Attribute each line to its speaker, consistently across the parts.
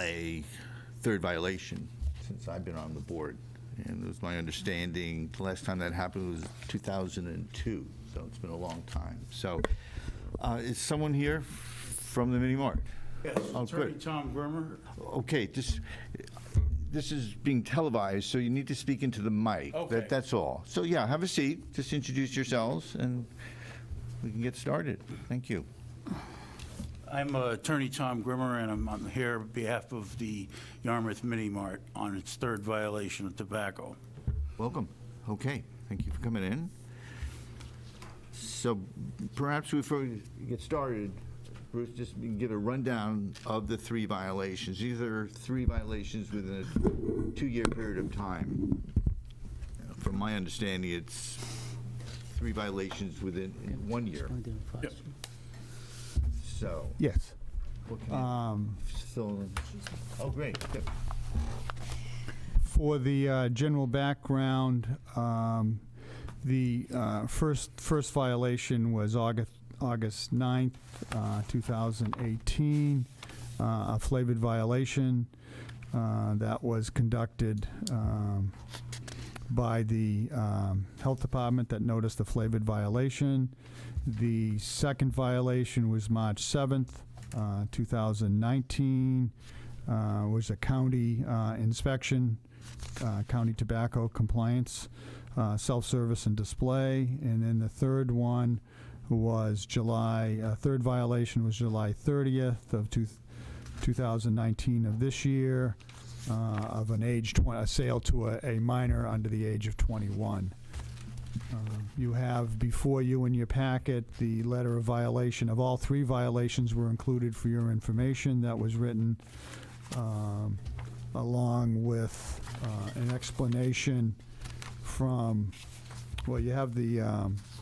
Speaker 1: a third violation since I've been on the board. And it was my understanding, the last time that happened was 2002, so it's been a long time. So is someone here from the Mini Mart?
Speaker 2: Yes,
Speaker 1: Oh,
Speaker 2: Attorney
Speaker 1: good.
Speaker 2: Tom Grimmer.
Speaker 1: Okay, this is being televised, so you need to speak into the mic.
Speaker 2: Okay.
Speaker 1: That's all. So yeah, have a seat, just introduce yourselves, and we can get started. Thank you.
Speaker 2: I'm Attorney Tom Grimmer, and I'm here on behalf of the Yarmouth Mini Mart on its third violation of tobacco.
Speaker 1: Welcome. Okay, thank you for coming in. So perhaps before we get started, Bruce, just give a rundown of the three violations. These are three violations within a 2-year period of time. From my understanding, it's three violations within 1 year.
Speaker 2: Yep.
Speaker 1: So,
Speaker 3: Yes.
Speaker 1: what can you fill in? Oh, great. Good.
Speaker 3: For the general background, the first violation was August 9th, 2018, a flavored violation that was conducted by the health department that noticed the flavored violation. The second violation was March 7th, 2019, was a county inspection, county tobacco compliance, self-service and display. And then the third one was third violation was July 30th of 2019 of this year, of a sale to a minor under the age of 21. You have before you in your packet the letter of violation of all three violations were included for your information. That was written along with an explanation from, well, you have the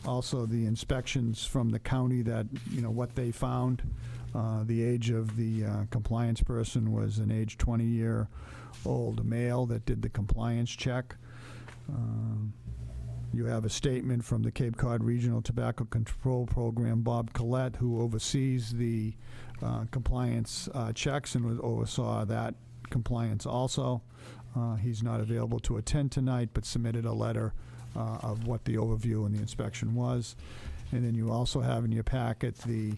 Speaker 3: also the inspections from the county that, what they found. The age of the compliance person was an age 20-year-old male that did the compliance check. You have a statement from the Cape Cod Regional Tobacco Control Program, Bob Collette, who oversees the compliance checks and oversaw that compliance also. He's not available to attend tonight, but submitted a letter of what the overview and the inspection was. And then you also have in your packet the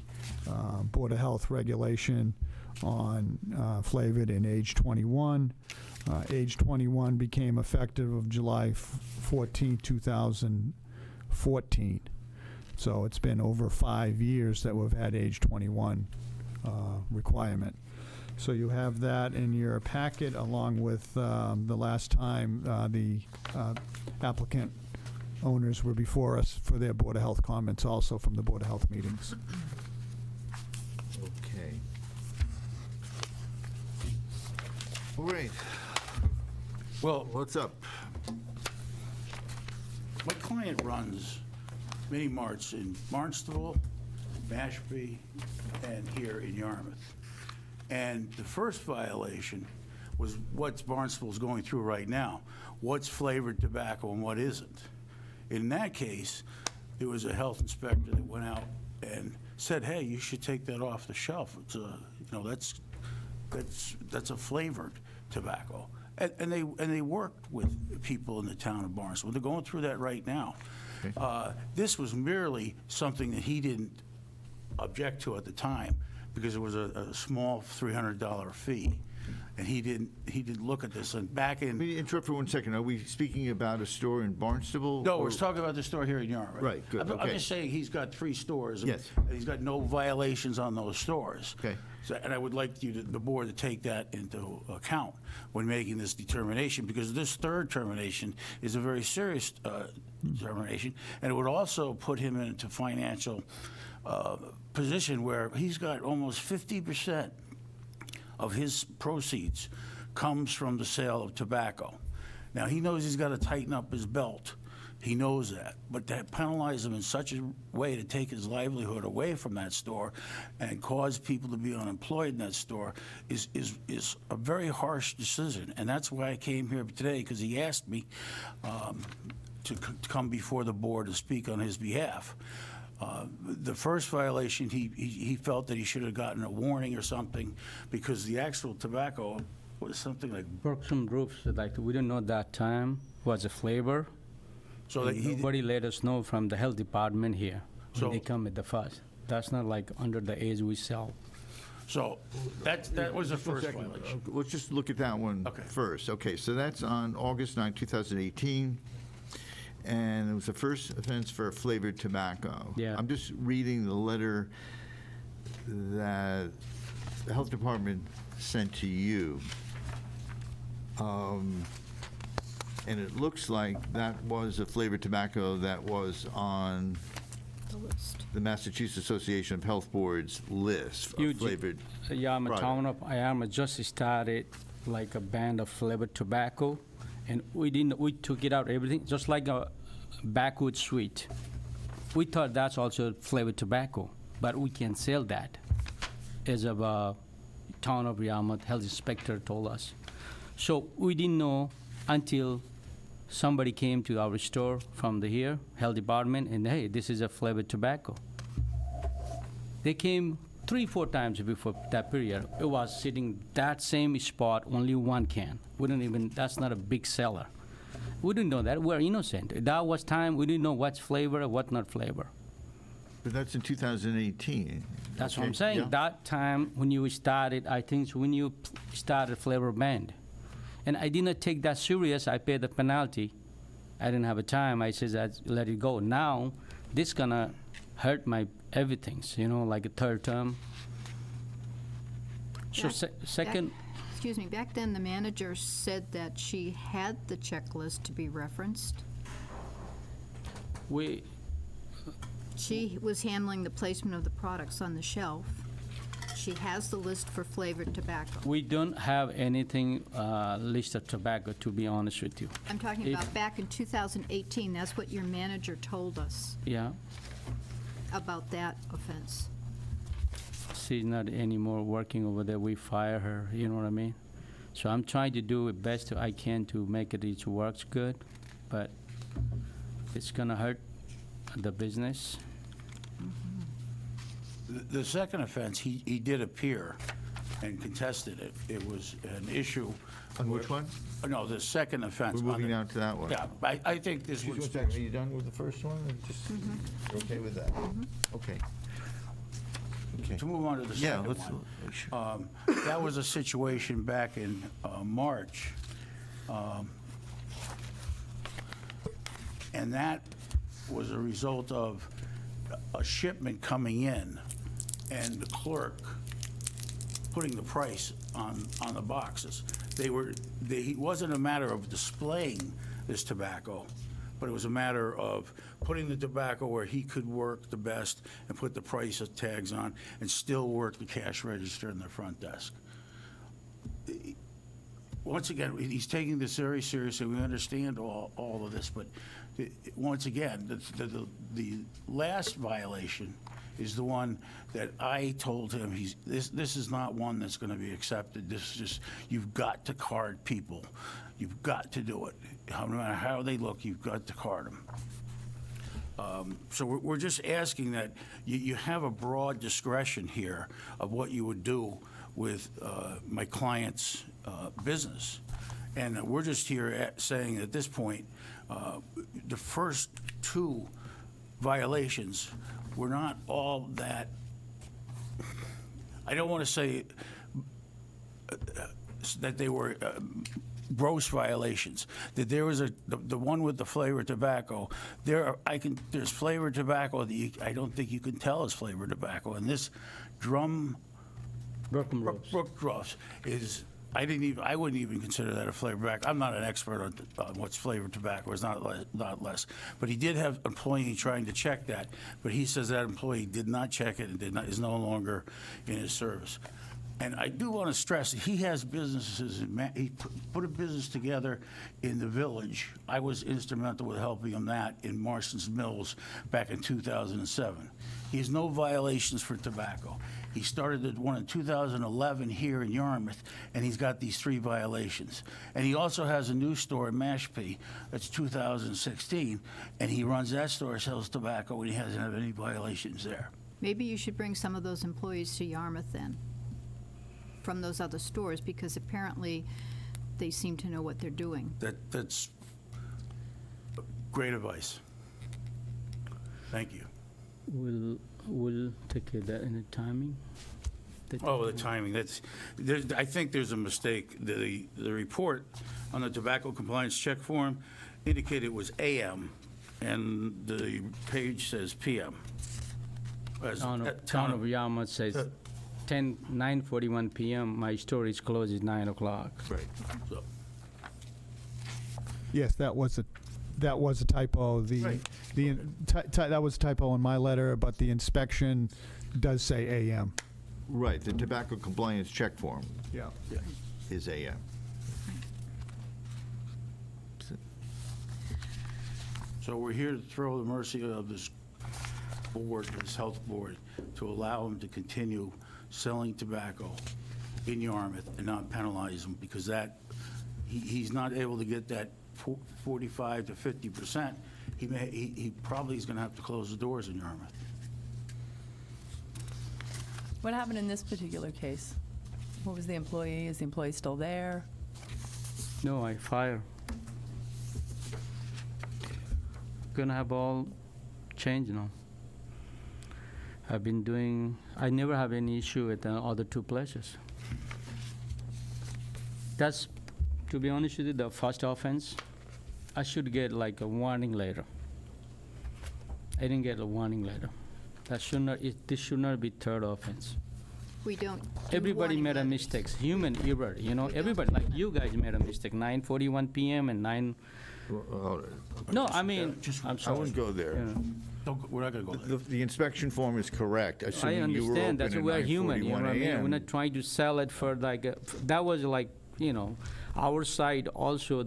Speaker 3: Board of Health regulation on flavored and age 21. Age 21 became effective of July 14, 2014. So it's been over 5 years that we've had age 21 requirement. So you have that in your packet along with the last time the applicant owners were before us for their Board of Health comments also from the Board of Health meetings.
Speaker 1: Okay. All right.
Speaker 2: Well,
Speaker 1: What's up?
Speaker 2: my client runs mini marts in Barnstable, Mashpee, and here in Yarmouth. And the first violation was what Barnstable's going through right now. What's flavored tobacco and what isn't? In that case, there was a health inspector that went out and said, "Hey, you should take that off the shelf. It's that's a flavored tobacco." And they worked with people in the town of Barnstable. They're going through that right now.
Speaker 1: Okay.
Speaker 2: This was merely something that he didn't object to at the time because it was a small $300 fee, and he didn't look at this. And back
Speaker 1: Let
Speaker 2: in
Speaker 1: me interrupt for 1 second. Are we speaking about a store in Barnstable?
Speaker 2: no,
Speaker 1: or-
Speaker 2: we're talking about the store here in Yarmouth.
Speaker 1: Right, good,
Speaker 2: I'm
Speaker 1: okay.
Speaker 2: just saying he's got 3 stores.
Speaker 1: Yes.
Speaker 2: And he's got no violations on those stores.
Speaker 1: Okay.
Speaker 2: So, and I would like the board to take that into account when making this determination, because this third termination is a very serious termination, and it would also put him into financial position where he's got almost 50% of his proceeds comes from the sale of tobacco. Now, he knows he's got to tighten up his belt. He knows that. But to penalize him in such a way to take his livelihood away from that store and cause people to be unemployed in that store is a very harsh decision. And that's why I came here today, because he asked me to come before the board to speak on his behalf. The first violation, he felt that he should have gotten a warning or something because the actual tobacco was something like,
Speaker 4: Broke some roofs, like, we didn't know that time was a flavor.
Speaker 2: so that he,
Speaker 4: Nobody let us know from the health department here
Speaker 2: So-
Speaker 4: when they come with the fuss. That's not like under the age we sell.
Speaker 2: so that was the first
Speaker 1: Second,
Speaker 2: violation.
Speaker 1: let's just look at that one
Speaker 2: Okay.
Speaker 1: first. Okay, so that's on August 9, 2018, and it was the first offense for flavored tobacco.
Speaker 4: Yeah.
Speaker 1: I'm just reading the letter that the health department sent to you. And it looks like that was a flavored tobacco that was on
Speaker 5: The list.
Speaker 1: the Massachusetts Association of Health Boards list
Speaker 4: You
Speaker 1: of
Speaker 4: ju-
Speaker 1: flavored.
Speaker 4: Yeah, I'm a
Speaker 1: product.
Speaker 4: town of, I am just started like a band of flavored tobacco, and we took it out, everything, just like a backwoods sweet. We thought that's also flavored tobacco, but we can't sell that, as of town of Yarmouth health inspector told us. So we didn't know until somebody came to our store from the here, health department, and hey, this is a flavored tobacco. They came 3-4 times before that period. It was sitting that same spot, only one can. We didn't even, that's not a big seller. We didn't know that, we're innocent. That was time, we didn't know what's flavor, what not flavor.
Speaker 1: But that's in 2018.
Speaker 4: That's what I'm
Speaker 1: Okay,
Speaker 4: saying.
Speaker 1: yeah.
Speaker 4: That time when you started, I think it's when you started flavor band. And I did not take that serious. I paid the penalty. I didn't have a time. I said, I let it go. Now, this gonna hurt my everything, like a third term. So
Speaker 5: Back-
Speaker 4: second,
Speaker 5: Excuse me, back then, the manager said that she had the checklist to be referenced.
Speaker 4: we,
Speaker 5: She was handling the placement of the products on the shelf. She has the list for flavored tobacco.
Speaker 4: we don't have anything list of tobacco, to be honest with you.
Speaker 5: I'm talking
Speaker 4: If-
Speaker 5: about back in 2018, that's what your manager told us
Speaker 4: Yeah,
Speaker 5: about that offense.
Speaker 4: she's not anymore working over there. We fire her, you know what I mean? So I'm trying to do the best I can to make it works good, but it's gonna hurt the business.
Speaker 2: The second offense, he did appear and contested it. It was an issue.
Speaker 1: On which one?
Speaker 2: No, the second offense.
Speaker 1: We're
Speaker 2: on
Speaker 1: moving
Speaker 2: the-
Speaker 1: on to that one.
Speaker 2: Yeah, I think this
Speaker 1: Excuse me
Speaker 2: was.
Speaker 1: one second, are you done with the first one? Or just, you're okay with that? Okay. Okay.
Speaker 2: To move on to the
Speaker 1: Yeah,
Speaker 2: second
Speaker 1: let's,
Speaker 2: one. That was a situation back in March. And that was a result of a shipment coming in and the clerk putting the price on the boxes. It wasn't a matter of displaying this tobacco, but it was a matter of putting the tobacco where he could work the best and put the price tags on and still work the cash register in the front desk. Once again, he's taking this very seriously. We understand all of this, but once again, the last violation is the one that I told him, this is not one that's going to be accepted. This is just, you've got to card people. You've got to do it. No matter how they look, you've got to card them. So we're just asking that you have a broad discretion here of what you would do with my client's business. And we're just here saying at this point, the first two violations were not all that, I don't want to say that they were gross violations. That there was the one with the flavored tobacco. There's flavored tobacco that I don't think you can tell is flavored tobacco. And this Brook Drops is, I wouldn't even consider that a flavored tobacco. I'm not an expert on what's flavored tobacco. It's not less. But he did have an employee trying to check that. But he says that employee did not check it and is no longer in his service. And I do want to stress that he has businesses. He put a business together in the village. I was instrumental with helping him that in Marston's Mills back in 2007. He has no violations for tobacco. He started the one in 2011 here in Yarmouth, and he's got these 3 violations. And he also has a new store in Mashpee, that's 2016, and he runs that store, sells tobacco, and he hasn't had any violations there.
Speaker 5: Maybe you should bring some of those employees to Yarmouth then, from those other stores, because apparently they seem to know what they're doing.
Speaker 2: That's great advice. Thank you.
Speaker 4: We'll take care of that in the timing.
Speaker 2: Oh, the timing, I think there's a mistake. The report on the tobacco compliance check form indicated it was AM, and the page says PM.
Speaker 4: Town of Yarmouth says 9:41 p.m. My store is closed at 9 o'clock.
Speaker 2: Right. So,
Speaker 3: Yes, that was a typo. That was a typo in my letter, but the inspection does say AM.
Speaker 1: Right, the tobacco compliance check form
Speaker 3: Yeah.
Speaker 1: is AM.
Speaker 2: so we're here to throw the mercy of this board, this health board, to allow him to continue selling tobacco in Yarmouth and not penalize him, because he's not able to get that 45 to 50%. He probably is going to have to close the doors in Yarmouth.
Speaker 6: What happened in this particular case? What was the employee? Is the employee still there?
Speaker 4: No, I fire. Gonna have all change now. I never have any issue with the other 2 places. That's, to be honest with you, the first offense. I should get like a warning letter. I didn't get a warning letter. This should not be 3rd offense.
Speaker 5: We don't do
Speaker 4: Everybody
Speaker 5: warning
Speaker 4: made a
Speaker 5: letters.
Speaker 4: mistake, human error,
Speaker 5: We don't
Speaker 4: everybody,
Speaker 5: do
Speaker 4: like
Speaker 5: that.
Speaker 4: you guys made a mistake, 9:41 p.m. and 9, no, I mean, I'm
Speaker 1: I
Speaker 4: sorry.
Speaker 1: wouldn't go there.
Speaker 2: We're not going to go there.
Speaker 1: The inspection form is correct,
Speaker 4: I
Speaker 1: assuming you were
Speaker 4: understand,
Speaker 1: open
Speaker 4: that's
Speaker 1: at
Speaker 4: we're human, you know
Speaker 1: 9:41
Speaker 4: what I mean? We're
Speaker 1: a.m.
Speaker 4: not trying to sell it for like, that was like, our side also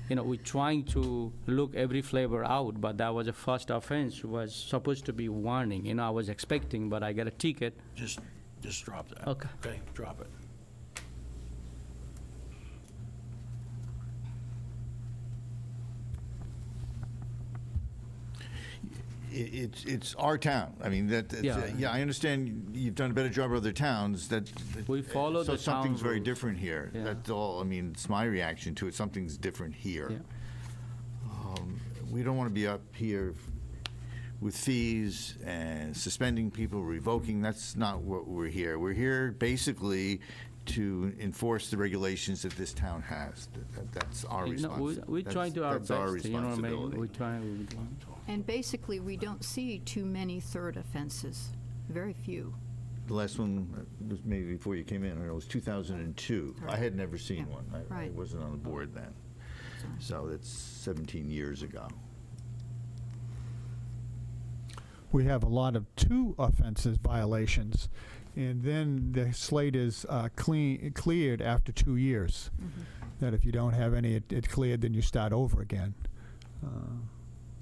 Speaker 4: we're trying to look every flavor out, but that was a first offense, was supposed to be warning, I was expecting, but I got a ticket.
Speaker 2: Just drop that.
Speaker 4: Okay.
Speaker 2: Okay, drop it.
Speaker 1: It's our town. I mean,
Speaker 4: Yeah.
Speaker 1: yeah, I understand you've done a better job of other towns.
Speaker 4: We follow
Speaker 1: so
Speaker 4: the
Speaker 1: something's
Speaker 4: town
Speaker 1: very
Speaker 4: rules.
Speaker 1: different here.
Speaker 4: Yeah.
Speaker 1: That's all. I mean, it's my reaction to it. Something's different here.
Speaker 4: Yeah.
Speaker 1: We don't want to be up here with fees and suspending people, revoking. That's not what we're here. We're here basically to enforce the regulations that this town has. That's our responsibility.
Speaker 4: We're trying to our
Speaker 1: That's our
Speaker 4: best, you know what I mean?
Speaker 1: responsibility.
Speaker 4: We're trying.
Speaker 5: And basically, we don't see too many 3rd offenses, very few.
Speaker 1: The last one was maybe before you came in, I don't know, it was 2002. I had never seen
Speaker 5: Yeah,
Speaker 1: one. I
Speaker 5: right.
Speaker 1: wasn't on the board then. So that's 17 years ago.
Speaker 3: We have a lot of 2 offenses violations, and then the slate is cleared after 2 years. That if you don't have any, it cleared, then you start over again.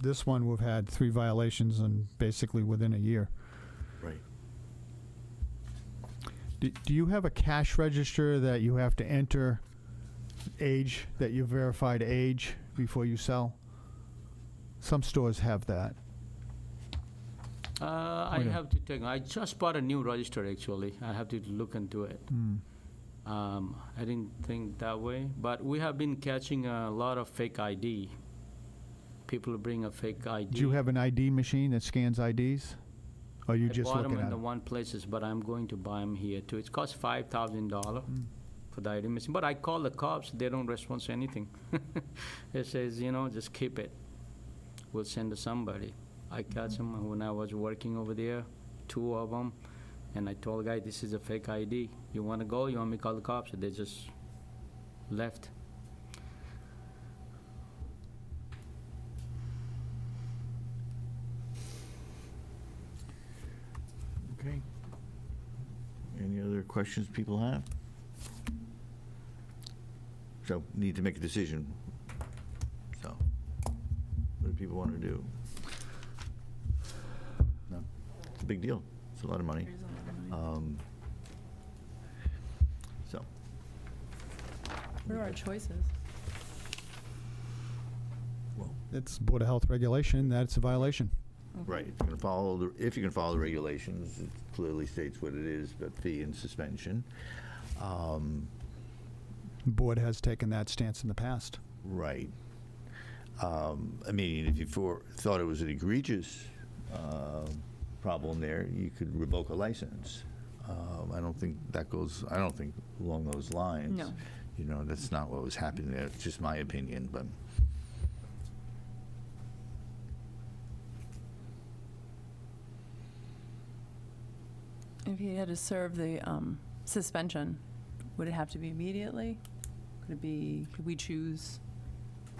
Speaker 3: This one, we've had 3 violations and basically within a year.
Speaker 1: Right.
Speaker 3: Do you have a cash register that you have to enter age, that you verified age before you sell? Some stores have that.
Speaker 4: I
Speaker 3: Okay.
Speaker 4: have to take, I just bought a new register, actually. I have to look into it. I didn't think that way, but we have been catching a lot of fake ID. People bring a fake ID.
Speaker 3: Do you have an ID machine that scans IDs? Or are you just
Speaker 4: I bought
Speaker 3: looking
Speaker 4: them in
Speaker 3: at
Speaker 4: the
Speaker 3: them?
Speaker 4: one places, but I'm going to buy them here too. It costs $5,000 for the ID machine, but I call the cops, they don't respond to anything. It says, just keep it. We'll send to somebody. I catch them when I was working over there, 2 of them, and I told the guy, this is a fake ID. You want to go? You want me to call the cops? They just left.
Speaker 1: Okay. Any other questions people have? So, need to make a decision. So, what do people want to do? No? It's a big deal. It's a lot of money. So,
Speaker 6: What are our choices?
Speaker 3: It's Board of Health regulation, that's a violation.
Speaker 1: right, if you can follow the regulations, it clearly states what it is, but fee and suspension.
Speaker 3: The board has taken that stance in the past.
Speaker 1: Right. I mean, if you thought it was an egregious problem there, you could revoke a license. I don't think along those lines.
Speaker 6: No.
Speaker 1: You know, that's not what was happening there. It's just my opinion, but.
Speaker 6: If he had to serve the suspension, would it have to be immediately? Could we choose?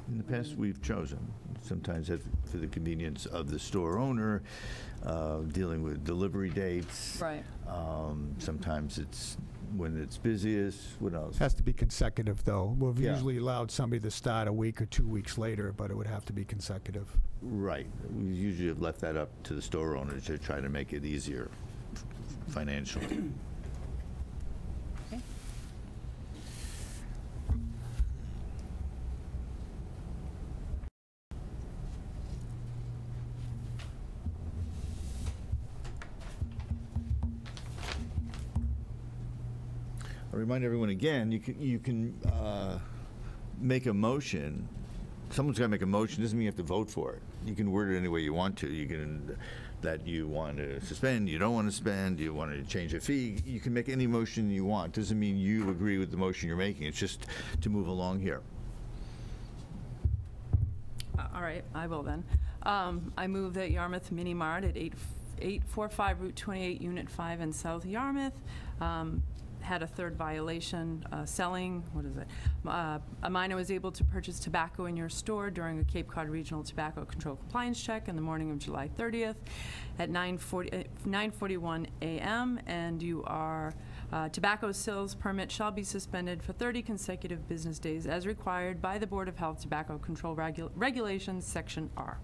Speaker 1: In the past, we've chosen, sometimes for the convenience of the store owner, dealing with delivery dates.
Speaker 6: Right.
Speaker 1: Sometimes it's when it's busiest, what else?
Speaker 3: Has to be consecutive, though. We've
Speaker 1: Yeah.
Speaker 3: usually allowed somebody to start a week or 2 weeks later, but it would have to be consecutive.
Speaker 1: Right. We usually have left that up to the store owner to try to make it easier financially.
Speaker 6: Okay.
Speaker 1: I'll remind everyone again, you can make a motion. Someone's got to make a motion. Doesn't mean you have to vote for it. You can word it any way you want to. You can that you want to suspend, you don't want to suspend, you want to change a fee. You can make any motion you want. Doesn't mean you agree with the motion you're making. It's just to move along here.
Speaker 6: All right, I will then. I move that Yarmouth Mini Mart at 845 Route 28, Unit 5 in South Yarmouth had a third violation, selling, a minor was able to purchase tobacco in your store during a Cape Cod Regional Tobacco Control Compliance check in the morning of July 30th at 9:41 a.m., and tobacco sales permit shall be suspended for 30 consecutive business days as required by the Board of Health Tobacco Control Regulations, Section R.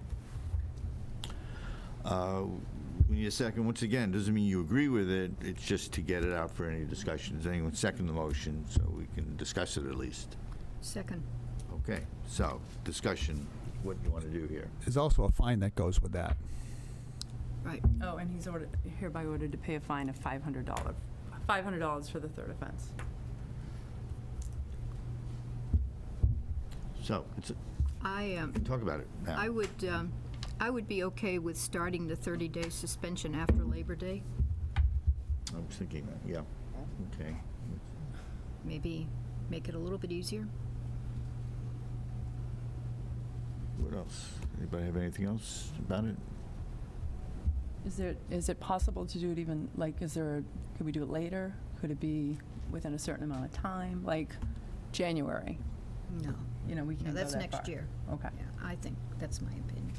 Speaker 1: We need a second. Once again, doesn't mean you agree with it. It's just to get it out for any discussion. Does anyone second the motion so we can discuss it at least?
Speaker 5: Second.
Speaker 1: Okay, so discussion, what do you want to do here?
Speaker 3: There's also a fine that goes with that.
Speaker 5: Right.
Speaker 6: Oh, and he's hereby ordered to pay a fine of $500 for the third offense.
Speaker 1: So, talk about it now.
Speaker 5: I would be okay with starting the 30-day suspension after Labor Day.
Speaker 1: I was thinking that, yeah. Okay.
Speaker 5: Maybe make it a little bit easier.
Speaker 1: What else? Anybody have anything else about it?
Speaker 6: Is it possible to do it even, could we do it later? Could it be within a certain amount of time, like January?
Speaker 5: No.
Speaker 6: We
Speaker 5: No,
Speaker 6: can't go
Speaker 5: that's
Speaker 6: that
Speaker 5: next
Speaker 6: far.
Speaker 5: year.
Speaker 6: Okay.
Speaker 5: Yeah, I think that's my opinion.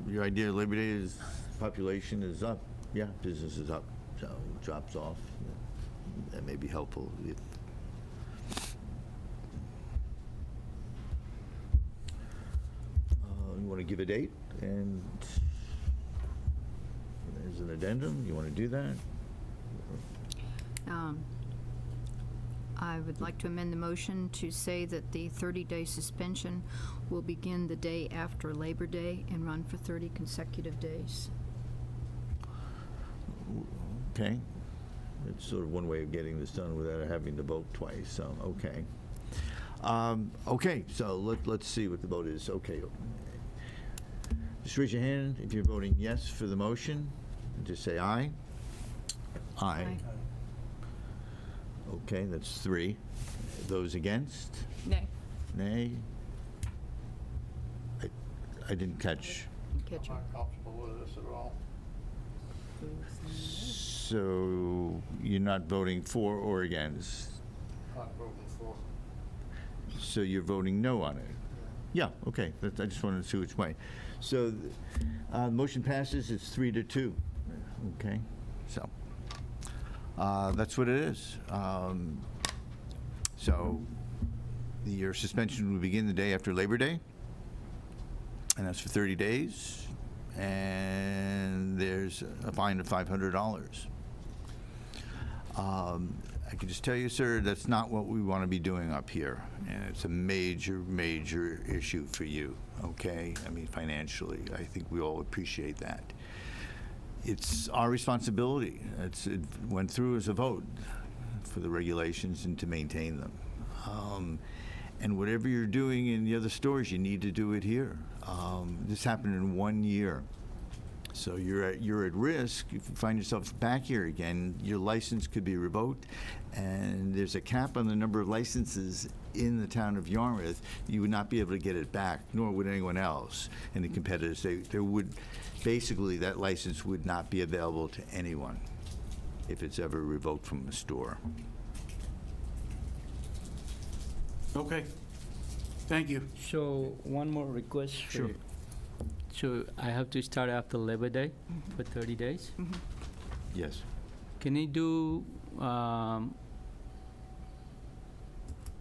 Speaker 1: Your idea of Labor Day is population is up. Yeah, business is up, so it drops off. That may be helpful if you want to give a date and there's an addendum. You want to do that?
Speaker 5: I would like to amend the motion to say that the 30-day suspension will begin the day after Labor Day and run for 30 consecutive days.
Speaker 1: Okay. It's sort of one way of getting this done without having to vote twice, so, okay. Okay, so let's see what the vote is. Okay. Just raise your hand if you're voting yes for the motion, and just say aye. Aye. Okay, that's 3. Those against?
Speaker 6: Nay.
Speaker 1: Nay? I didn't catch.
Speaker 5: Catch it.
Speaker 7: Not comfortable with this at all.
Speaker 1: So you're not voting for or against?
Speaker 7: Not voting for.
Speaker 1: So you're voting no on it? Yeah, okay. I just wanted to see which way. So motion passes. It's 3-2. Okay, so that's what it is. So your suspension will begin the day after Labor Day, and that's for 30 days, and there's a fine of $500. I can just tell you, sir, that's not what we want to be doing up here, and it's a major, major issue for you, okay? I mean, financially, I think we all appreciate that. It's our responsibility. It went through as a vote for the regulations and to maintain them. And whatever you're doing in the other stores, you need to do it here. This happened in 1 year. So you're at risk. If you find yourself back here again, your license could be revoked, and there's a cap on the number of licenses in the town of Yarmouth. You would not be able to get it back, nor would anyone else. And the competitors, there would, basically, that license would not be available to anyone if it's ever revoked from a store.
Speaker 2: Okay. Thank you.
Speaker 4: So, one more request for
Speaker 1: Sure.
Speaker 4: you. So, I have to start after Labor Day for 30 days?
Speaker 1: Yes.
Speaker 4: Can you do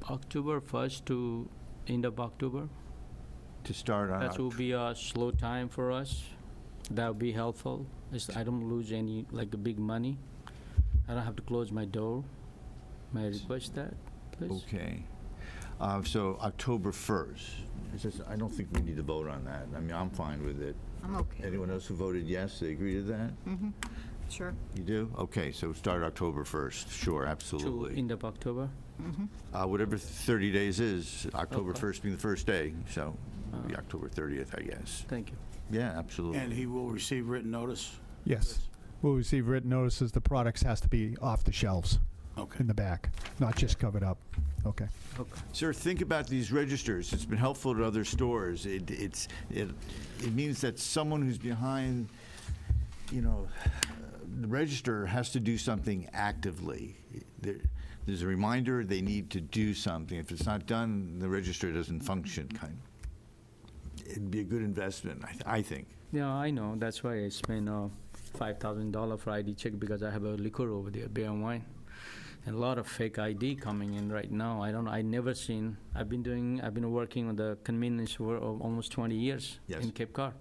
Speaker 4: October 1st to end of October?
Speaker 1: To start on.
Speaker 4: That will be a slow time for us. That would be helpful. I don't lose any, like, big money. I don't have to close my door. May I request that, please?
Speaker 1: Okay. So October 1st. I don't think we need to vote on that. I mean, I'm fine with it.
Speaker 5: I'm okay.
Speaker 1: Anyone else who voted yes, they agree to that?
Speaker 5: Sure.
Speaker 1: You do? Okay, so start October 1st. Sure,
Speaker 4: To
Speaker 1: absolutely.
Speaker 4: end of October?
Speaker 1: Whatever 30 days is, October
Speaker 4: Okay.
Speaker 1: 1st being the first day, so it'll be October 30th, I guess.
Speaker 4: Thank you.
Speaker 1: Yeah, absolutely.
Speaker 2: And he will receive written notice?
Speaker 3: Yes. We'll receive written notices. The products has to be off the shelves
Speaker 2: Okay.
Speaker 3: in the back, not just covered up. Okay.
Speaker 4: Okay.
Speaker 1: Sir, think about these registers. It's been helpful to other stores. It means that someone who's behind, the register has to do something actively. There's a reminder they need to do something. If it's not done, the register doesn't function. It'd be a good investment, I think.
Speaker 4: Yeah, I know. That's why I spent $5,000 for ID check, because I have a liquor over there, beer and wine. And a lot of fake ID coming in right now. I don't know. I never seen. I've been working on the convenience store of almost 20 years
Speaker 1: Yes.
Speaker 4: in Cape Cod.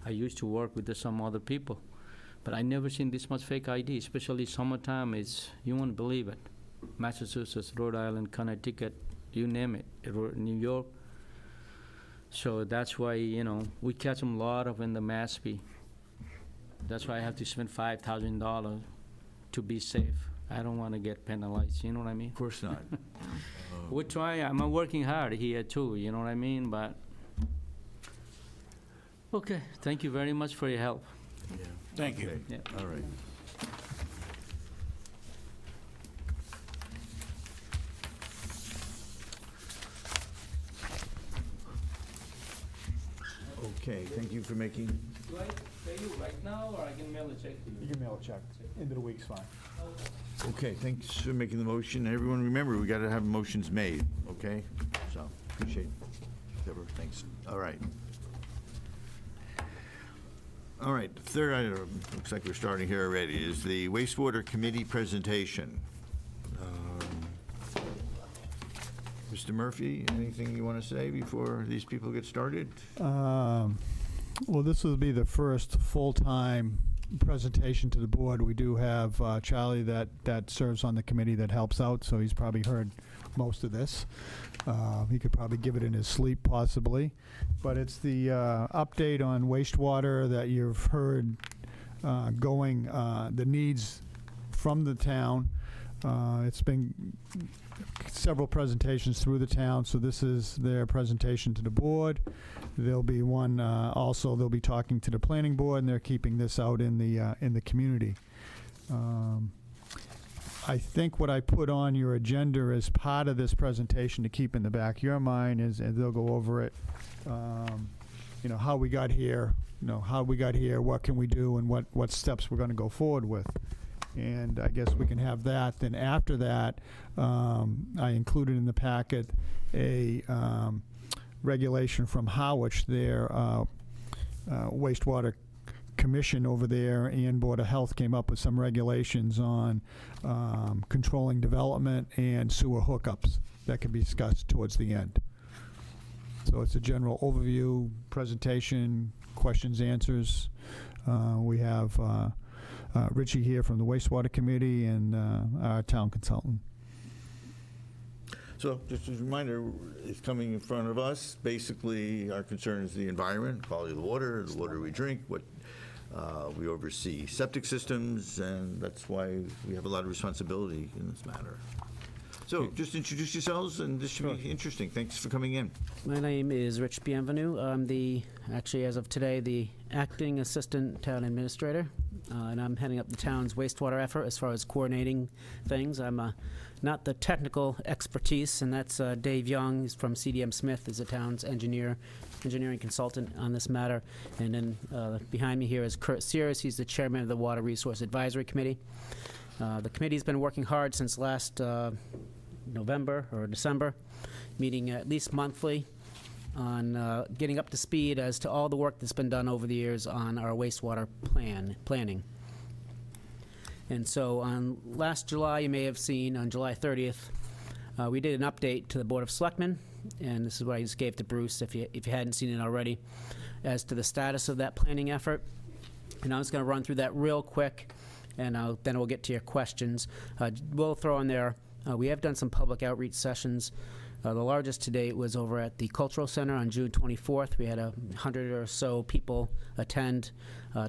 Speaker 4: I used to work with some other people, but I never seen this much fake ID. Especially summertime. You won't believe it. Massachusetts, Rhode Island, Connecticut, you name it. New York. So that's why we catch them a lot of in the Mashpee. That's why I have to spend $5,000 to be safe. I don't want to get penalized, you know what I mean?
Speaker 1: Of course not.
Speaker 4: We try, I'm working hard here too, you know what I mean, but, okay, thank you very much for your help.
Speaker 2: Thank you.
Speaker 1: Okay,
Speaker 4: Yeah.
Speaker 1: all right. Okay, thank you for making,
Speaker 4: Do I pay you right now, or I can mail a check to
Speaker 3: You can mail a check. End of the week's fine.
Speaker 1: okay, thanks for making the motion. Everyone, remember, we got to have motions made, okay? So, appreciate Deborah, thanks. All right. All right, the third item, looks like we're starting here already, is the wastewater committee presentation. Mr. Murphy, anything you want to say before these people get started?
Speaker 3: Well, this will be the first full-time presentation to the board. We do have Charlie that serves on the committee that helps out, so he's probably heard most of this. He could probably give it in his sleep, possibly. But it's the update on wastewater that you've heard the needs from the town. It's been several presentations through the town, so this is their presentation to the board. There'll be one also. They'll be talking to the planning board, and they're keeping this out in the community. I think what I put on your agenda as part of this presentation to keep in the back of your mind is, and they'll go over it. How we got here. What can we do, and what steps we're going to go forward with. And I guess we can have that. Then after that, I included in the packet a regulation from Howard, their wastewater commission over there, and Board of Health came up with some regulations on controlling development and sewer hookups that can be discussed towards the end. So it's a general overview presentation, questions, answers. We have Richie here from the wastewater committee and our town consultant.
Speaker 1: So just as a reminder, it's coming in front of us. Basically, our concern is the environment, quality of the water we drink, what we oversee septic systems, and that's why we have a lot of responsibility in this matter. So just introduce yourselves, and this should be interesting. Thanks for coming in.
Speaker 8: My name is Rich Bienvenu. I'm actually, as of today, the acting assistant town administrator, and I'm heading up the town's wastewater effort as far as coordinating things. I'm not the technical expertise, and that's Dave Young. He's from CDM Smith, is the town's engineering consultant on this matter. And then behind me here is Kurt Sears. He's the chairman of the Water Resource Advisory Committee. The committee's been working hard since last November or December, meeting at least monthly on getting up to speed as to all the work that's been done over the years on our wastewater planning. And so on last July, you may have seen, on July 30th, we did an update to the Board of Selectmen, and this is what I just gave to Bruce if you hadn't seen it already, as to the status of that planning effort. And I was going to run through that real quick, and then we'll get to your questions. We'll throw in there, we have done some public outreach sessions. The largest to date was over at the Cultural Center on June 24th. We had 100 or so people attend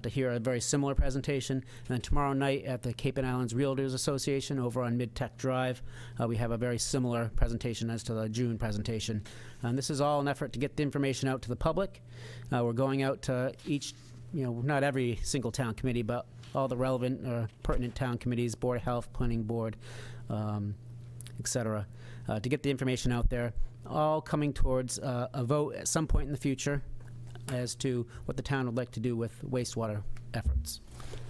Speaker 8: to hear a very similar presentation. And then tomorrow night at the Cape and Islands Realtors Association over on Mid-Tech Drive, we have a very similar presentation as to the June presentation. And this is all an effort to get the information out to the public. We're going out to each, not every single town committee, but all the relevant or pertinent town committees, Board of Health, Planning Board, et cetera, to get the information out there, all coming towards a vote at some point in the future as to what the town would like to do with wastewater efforts.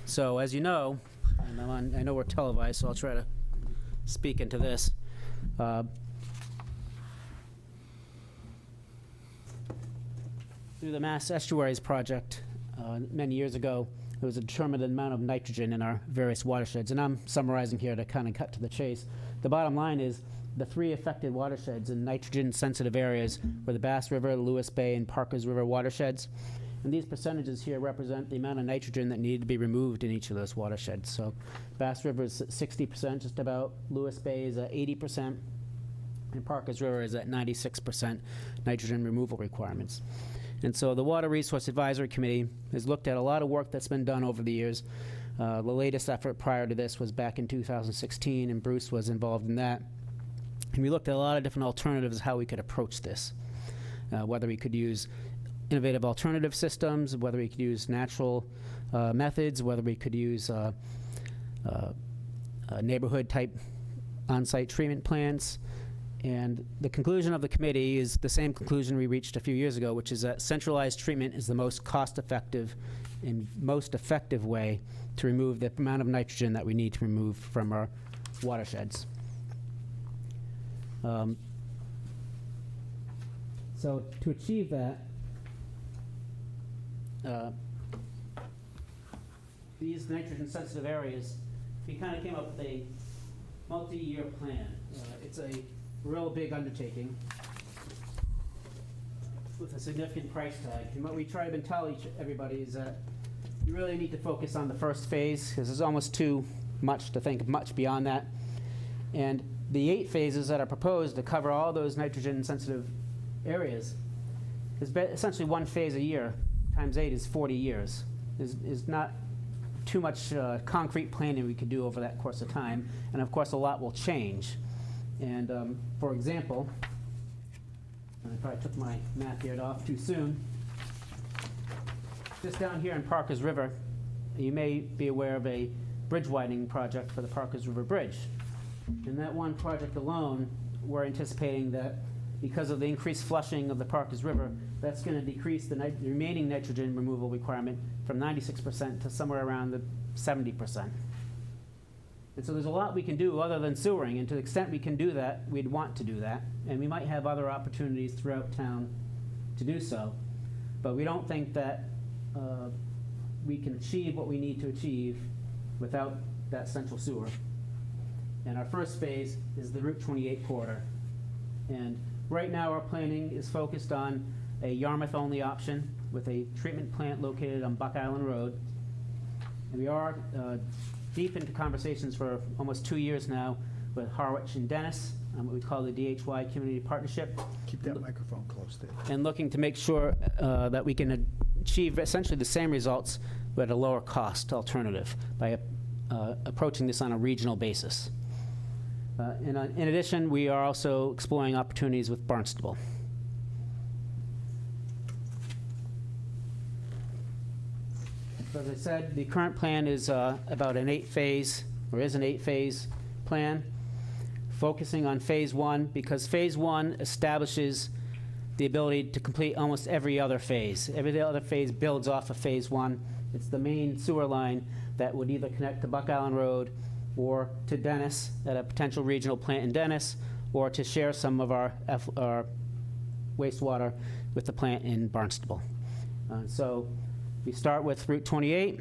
Speaker 8: So as you know, and I know we're televised, so I'll try to speak into this. Through the Mass Estuaries Project many years ago, there was a determined amount of nitrogen in our various watersheds. And I'm summarizing here to kind of cut to the chase. The bottom line is the three affected watersheds in nitrogen-sensitive areas were the Bass River, Lewis Bay, and Parkers River watersheds. And these percentages here represent the amount of nitrogen that needed to be removed in each of those watersheds. So Bass River is at 60%, just about. Lewis Bay is at 80%. And Parkers River is at 96% nitrogen removal requirements. And so the Water Resource Advisory Committee has looked at a lot of work that's been done over the years. The latest effort prior to this was back in 2016, and Bruce was involved in that. And we looked at a lot of different alternatives how we could approach this, whether we could use innovative alternative systems, whether we could use natural methods, whether we could use neighborhood-type on-site treatment plants. And the conclusion of the committee is the same conclusion we reached a few years ago, which is that centralized treatment is the most cost-effective and most effective way to remove the amount of nitrogen that we need to remove from our watersheds. So to achieve that, these nitrogen-sensitive areas, we kind of came up with a multi-year plan. It's a real big undertaking with a significant price tag. And what we try to tell everybody is that you really need to focus on the first phase, because there's almost too much to think much beyond that. And the 8 phases that are proposed to cover all those nitrogen-sensitive areas is essentially 1 phase a year, times 8 is 40 years. Is not too much concrete planning we could do over that course of time. And of course, a lot will change. And for example, I probably took my map here off too soon. Just down here in Parkers River, you may be aware of a bridge widening project for the Parkers River Bridge. In that one project alone, we're anticipating that because of the increased flushing of the Parkers River, that's going to decrease the remaining nitrogen removal requirement from 96% to somewhere around the 70%. And so there's a lot we can do other than sewering, and to the extent we can do that, we'd want to do that. And we might have other opportunities throughout town to do so. But we don't think that we can achieve what we need to achieve without that central sewer. And our first phase is the Route 28 corridor. And right now our planning is focused on a Yarmouth-only option with a treatment plant located on Buck Island Road. And we are deep into conversations for almost 2 years now with Harwich and Dennis, what we call the DHY Community Partnership,
Speaker 3: Keep that microphone close there.
Speaker 8: and looking to make sure that we can achieve essentially the same results but at a lower cost alternative by approaching this on a regional basis. In addition, we are also exploring opportunities with Barnstable. So as I said, the current plan is about an 8-phase, or is an 8-phase plan, focusing on Phase 1, because Phase 1 establishes the ability to complete almost every other phase. Every other phase builds off of Phase 1. It's the main sewer line that would either connect to Buck Island Road or to Dennis at a potential regional plant in Dennis, or to share some of our wastewater with the plant in Barnstable. So we start with Route 28,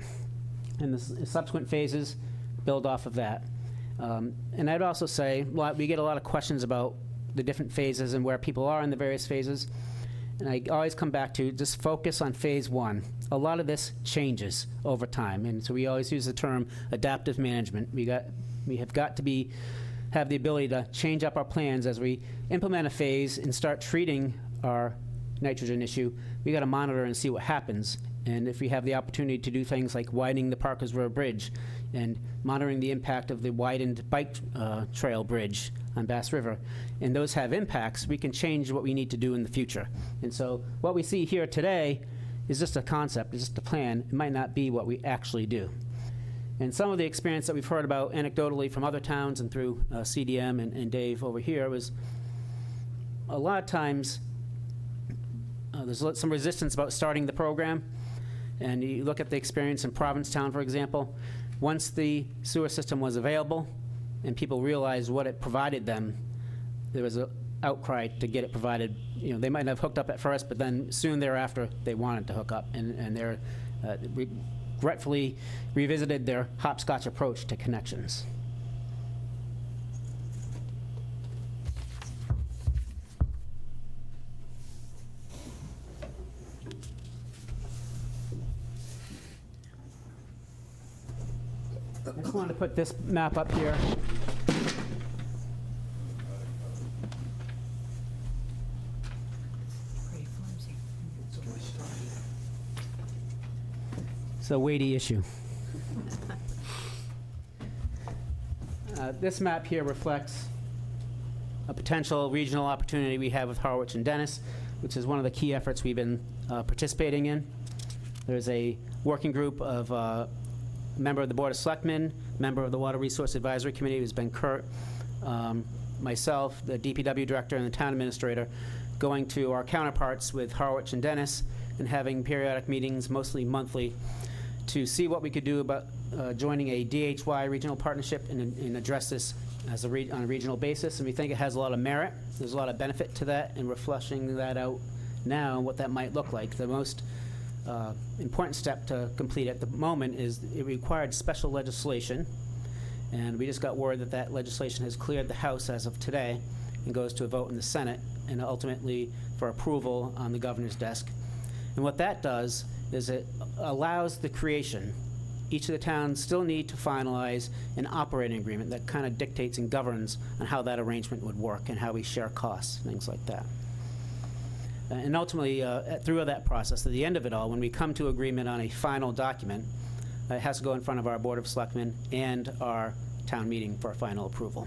Speaker 8: and the subsequent phases build off of that. And I'd also say, well, we get a lot of questions about the different phases and where people are in the various phases. And I always come back to just focus on Phase 1. A lot of this changes over time, and so we always use the term adaptive management. We have got to have the ability to change up our plans as we implement a phase and start treating our nitrogen issue. We got to monitor and see what happens. And if we have the opportunity to do things like widening the Parkers Road Bridge and monitoring the impact of the widened bike trail bridge on Bass River, and those have impacts, we can change what we need to do in the future. And so what we see here today is just a concept, it's just a plan. It might not be what we actually do. And some of the experience that we've heard about anecdotally from other towns and through CDM and Dave over here was a lot of times there's some resistance about starting the program. And you look at the experience in Provincetown, for example. Once the sewer system was available and people realized what it provided them, there was an outcry to get it provided. You know, they might have hooked up at first, but then soon thereafter they wanted to hook up, and they're regretfully revisited their hopscotch approach to connections. I just wanted to put this map up here.
Speaker 5: Pretty flimsy.
Speaker 8: It's a weighty issue. This map here reflects a potential regional opportunity we have with Harwich and Dennis, which is one of the key efforts we've been participating in. There's a working group of member of the Board of Selectmen, member of the Water Resource Advisory Committee, who's been Kurt, myself, the DPW director, and the town administrator, going to our counterparts with Harwich and Dennis and having periodic meetings, mostly monthly, to see what we could do about joining a DHY regional partnership and address this as on a regional basis. And we think it has a lot of merit. There's a lot of benefit to that, and we're fleshing that out now and what that might look like. The most important step to complete at the moment is it required special legislation, and we just got word that that legislation has cleared the House as of today and goes to a vote in the Senate and ultimately for approval on the governor's desk. And what that does is it allows the creation. Each of the towns still need to finalize an operating agreement that kind of dictates and governs on how that arrangement would work and how we share costs, things like that. And ultimately, through that process, at the end of it all, when we come to agreement on a final document, it has to go in front of our Board of Selectmen and our town meeting for final approval.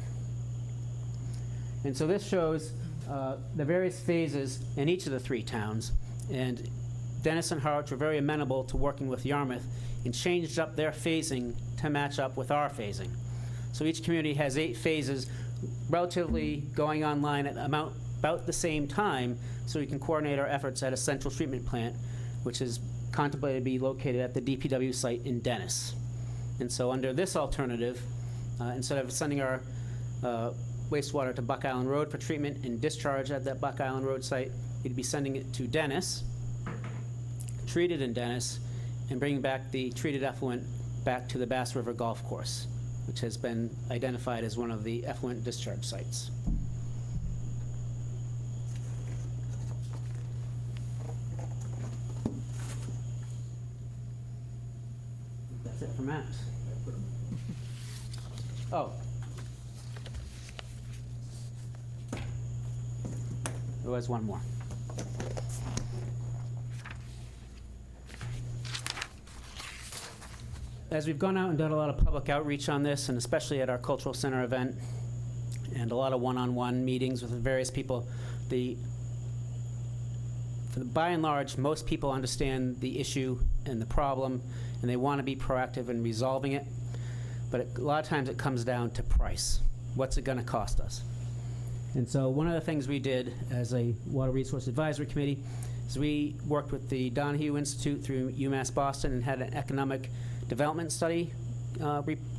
Speaker 8: And so this shows the various phases in each of the 3 towns. And Dennis and Harwich were very amenable to working with Yarmouth and changed up their phasing to match up with our phasing. So each community has 8 phases, relatively going online at about the same time, so we can coordinate our efforts at a central treatment plant, which is contemplated to be located at the DPW site in Dennis. And so under this alternative, instead of sending our wastewater to Buck Island Road for treatment and discharge at that Buck Island Road site, we'd be sending it to Dennis, treated in Dennis, and bringing back the treated effluent back to the Bass River Golf Course, which has been identified as one of the effluent discharge sites. That's it from maps. Oh. There was one more. As we've gone out and done a lot of public outreach on this, and especially at our cultural center event, and a lot of one-on-one meetings with various people, by and large, most people understand the issue and the problem, and they want to be proactive in resolving it. But a lot of times it comes down to price. What's it going to cost us? And so one of the things we did as a Water Resource Advisory Committee is we worked with the Donahue Institute through UMass Boston and had an economic development study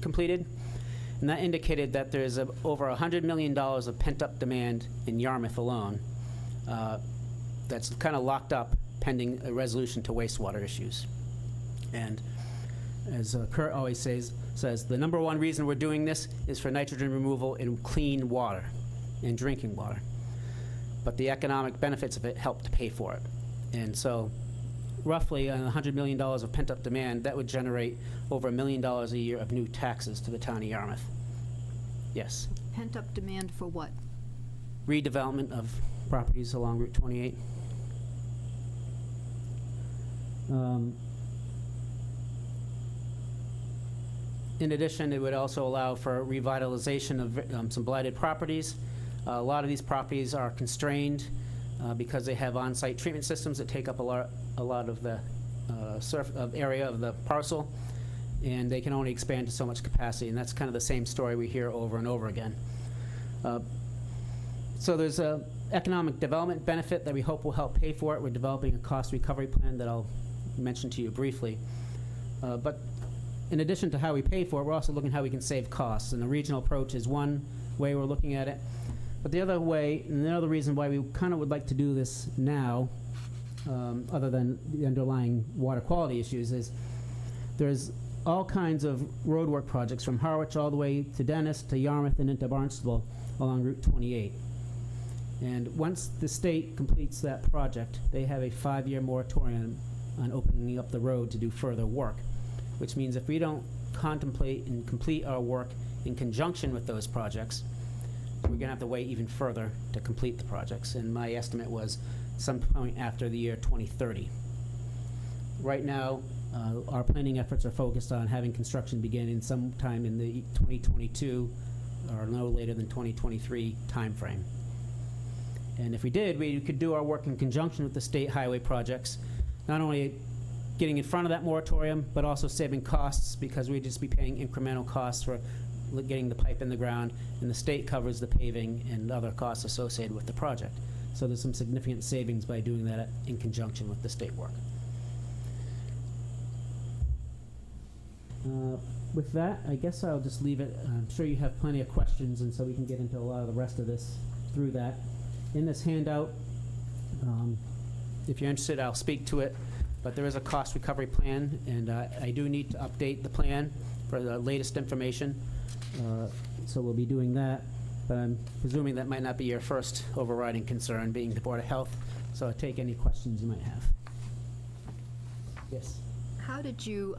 Speaker 8: completed. And that indicated that there's over $100 million of pent-up demand in Yarmouth alone that's kind of locked up pending a resolution to wastewater issues. And as Kurt always says, the number one reason we're doing this is for nitrogen removal in clean water, in drinking water. But the economic benefits of it help to pay for it. And so roughly $100 million of pent-up demand, that would generate over $1 million a year of new taxes to the town of Yarmouth. Yes.
Speaker 5: Pent-up demand for what?
Speaker 8: Redevelopment of properties along Route 28. In addition, it would also allow for revitalization of some blighted properties. A lot of these properties are constrained because they have on-site treatment systems that take up a lot of the area of the parcel, and they can only expand to so much capacity, and that's kind of the same story we hear over and over again. So there's an economic development benefit that we hope will help pay for it. We're developing a cost recovery plan that I'll mention to you briefly. But in addition to how we pay for it, we're also looking at how we can save costs, and the regional approach is one way we're looking at it. But the other way, and the other reason why we kind of would like to do this now, other than the underlying water quality issues, is there's all kinds of roadwork projects from Harwich all the way to Dennis to Yarmouth and into Barnstable along Route 28. And once the state completes that project, they have a 5-year moratorium on opening up the road to do further work, which means if we don't contemplate and complete our work in conjunction with those projects, we're going to have to wait even further to complete the projects. And my estimate was some point after the year 2030. Right now, our planning efforts are focused on having construction begin in sometime in the 2022 or no later than 2023 timeframe. And if we did, we could do our work in conjunction with the state highway projects, not only getting in front of that moratorium, but also saving costs, because we'd just be paying incremental costs for getting the pipe in the ground, and the state covers the paving and other costs associated with the project. So there's some significant savings by doing that in conjunction with the state work. With that, I guess I'll just leave it. I'm sure you have plenty of questions, and so we can get into a lot of the rest of this through that. In this handout, if you're interested, I'll speak to it, but there is a cost recovery plan, and I do need to update the plan for the latest information. So we'll be doing that, but I'm presuming that might not be your first overriding concern, being the Board of Health, so I'll take any questions you might have. Yes?
Speaker 5: How did you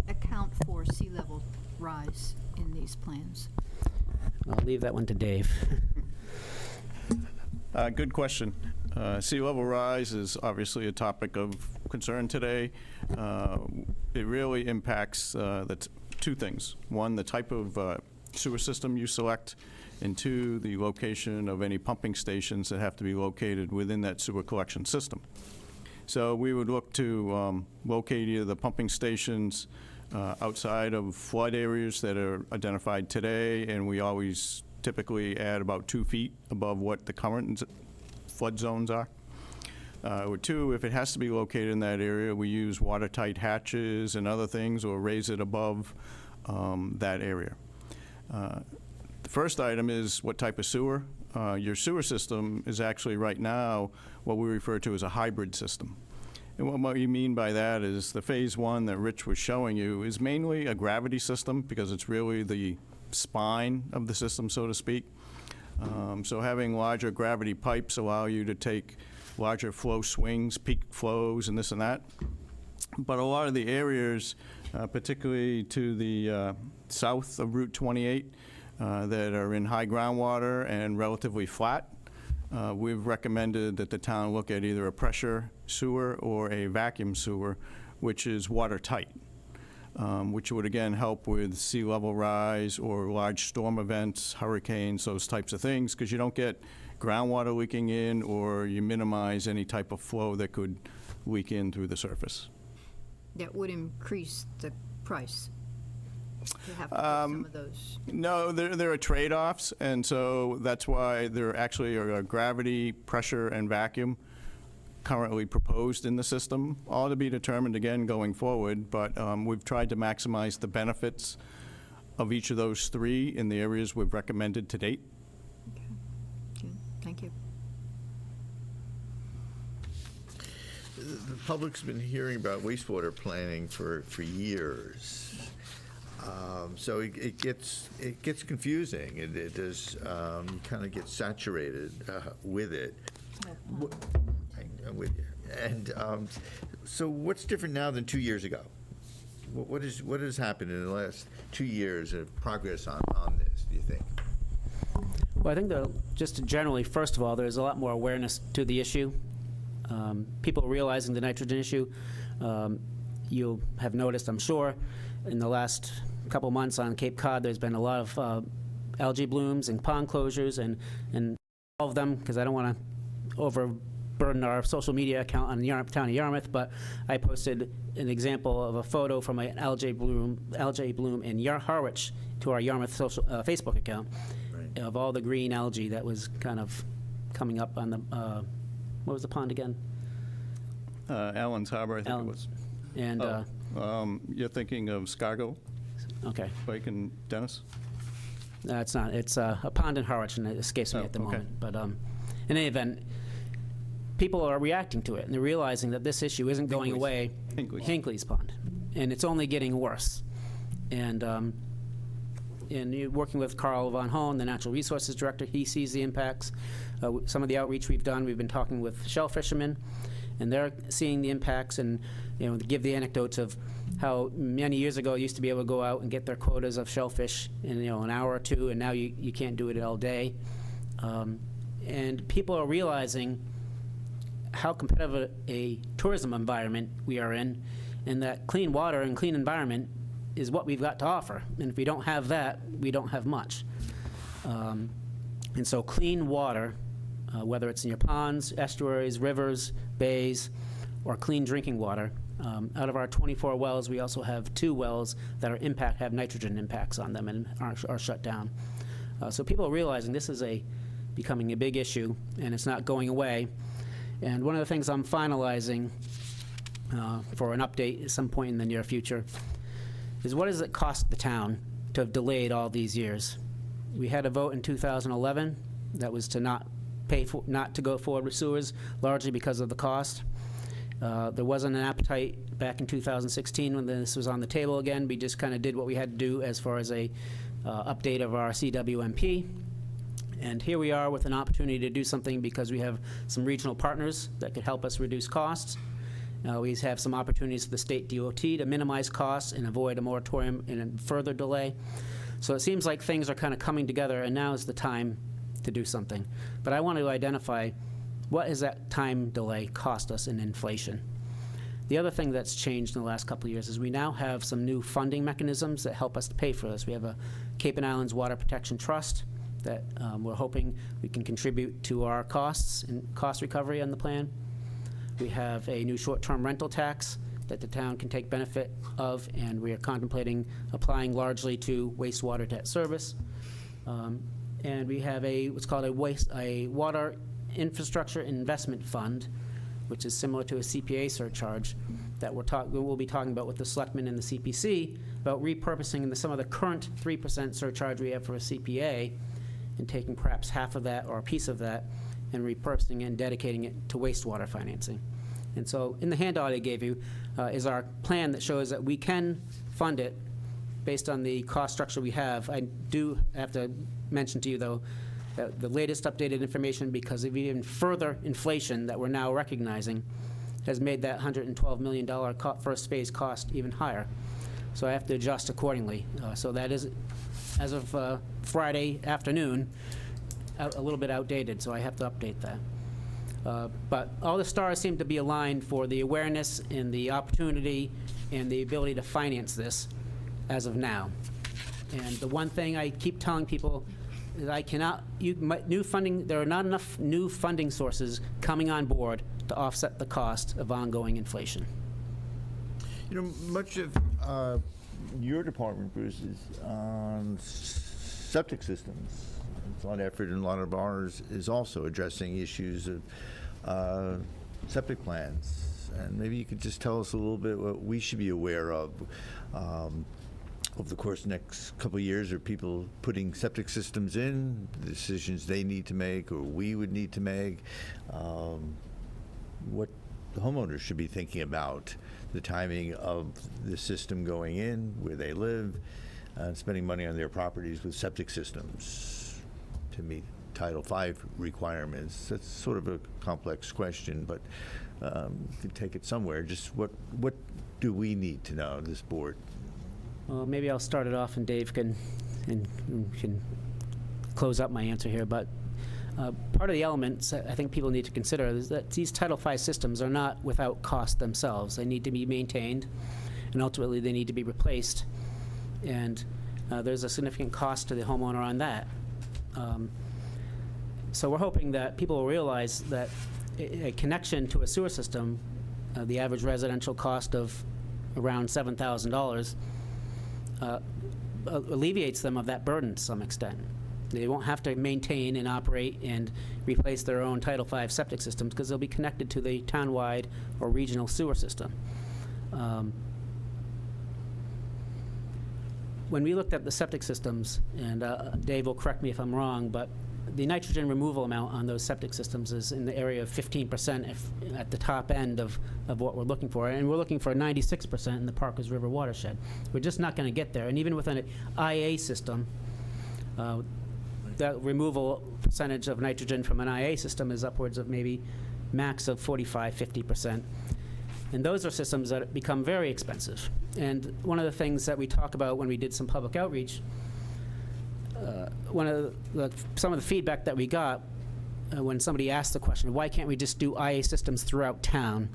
Speaker 5: account for sea level rise in these plans?
Speaker 8: I'll leave that one to Dave.
Speaker 9: Good question. Sea level rise is obviously a topic of concern today. It really impacts two things. One, the type of sewer system you select, and two, the location of any pumping stations that have to be located within that sewer collection system. So we would look to locate either the pumping stations outside of flood areas that are identified today, and we always typically add about 2 feet above what the current flood zones are. Or two, if it has to be located in that area, we use watertight hatches and other things, or raise it above that area. The first item is what type of sewer. Your sewer system is actually right now what we refer to as a hybrid system. And what we mean by that is the phase one that Rich was showing you is mainly a gravity system, because it's really the spine of the system, so to speak. So having larger gravity pipes allow you to take larger flow swings, peak flows, and this and that. But a lot of the areas particularly to the south of Route 28, that are in high groundwater and relatively flat. We've recommended that the town look at either a pressure sewer or a vacuum sewer, which is watertight, which would again help with sea level rise or large storm events, hurricanes, those types of things, because you don't get groundwater leaking in, or you minimize any type of flow that could leak in through the surface.
Speaker 5: That would increase the price to have to put some of those.
Speaker 9: No, there are trade-offs, and so that's why there actually are gravity, pressure, and vacuum currently proposed in the system, all to be determined again going forward, but we've tried to maximize the benefits of each of those three in the areas we've recommended to date.
Speaker 5: Okay. Good. Thank you.
Speaker 1: The public's been hearing about wastewater planning for years. So it gets confusing. It does kind of get saturated with it. I'm with you. And so what's different now than 2 years ago? What has happened in the last 2 years of progress on this, do you think?
Speaker 8: Well, I think just generally, first of all, there's a lot more awareness to the issue. People realizing the nitrogen issue. You'll have noticed, I'm sure, in the last couple months on Cape Cod, there's been a lot of algae blooms and pond closures, and all of them, because I don't want to overburden our social media account on the town of Yarmouth, but I posted an example of a photo from an algae bloom in Harwich to our Yarmouth Facebook account, right, of all the green algae that was kind of coming up on the, what was the pond again?
Speaker 9: Allen's Harbor, I think it was.
Speaker 8: And
Speaker 9: you're thinking of Scargo,
Speaker 8: okay,
Speaker 9: Lake and Dennis?
Speaker 8: No, it's not. It's a pond in Harwich, and it escapes me at the moment. But in any event, people are reacting to it, and they're realizing that this issue isn't going away. Hinckley's Pond. And it's only getting worse. And working with Carl Von Hohn, the Natural Resources Director, he sees the impacts. Some of the outreach we've done, we've been talking with shell fishermen, and they're seeing the impacts, and give the anecdotes of how many years ago you used to be able to go out and get their quotas of shellfish in an hour or two, and now you can't do it all day. And people are realizing how competitive a tourism environment we are in, and that clean water and clean environment is what we've got to offer. And if we don't have that, we don't have much. And so clean water, whether it's in your ponds, estuaries, rivers, bays, or clean drinking water. Out of our 24 wells, we also have 2 wells that have nitrogen impacts on them and are shut down. So people are realizing this is becoming a big issue, and it's not going away. And one of the things I'm finalizing for an update at some point in the near future is, what does it cost the town to have delayed all these years? We had a vote in 2011 that was to not to go forward with sewers, largely because of the cost. There wasn't an appetite back in 2016 when this was on the table again. We just kind of did what we had to do as far as a update of our CWMP. And here we are with an opportunity to do something because we have some regional partners that could help us reduce costs. We have some opportunities for the state DOT to minimize costs and avoid a moratorium and a further delay. So it seems like things are kind of coming together, and now is the time to do something. But I want to identify, what has that time delay cost us in inflation? The other thing that's changed in the last couple of years is we now have some new funding mechanisms that help us to pay for this. We have a Cape and Islands Water Protection Trust that we're hoping we can contribute to our costs and cost recovery on the plan. We have a new short-term rental tax that the town can take benefit of, and we are contemplating applying largely to wastewater debt service. And we have what's called a water infrastructure investment fund, which is similar to a CPA surcharge that we'll be talking about with the selectmen and the CPC about repurposing some of the current 3% surcharge we have for a CPA and taking perhaps half of that or a piece of that and repurposing it and dedicating it to wastewater financing. And so in the handout I gave you is our plan that shows that we can fund it based on the cost structure we have. I do have to mention to you, though, that the latest updated information, because of even further inflation that we're now recognizing, has made that $112 million first phase cost even higher. so I have to adjust accordingly. So that is, as of Friday afternoon, a little bit outdated, so I have to update that. But all the stars seem to be aligned for the awareness and the opportunity and the ability to finance this as of now. And the one thing I keep telling people is new funding, there are not enough new funding sources coming on board to offset the cost of ongoing inflation.
Speaker 1: You know, much of your department, Bruce, is on septic systems. A lot of effort, and a lot of ours is also addressing issues of septic plans. And maybe you could just tell us a little bit what we should be aware of over the course of the next couple of years. Are people putting septic systems in, the decisions they need to make or we would need to make, what the homeowners should be thinking about, the timing of the system going in, where they live, and spending money on their properties with septic systems to meet Title V requirements. That's sort of a complex question, but you could take it somewhere. Just what do we need to know, this board?
Speaker 8: Well, maybe I'll start it off, and Dave can close up my answer here. But part of the elements I think people need to consider is that these Title V systems are not without cost themselves. They need to be maintained, and ultimately they need to be replaced. And there's a significant cost to the homeowner on that. So we're hoping that people will realize that a connection to a sewer system, the average residential cost of around $7,000, alleviates them of that burden to some extent. They won't have to maintain and operate and replace their own Title V septic systems because they'll be connected to the townwide or regional sewer system. When we looked at the septic systems, and Dave will correct me if I'm wrong, but the nitrogen removal amount on those septic systems is in the area of 15% at the top end of what we're looking for. And we're looking for 96% in the Parkers River watershed. We're just not going to get there. And even with an IA system, that removal percentage of nitrogen from an IA system is upwards of maybe max of 45–50%. And those are systems that become very expensive. And one of the things that we talk about when we did some public outreach, some of the feedback that we got when somebody asked the question, why can't we just do IA systems throughout town?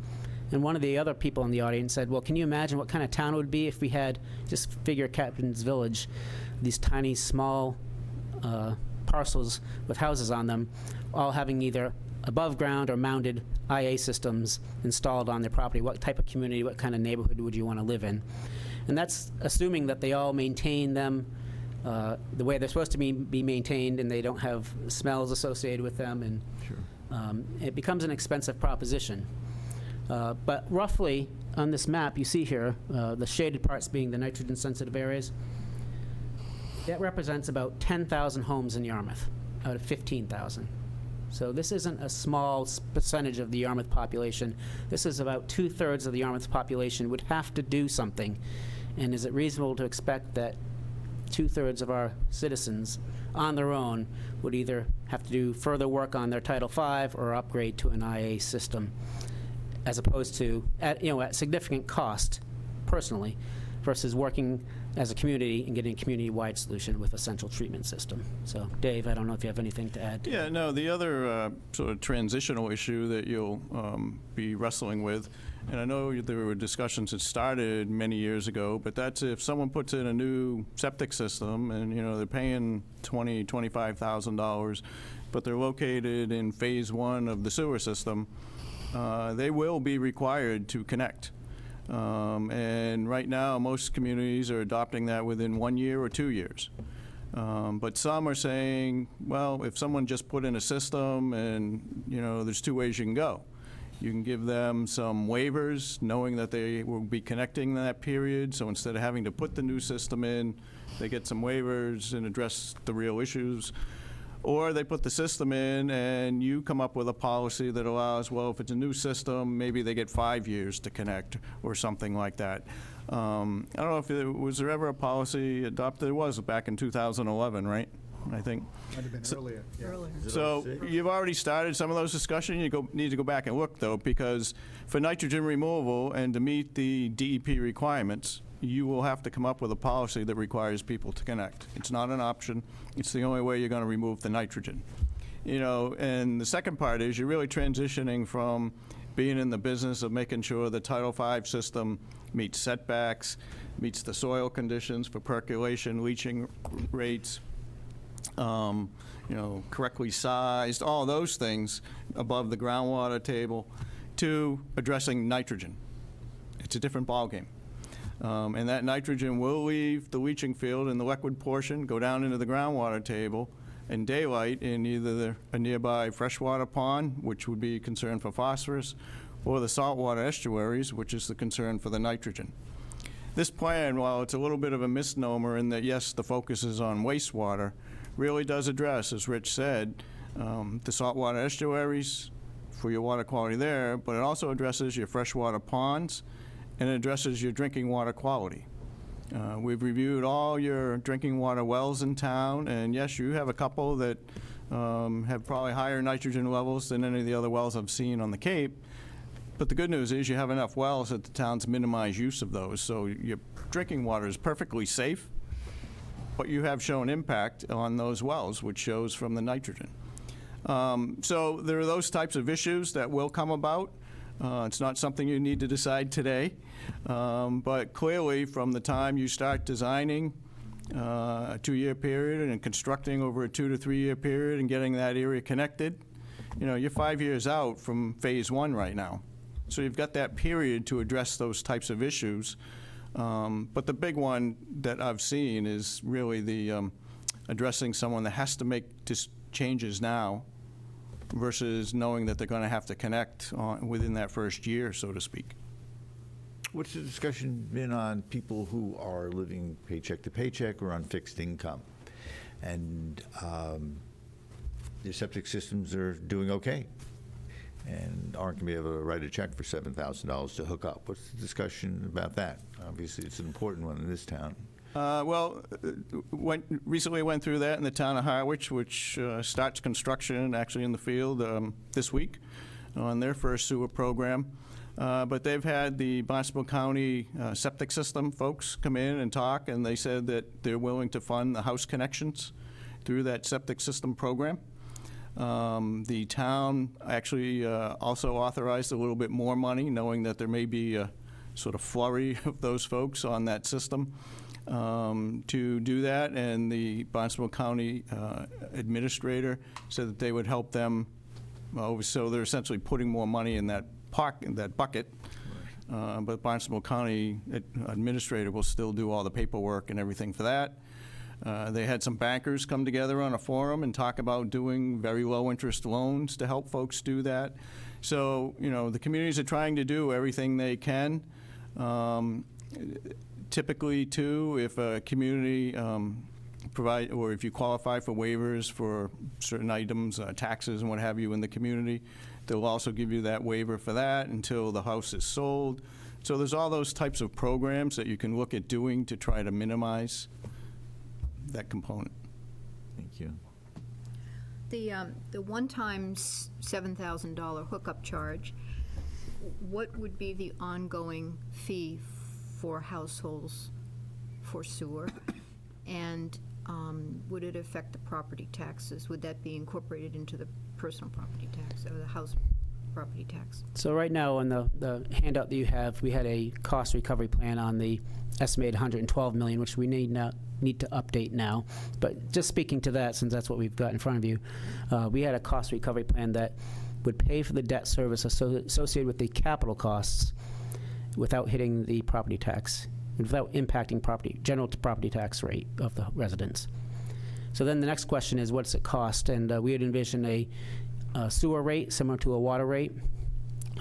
Speaker 8: And one of the other people in the audience said, well, can you imagine what kind of town it would be if we had, just figure Captain's Village, these tiny, small parcels with houses on them, all having either above ground or mounted IA systems installed on their property. What type of community, what kind of neighborhood would you want to live in? And that's assuming that they all maintain them the way they're supposed to be maintained, and they don't have smells associated with them, and it becomes an expensive proposition. But roughly, on this map you see here, the shaded parts being the nitrogen-sensitive areas, that represents about 10,000 homes in Yarmouth out of 15,000. So this isn't a small percentage of the Yarmouth population. This is about 2/3 of the Yarmouth population would have to do something. And is it reasonable to expect that 2/3 of our citizens on their own would either have to do further work on their Title V or upgrade to an IA system, as opposed to at significant cost personally, versus working as a community and getting a community-wide solution with a central treatment system. So, Dave, I don't know if you have anything to add.
Speaker 9: Yeah, no, the other sort of transitional issue that you'll be wrestling with, and I know there were discussions that started many years ago, but that's if someone puts in a new septic system and, they're paying $20,000, $25,000, but they're located in phase 1 of the sewer system, they will be required to connect. And right now, most communities are adopting that within 1 year or 2 years. But some are saying, well, if someone just put in a system and, there's 2 ways you can go. You can give them some waivers, knowing that they will be connecting in that period. So instead of having to put the new system in, they get some waivers and address the real issues. Or they put the system in and you come up with a policy that allows, well, if it's a new system, maybe they get 5 years to connect or something like that. I don't know if was there ever a policy adopted? There was back in 2011, right? I think.
Speaker 3: Might have been earlier. Yeah.
Speaker 5: Earlier.
Speaker 9: So you've already started some of those discussions. You need to go back and look, though, because for nitrogen removal and to meet the DEP requirements, you will have to come up with a policy that requires people to connect. It's not an option. It's the only way you're going to remove the nitrogen. And the second part is you're really transitioning from being in the business of making sure the Title V system meets setbacks, meets the soil conditions for percolation, leaching rates, correctly sized, all those things above the groundwater table, to addressing nitrogen. It's a different ballgame. And that nitrogen will leave the leaching field in the liquid portion, go down into the groundwater table, and daylight in either a nearby freshwater pond, which would be a concern for phosphorus, or the saltwater estuaries, which is the concern for the nitrogen. This plan, while it's a little bit of a misnomer in that, yes, the focus is on wastewater, really does address, as Rich said, the saltwater estuaries for your water quality there, but it also addresses your freshwater ponds, and it addresses your drinking water quality. We've reviewed all your drinking water wells in town, and yes, you have a couple that have probably higher nitrogen levels than any of the other wells I've seen on the Cape. But the good news is you have enough wells that the towns minimize use of those. So your drinking water is perfectly safe, but you have shown impact on those wells, which shows from the nitrogen. So there are those types of issues that will come about. It's not something you need to decide today. But clearly, from the time you start designing a 2-year period and constructing over a 2 to 3 year period and getting that area connected, you're 5 years out from phase 1 right now. So you've got that period to address those types of issues. But the big one that I've seen is really the addressing someone that has to make changes now versus knowing that they're going to have to connect within that first year, so to speak.
Speaker 1: What's the discussion been on people who are living paycheck to paycheck or on fixed income? And their septic systems are doing okay and aren't going to be able to write a check for $7,000 to hook up. What's the discussion about that? Obviously, it's an important one in this town.
Speaker 9: Recently went through that in the town of Harwich, which starts construction actually in the field this week on their first sewer program. But they've had the Barnstable County septic system folks come in and talk, and they said that they're willing to fund the house connections through that septic system program. The town actually also authorized a little bit more money, knowing that there may be a sort of flurry of those folks on that system to do that, and the Barnstable County administrator said that they would help them. So they're essentially putting more money in that bucket, but Barnstable County administrator will still do all the paperwork and everything for that. They had some bankers come together on a forum and talk about doing very low interest loans to help folks do that. So, the communities are trying to do everything they can. Typically, too, if a community or if you qualify for waivers for certain items, taxes and what have you in the community, they'll also give you that waiver for that until the house is sold. So there's all those types of programs that you can look at doing to try to minimize that component.
Speaker 1: Thank you.
Speaker 5: The one-time $7,000 hookup charge, what would be the ongoing fee for households for sewer? And would it affect the property taxes? Would that be incorporated into the personal property tax or the house property tax?
Speaker 8: So right now, on the handout that you have, we had a cost recovery plan on the estimated $112 million, which we need to update now. But just speaking to that, since that's what we've got in front of you, we had a cost recovery plan that would pay for the debt service associated with the capital costs without hitting the property tax, and without impacting general property tax rate of the residents. So then the next question is, what's it cost? And we had envisioned a sewer rate similar to a water rate,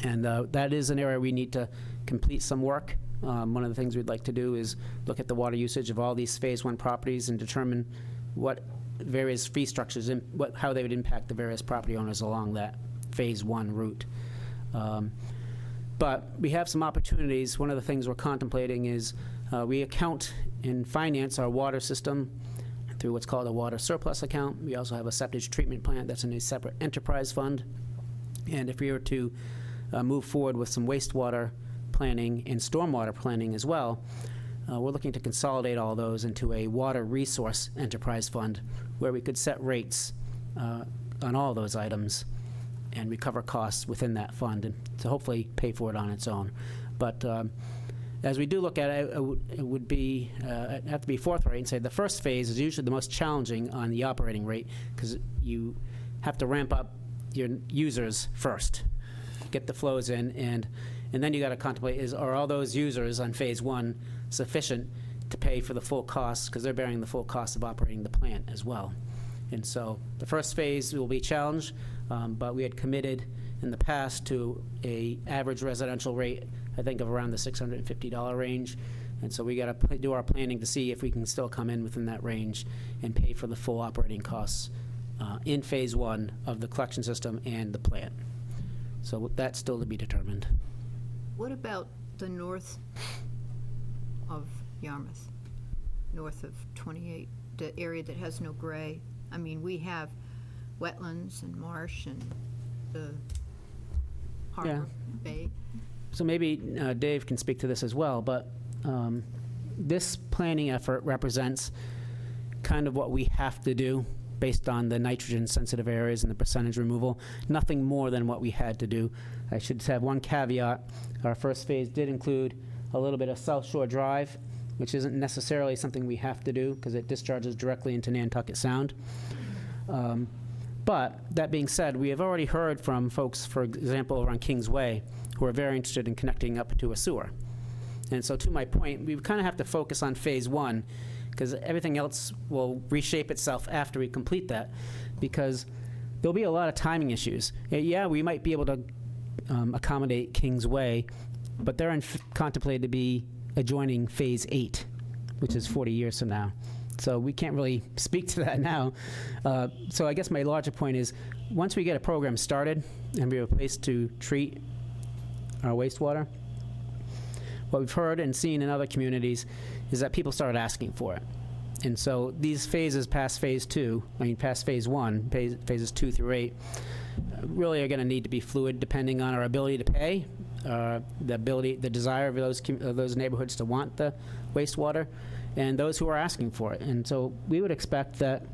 Speaker 8: and that is an area we need to complete some work. One of the things we'd like to do is look at the water usage of all these Phase 1 properties and determine what various fee structures, how they would impact the various property owners along that Phase 1 route. But we have some opportunities. One of the things we're contemplating is we account and finance our water system through what's called a water surplus account. We also have a septic treatment plant that's in a separate enterprise fund. And if we were to move forward with some wastewater planning and stormwater planning as well, we're looking to consolidate all those into a water resource enterprise fund where we could set rates on all those items and recover costs within that fund and to hopefully pay for it on its own. But as we do look at it, it would be, I'd have to be forthright and say the first phase is usually the most challenging on the operating rate because you have to ramp up your users first, get the flows in, and then you got to contemplate are all those users on phase one sufficient to pay for the full costs because they're bearing the full cost of operating the plant as well. And so the first phase will be challenged, but we had committed in the past to a average residential rate, I think, of around the $650 range. And so we got to do our planning to see if we can still come in within that range and pay for the full operating costs in phase one of the collection system and the plant. So that's still to be determined.
Speaker 5: What about the north of Yarmouth, north of 28, the area that has no gray? I mean, we have wetlands and marsh and the harbor bay.
Speaker 8: So maybe Dave can speak to this as well, but this planning effort represents kind of what we have to do based on the nitrogen-sensitive areas and the percentage removal, nothing more than what we had to do. I should have one caveat. Our first phase did include a little bit of South Shore Drive, which isn't necessarily something we have to do because it discharges directly into Nantucket Sound. But that being said, we have already heard from folks, for example, over on Kings Way, who are very interested in connecting up to a sewer. And so to my point, we kind of have to focus on phase one because everything else will reshape itself after we complete that because there'll be a lot of timing issues. Yeah, we might be able to accommodate Kings Way, but they're contemplated to be adjoining phase 8, which is 40 years from now. So we can't really speak to that now. So I guess my larger point is once we get a program started and we have a place to treat our wastewater, what we've heard and seen in other communities is that people started asking for it. And so these phases past phase 2, past phase 1, phases 2 through 8, really are going to need to be fluid depending on our ability to pay, the desire of those neighborhoods to want the wastewater, and those who are asking for it. And so we would expect that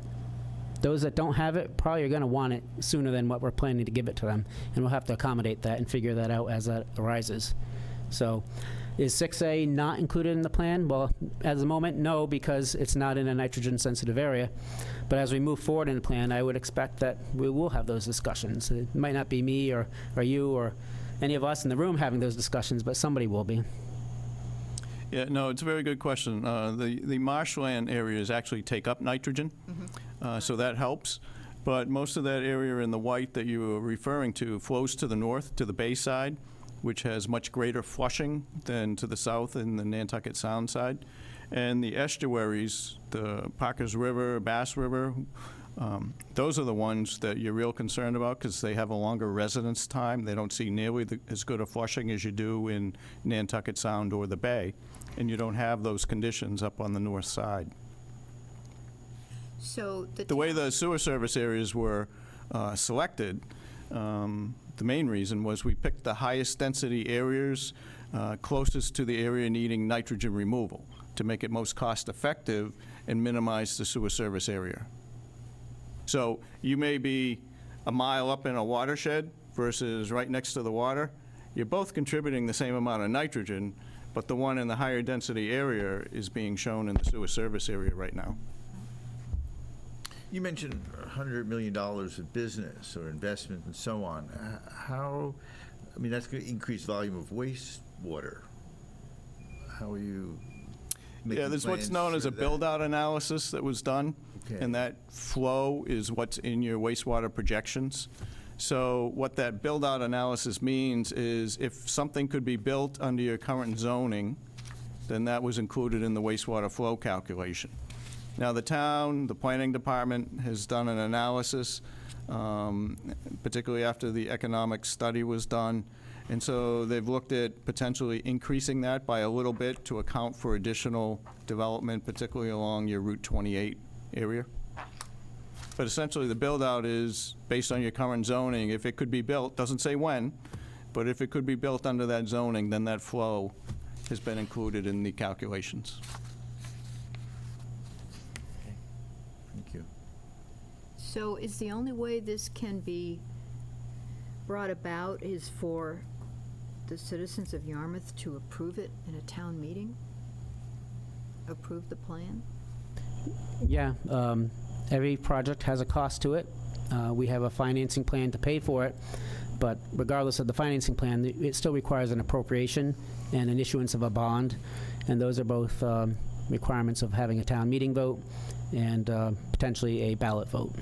Speaker 8: those that don't have it probably are going to want it sooner than what we're planning to give it to them, and we'll have to accommodate that and figure that out as that arises. So is 6A not included in the plan? Well, at the moment, no, because it's not in a nitrogen-sensitive area. But as we move forward in the plan, I would expect that we will have those discussions. It might not be me or you or any of us in the room having those discussions, but somebody will be.
Speaker 9: Yeah, no, it's a very good question. The marshland areas actually take up nitrogen, so that helps. But most of that area in the white that you were referring to flows to the north, to the bay side, which has much greater flushing than to the south in the Nantucket Sound side. And the estuaries, the Parkers River, Bass River, those are the ones that you're real concerned about because they have a longer residence time. They don't see nearly as good a flushing as you do in Nantucket Sound or the Bay, and you don't have those conditions up on the north side.
Speaker 5: So
Speaker 9: The way the sewer service areas were selected, the main reason was we picked the highest density areas closest to the area needing nitrogen removal to make it most cost effective and minimize the sewer service area. So you may be a mile up in a watershed versus right next to the water. You're both contributing the same amount of nitrogen, but the one in the higher density area is being shown in the sewer service area right now.
Speaker 1: You mentioned $100 million of business or investment and so on. That's going to increase volume of wastewater. How are you making
Speaker 9: Yeah, there's what's
Speaker 1: plans
Speaker 9: known as
Speaker 1: for
Speaker 9: a
Speaker 1: that?
Speaker 9: build-out analysis that was done,
Speaker 1: Okay.
Speaker 9: and that flow is what's in your wastewater projections. So what that build-out analysis means is if something could be built under your current zoning, then that was included in the wastewater flow calculation. Now, the town, the planning department has done an analysis, particularly after the economic study was done, and so they've looked at potentially increasing that by a little bit to account for additional development, particularly along your Route 28 area. But essentially, the build-out is based on your current zoning. If it could be built, doesn't say when, but if it could be built under that zoning, then that flow has been included in the calculations.
Speaker 1: Thank you.
Speaker 5: So is the only way this can be brought about is for the citizens of Yarmouth to approve it in a town meeting? Approve the plan?
Speaker 8: Yeah, every project has a cost to it. We have a financing plan to pay for it, but regardless of the financing plan, it still requires an appropriation and an issuance of a bond, and those are both requirements of having a town meeting vote and potentially a ballot vote.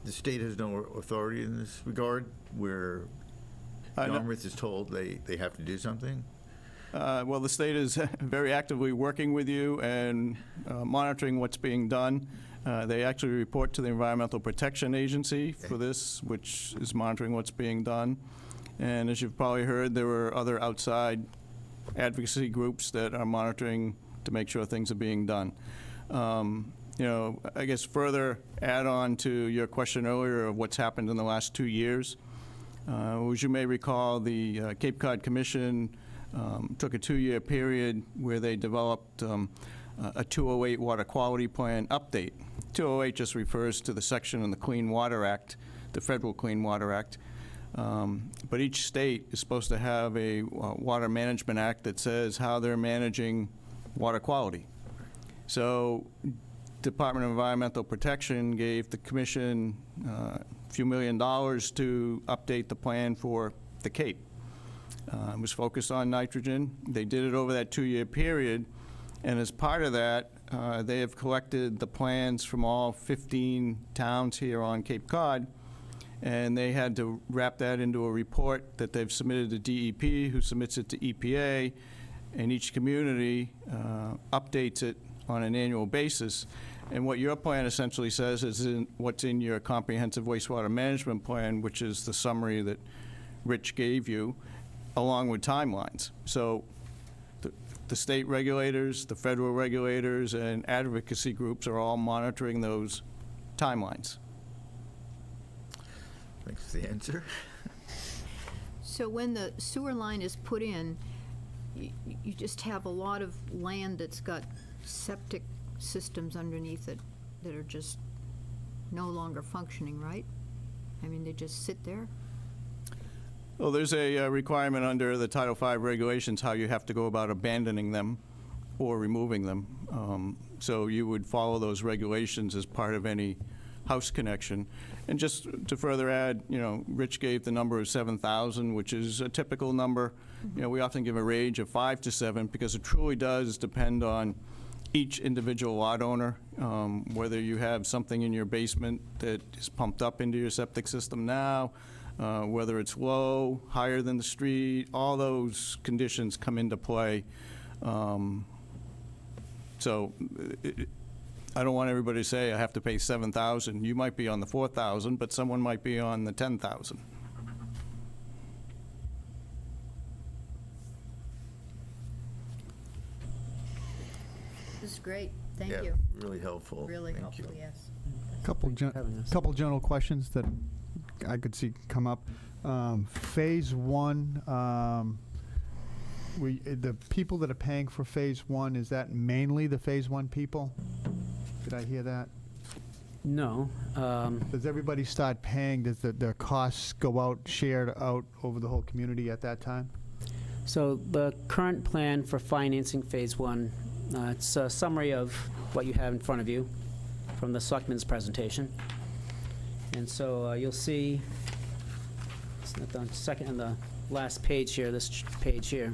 Speaker 1: The state has no authority in this regard, where
Speaker 9: No.
Speaker 1: Yarmouth is told they have to do something?
Speaker 9: Well, the state is very actively working with you and monitoring what's being done. They actually report to the Environmental Protection Agency for this, which is monitoring what's being done. And as you've probably heard, there were other outside advocacy groups that are monitoring to make sure things are being done. You know, I guess further add on to your question earlier of what's happened in the last 2 years. As you may recall, the Cape Cod Commission took a 2-year period where they developed a 208 water quality plan update. 208 just refers to the section in the Clean Water Act, the Federal Clean Water Act. But each state is supposed to have a water management act that says how they're managing water quality. So Department of Environmental Protection gave the commission a few $1 million to update the plan for the Cape. It was focused on nitrogen. They did it over that 2-year period, and as part of that, they have collected the plans from all 15 towns here on Cape Cod, and they had to wrap that into a report that they've submitted to DEP, who submits it to EPA, and each community updates it on an annual basis. And what your plan essentially says is what's in your comprehensive wastewater management plan, which is the summary that Rich gave you, along with timelines. So the state regulators, the federal regulators, and advocacy groups are all monitoring those timelines.
Speaker 1: Thanks for the answer.
Speaker 5: So when the sewer line is put in, you just have a lot of land that's got septic systems underneath it that are just no longer functioning, right? I mean, they just sit there?
Speaker 9: Well, there's a requirement under the Title V regulations how you have to go about abandoning them or removing them. So you would follow those regulations as part of any house connection. And just to further add, you know, Rich gave the number of 7,000, which is a typical number. You know, we often give a range of 5 to 7 because it truly does depend on each individual lot owner, whether you have something in your basement that is pumped up into your septic system now, whether it's low, higher than the street, all those conditions come into play. So I don't want everybody to say I have to pay $7,000. You might be on the $4,000, but someone might be on the $10,000.
Speaker 5: This is great, thank
Speaker 1: Yeah,
Speaker 5: you.
Speaker 1: really helpful.
Speaker 5: Really
Speaker 1: Thank you.
Speaker 5: helpful, yes.
Speaker 3: Couple general questions that I could see come up. Phase 1, the people that are paying for Phase 1, is that mainly the Phase 1 people? Did I hear that?
Speaker 8: No.
Speaker 3: Does everybody start paying? Does their costs go out, shared out over the whole community at that time?
Speaker 8: So the current plan for financing Phase 1, it's a summary of what you have in front of you from the Selectmen's presentation. And so you'll see, it's not the second and the last page here, this page here.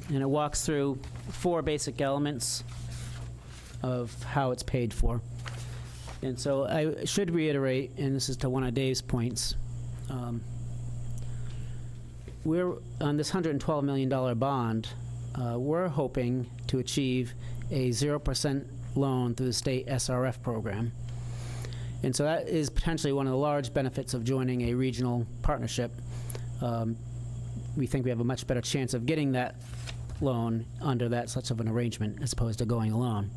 Speaker 8: And it walks through 4 basic elements of how it's paid for. And so I should reiterate, and this is to one of Dave's points, we're on this $112 million bond, we're hoping to achieve a 0% loan through the state SRF program. And so that is potentially one of the large benefits of joining a regional partnership. We think we have a much better chance of getting that loan under that such of an arrangement as opposed to going alone.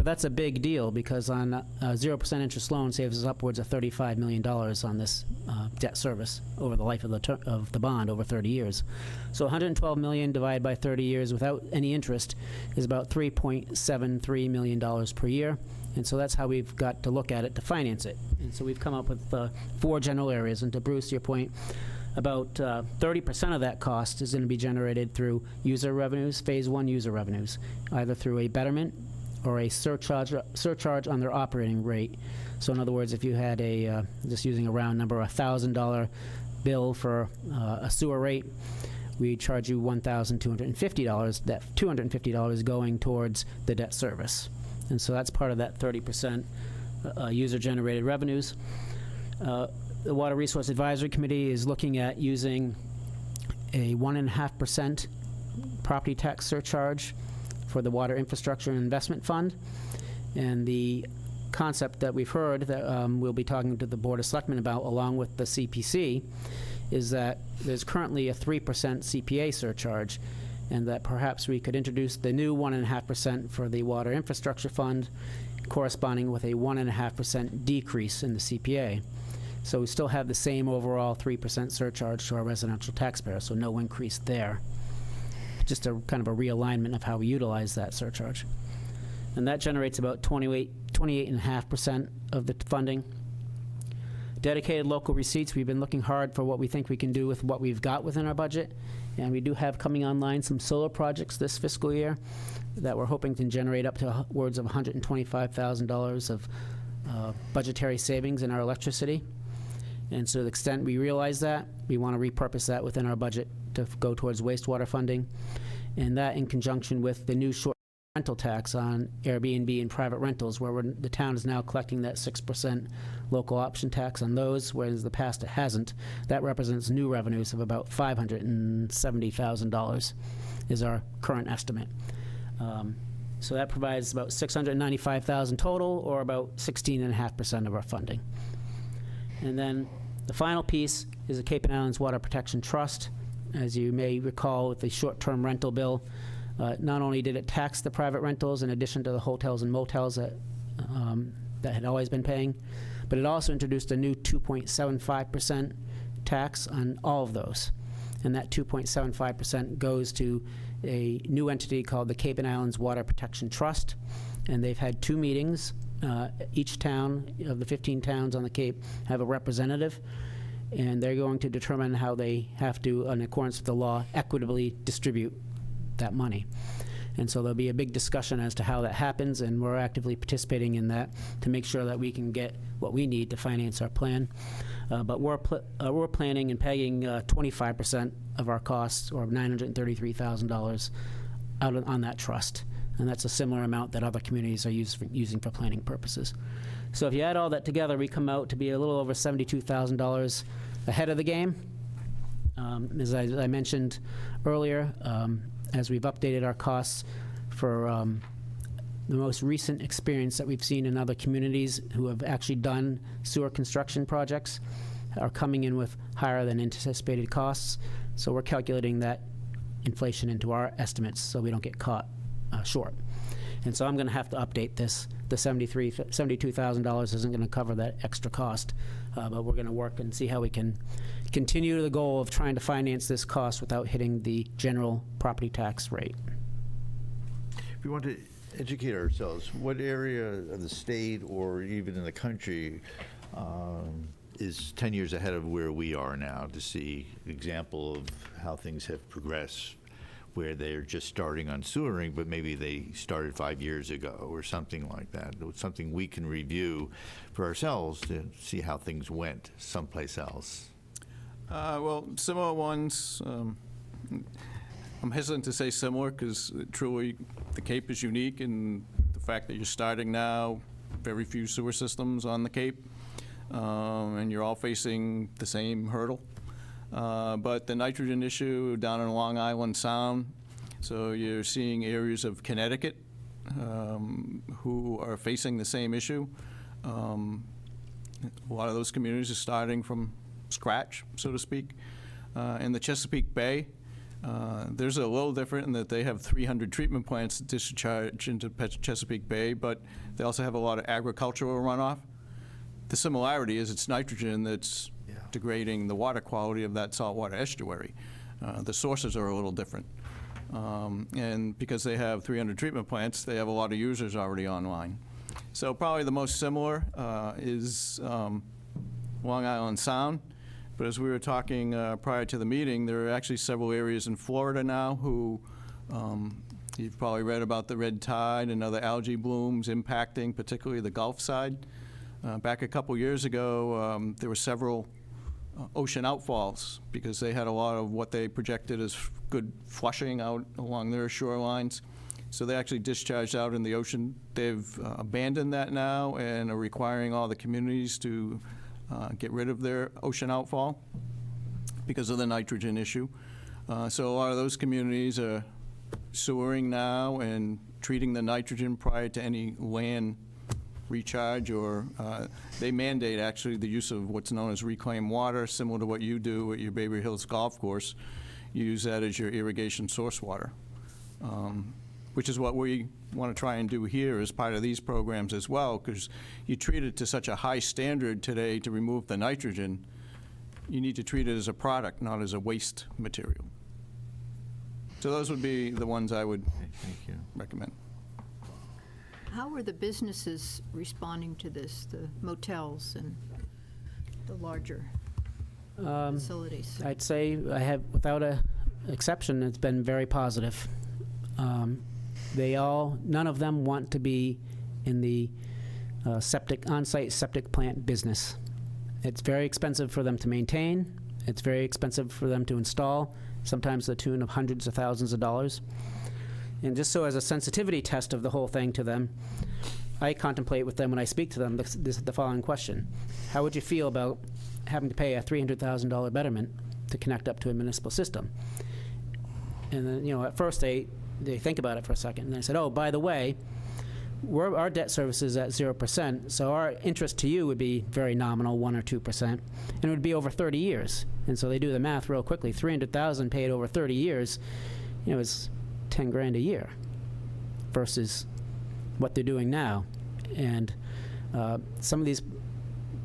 Speaker 8: But that's a big deal because on a 0% interest loan saves us upwards of $35 million on this debt service over the life of the bond over 30 years. So $112 million divided by 30 years without any interest is about $3.73 million per year. And so that's how we've got to look at it to finance it. And so we've come up with 4 general areas. And to Bruce, your point, about 30% of that cost is going to be generated through user revenues, phase 1 user revenues, either through a betterment or a surcharge on their operating rate. So in other words, if you had a, just using a round number, $1,000 bill for a sewer rate, we charge you $1,250. That $250 going towards the debt service. And so that's part of that 30% user-generated revenues. The Water Resource Advisory Committee is looking at using a 1.5% property tax surcharge for the Water Infrastructure and Investment Fund. And the concept that we've heard that we'll be talking to the Board of Selectmen about, along with the CPC, is that there's currently a 3% CPA surcharge, and that perhaps we could introduce the new 1.5% for the Water Infrastructure Fund, corresponding with a 1.5% decrease in the CPA. So we still have the same overall 3% surcharge to our residential taxpayers, so no increase there. Just a kind of a realignment of how we utilize that surcharge. And that generates about 28.5% of the funding. Dedicated local receipts, we've been looking hard for what we think we can do with what we've got within our budget. And we do have coming online some solar projects this fiscal year that we're hoping can generate up to upwards of $125,000 of budgetary savings in our electricity. And so to the extent we realize that, we want to repurpose that within our budget to go towards wastewater funding. And that in conjunction with the new short rental tax on Airbnb and private rentals, where the town is now collecting that 6% local option tax on those, whereas in the past it hasn't. That represents new revenues of about $570,000 is our current estimate. So that provides about $695,000 total, or about 16.5% of our funding. And then the final piece is the Cape and Islands Water Protection Trust. As you may recall, with the short-term rental bill, not only did it tax the private rentals in addition to the hotels and motels that had always been paying, but it also introduced a new 2.75% tax on all of those. And that 2.75% goes to a new entity called the Cape and Islands Water Protection Trust. And they've had 2 meetings. Each town of the 15 towns on the Cape have a representative, and they're going to determine how they have to, in accordance with the law, equitably distribute that money. And so there'll be a big discussion as to how that happens, and we're actively participating in that to make sure that we can get what we need to finance our plan. But we're planning and pegging 25% of our costs, or $933,000, out on that trust. And that's a similar amount that other communities are using for planning purposes. So if you add all that together, we come out to be a little over $72,000 ahead of the game. As I mentioned earlier, as we've updated our costs for the most recent experience that we've seen in other communities who have actually done sewer construction projects are coming in with higher than anticipated costs. So we're calculating that inflation into our estimates so we don't get caught short. And so I'm going to have to update this. The $72,000 isn't going to cover that extra cost, but we're going to work and see how we can continue the goal of trying to finance this cost without hitting the general property tax rate.
Speaker 1: If we want to educate ourselves, what area of the state or even in the country is 10 years ahead of where we are now, to see an example of how things have progressed, where they're just starting on sewering, but maybe they started 5 years ago or something like that. It's something we can review for ourselves to see how things went someplace else.
Speaker 9: Well, similar ones, I'm hesitant to say similar because truly the Cape is unique in the fact that you're starting now, very few sewer systems on the Cape, and you're all facing the same hurdle. But the nitrogen issue down in Long Island Sound, so you're seeing areas of Connecticut who are facing the same issue. A lot of those communities are starting from scratch, so to speak. In the Chesapeake Bay, There's a little different in that they have 300 treatment plants that discharge into Chesapeake Bay, but they also have a lot of agricultural runoff. The similarity is it's nitrogen that's degrading the water quality of that saltwater estuary. The sources are a little different. And because they have 300 treatment plants, they have a lot of users already online. So probably the most similar is Long Island Sound. But as we were talking prior to the meeting, there are actually several areas in Florida now who, you've probably read about the red tide and other algae blooms impacting particularly the Gulf side. Back a couple years ago, there were several ocean outfalls because they had a lot of what they projected as good flushing out along their shorelines. So they actually discharged out in the ocean. They've abandoned that now and are requiring all the communities to get rid of their ocean outfall because of the nitrogen issue. So a lot of those communities are sewering now and treating the nitrogen prior to any land recharge, or they mandate actually the use of what's known as reclaimed water, similar to what you do at your Baby Hills Golf Course. You use that as your irrigation source water, which is what we want to try and do here as part of these programs as well, because you treat it to such a high standard today to remove the nitrogen, you need to treat it as a product, not as a waste material. So those would be the ones I would
Speaker 1: Thank you.
Speaker 9: recommend.
Speaker 5: How are the businesses responding to this, the motels and the larger facilities?
Speaker 8: I'd say I have, without a exception, it's been very positive. None of them want to be in the on-site septic plant business. It's very expensive for them to maintain. It's very expensive for them to install, sometimes to the tune of hundreds of thousands of dollars. And just so as a sensitivity test of the whole thing to them, I contemplate with them when I speak to them the following question. How would you feel about having to pay a $300,000 betterment to connect up to a municipal system? And then, at first they think about it for a second, and they said, oh, by the way, our debt service is at 0%, so our interest to you would be very nominal, 1 or 2%, and it would be over 30 years. And so they do the math real quickly. $300,000 paid over 30 years, is 10 grand a year versus what they're doing now. And some of these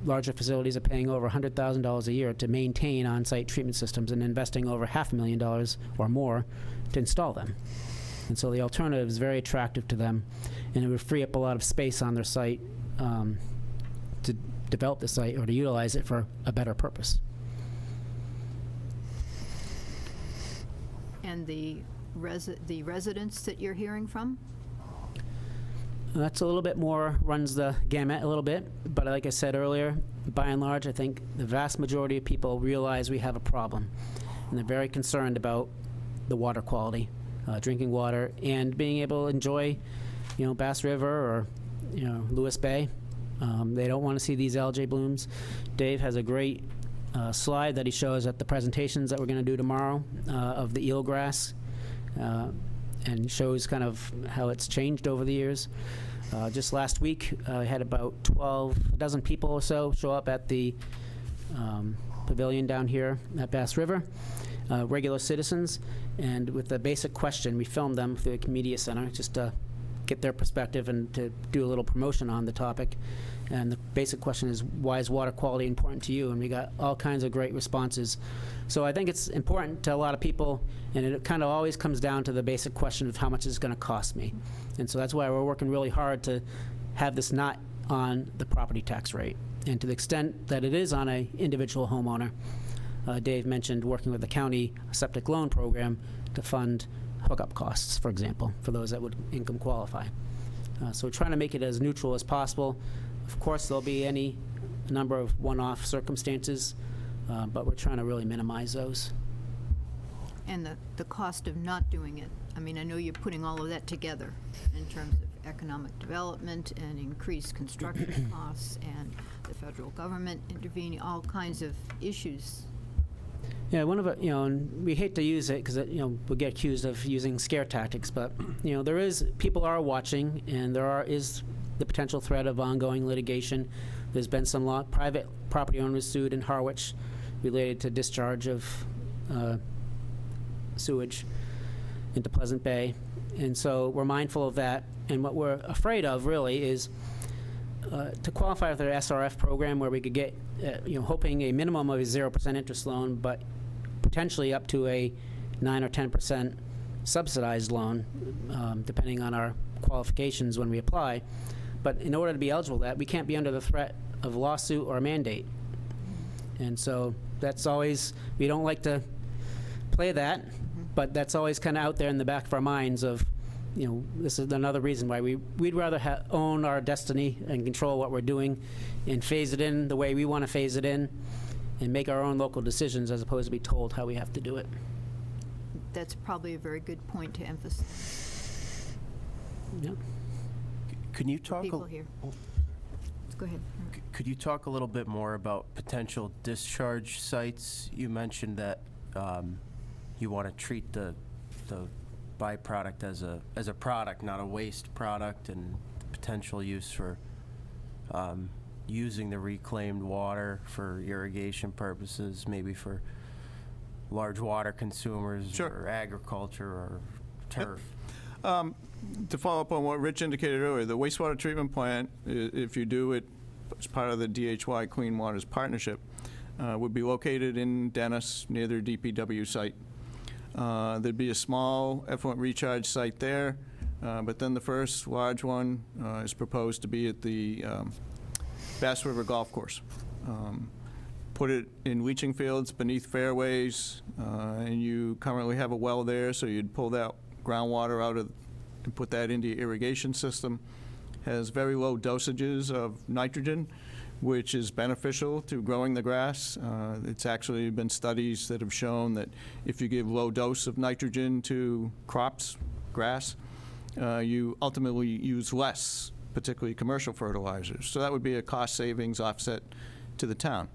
Speaker 8: larger facilities are paying over $100,000 a year to maintain on-site treatment systems and investing over $500,000 or more to install them. And so the alternative is very attractive to them, and it would free up a lot of space on their site to develop the site or to utilize it for a better purpose.
Speaker 5: And the residents that you're hearing from?
Speaker 8: That's a little bit more, runs the gamut a little bit, but like I said earlier, by and large, I think the vast majority of people realize we have a problem, and they're very concerned about the water quality, drinking water, and being able to enjoy, Bass River or, Lewis Bay. They don't want to see these algae blooms. Dave has a great slide that he shows at the presentations that we're going to do tomorrow of the eelgrass, and shows kind of how it's changed over the years. Just last week, I had about a dozen people or so show up at the pavilion down here at Bass River, regular citizens, and with the basic question, we filmed them through the Media Center just to get their perspective and to do a little promotion on the topic. And the basic question is, why is water quality important to you? And we got all kinds of great responses. So I think it's important to a lot of people, and it kind of always comes down to the basic question of how much is it going to cost me. And so that's why we're working really hard to have this not on the property tax rate. And to the extent that it is on an individual homeowner, Dave mentioned working with the county septic loan program to fund hookup costs, for example, for those that would income qualify. So we're trying to make it as neutral as possible. Of course, there'll be any number of one-off circumstances, but we're trying to really minimize those.
Speaker 5: And the cost of not doing it. I mean, I know you're putting all of that together in terms of economic development and increased construction costs and the federal government intervening, all kinds of issues.
Speaker 8: Yeah, one of it, and we hate to use it because we'll get accused of using scare tactics, but people are watching, and is the potential threat of ongoing litigation. There's been some private property owners sued in Harwich related to discharge of sewage into Pleasant Bay. And so we're mindful of that. And what we're afraid of, really, is to qualify for the SRF program where we could get, hoping a minimum of a 0% interest loan, but potentially up to a 9 or 10% subsidized loan, depending on our qualifications when we apply. But in order to be eligible for that, we can't be under the threat of lawsuit or mandate. And so that's always, we don't like to play that, but that's always kind of out there in the back of our minds of, this is another reason why we'd rather own our destiny and control what we're doing and phase it in the way we want to phase it in and make our own local decisions as opposed to be told how we have to do it.
Speaker 5: That's probably a very good point to emphasize
Speaker 8: Yeah.
Speaker 10: Can you
Speaker 5: for
Speaker 10: talk?
Speaker 5: people here. Go ahead.
Speaker 10: Could you talk a little bit more about potential discharge sites? You mentioned that you want to treat the byproduct as a product, not a waste product, and potential use for using the reclaimed water for irrigation purposes, maybe for large water consumers.
Speaker 9: Sure.
Speaker 10: Or agriculture or turf.
Speaker 9: To follow up on what Rich indicated earlier, the wastewater treatment plant, if you do it as part of the DHY Clean Waters Partnership, would be located in Dennis near their DPW site. There'd be a small effluent recharge site there, but then the first large one is proposed to be at the Bass River Golf Course. Put it in leaching fields beneath fairways, and you currently have a well there, so you'd pull that groundwater out of and put that into your irrigation system. Has very low dosages of nitrogen, which is beneficial to growing the grass. It's actually been studies that have shown that if you give low dose of nitrogen to crops, grass, you ultimately use less, particularly commercial fertilizers. So that would be a cost savings offset to the town.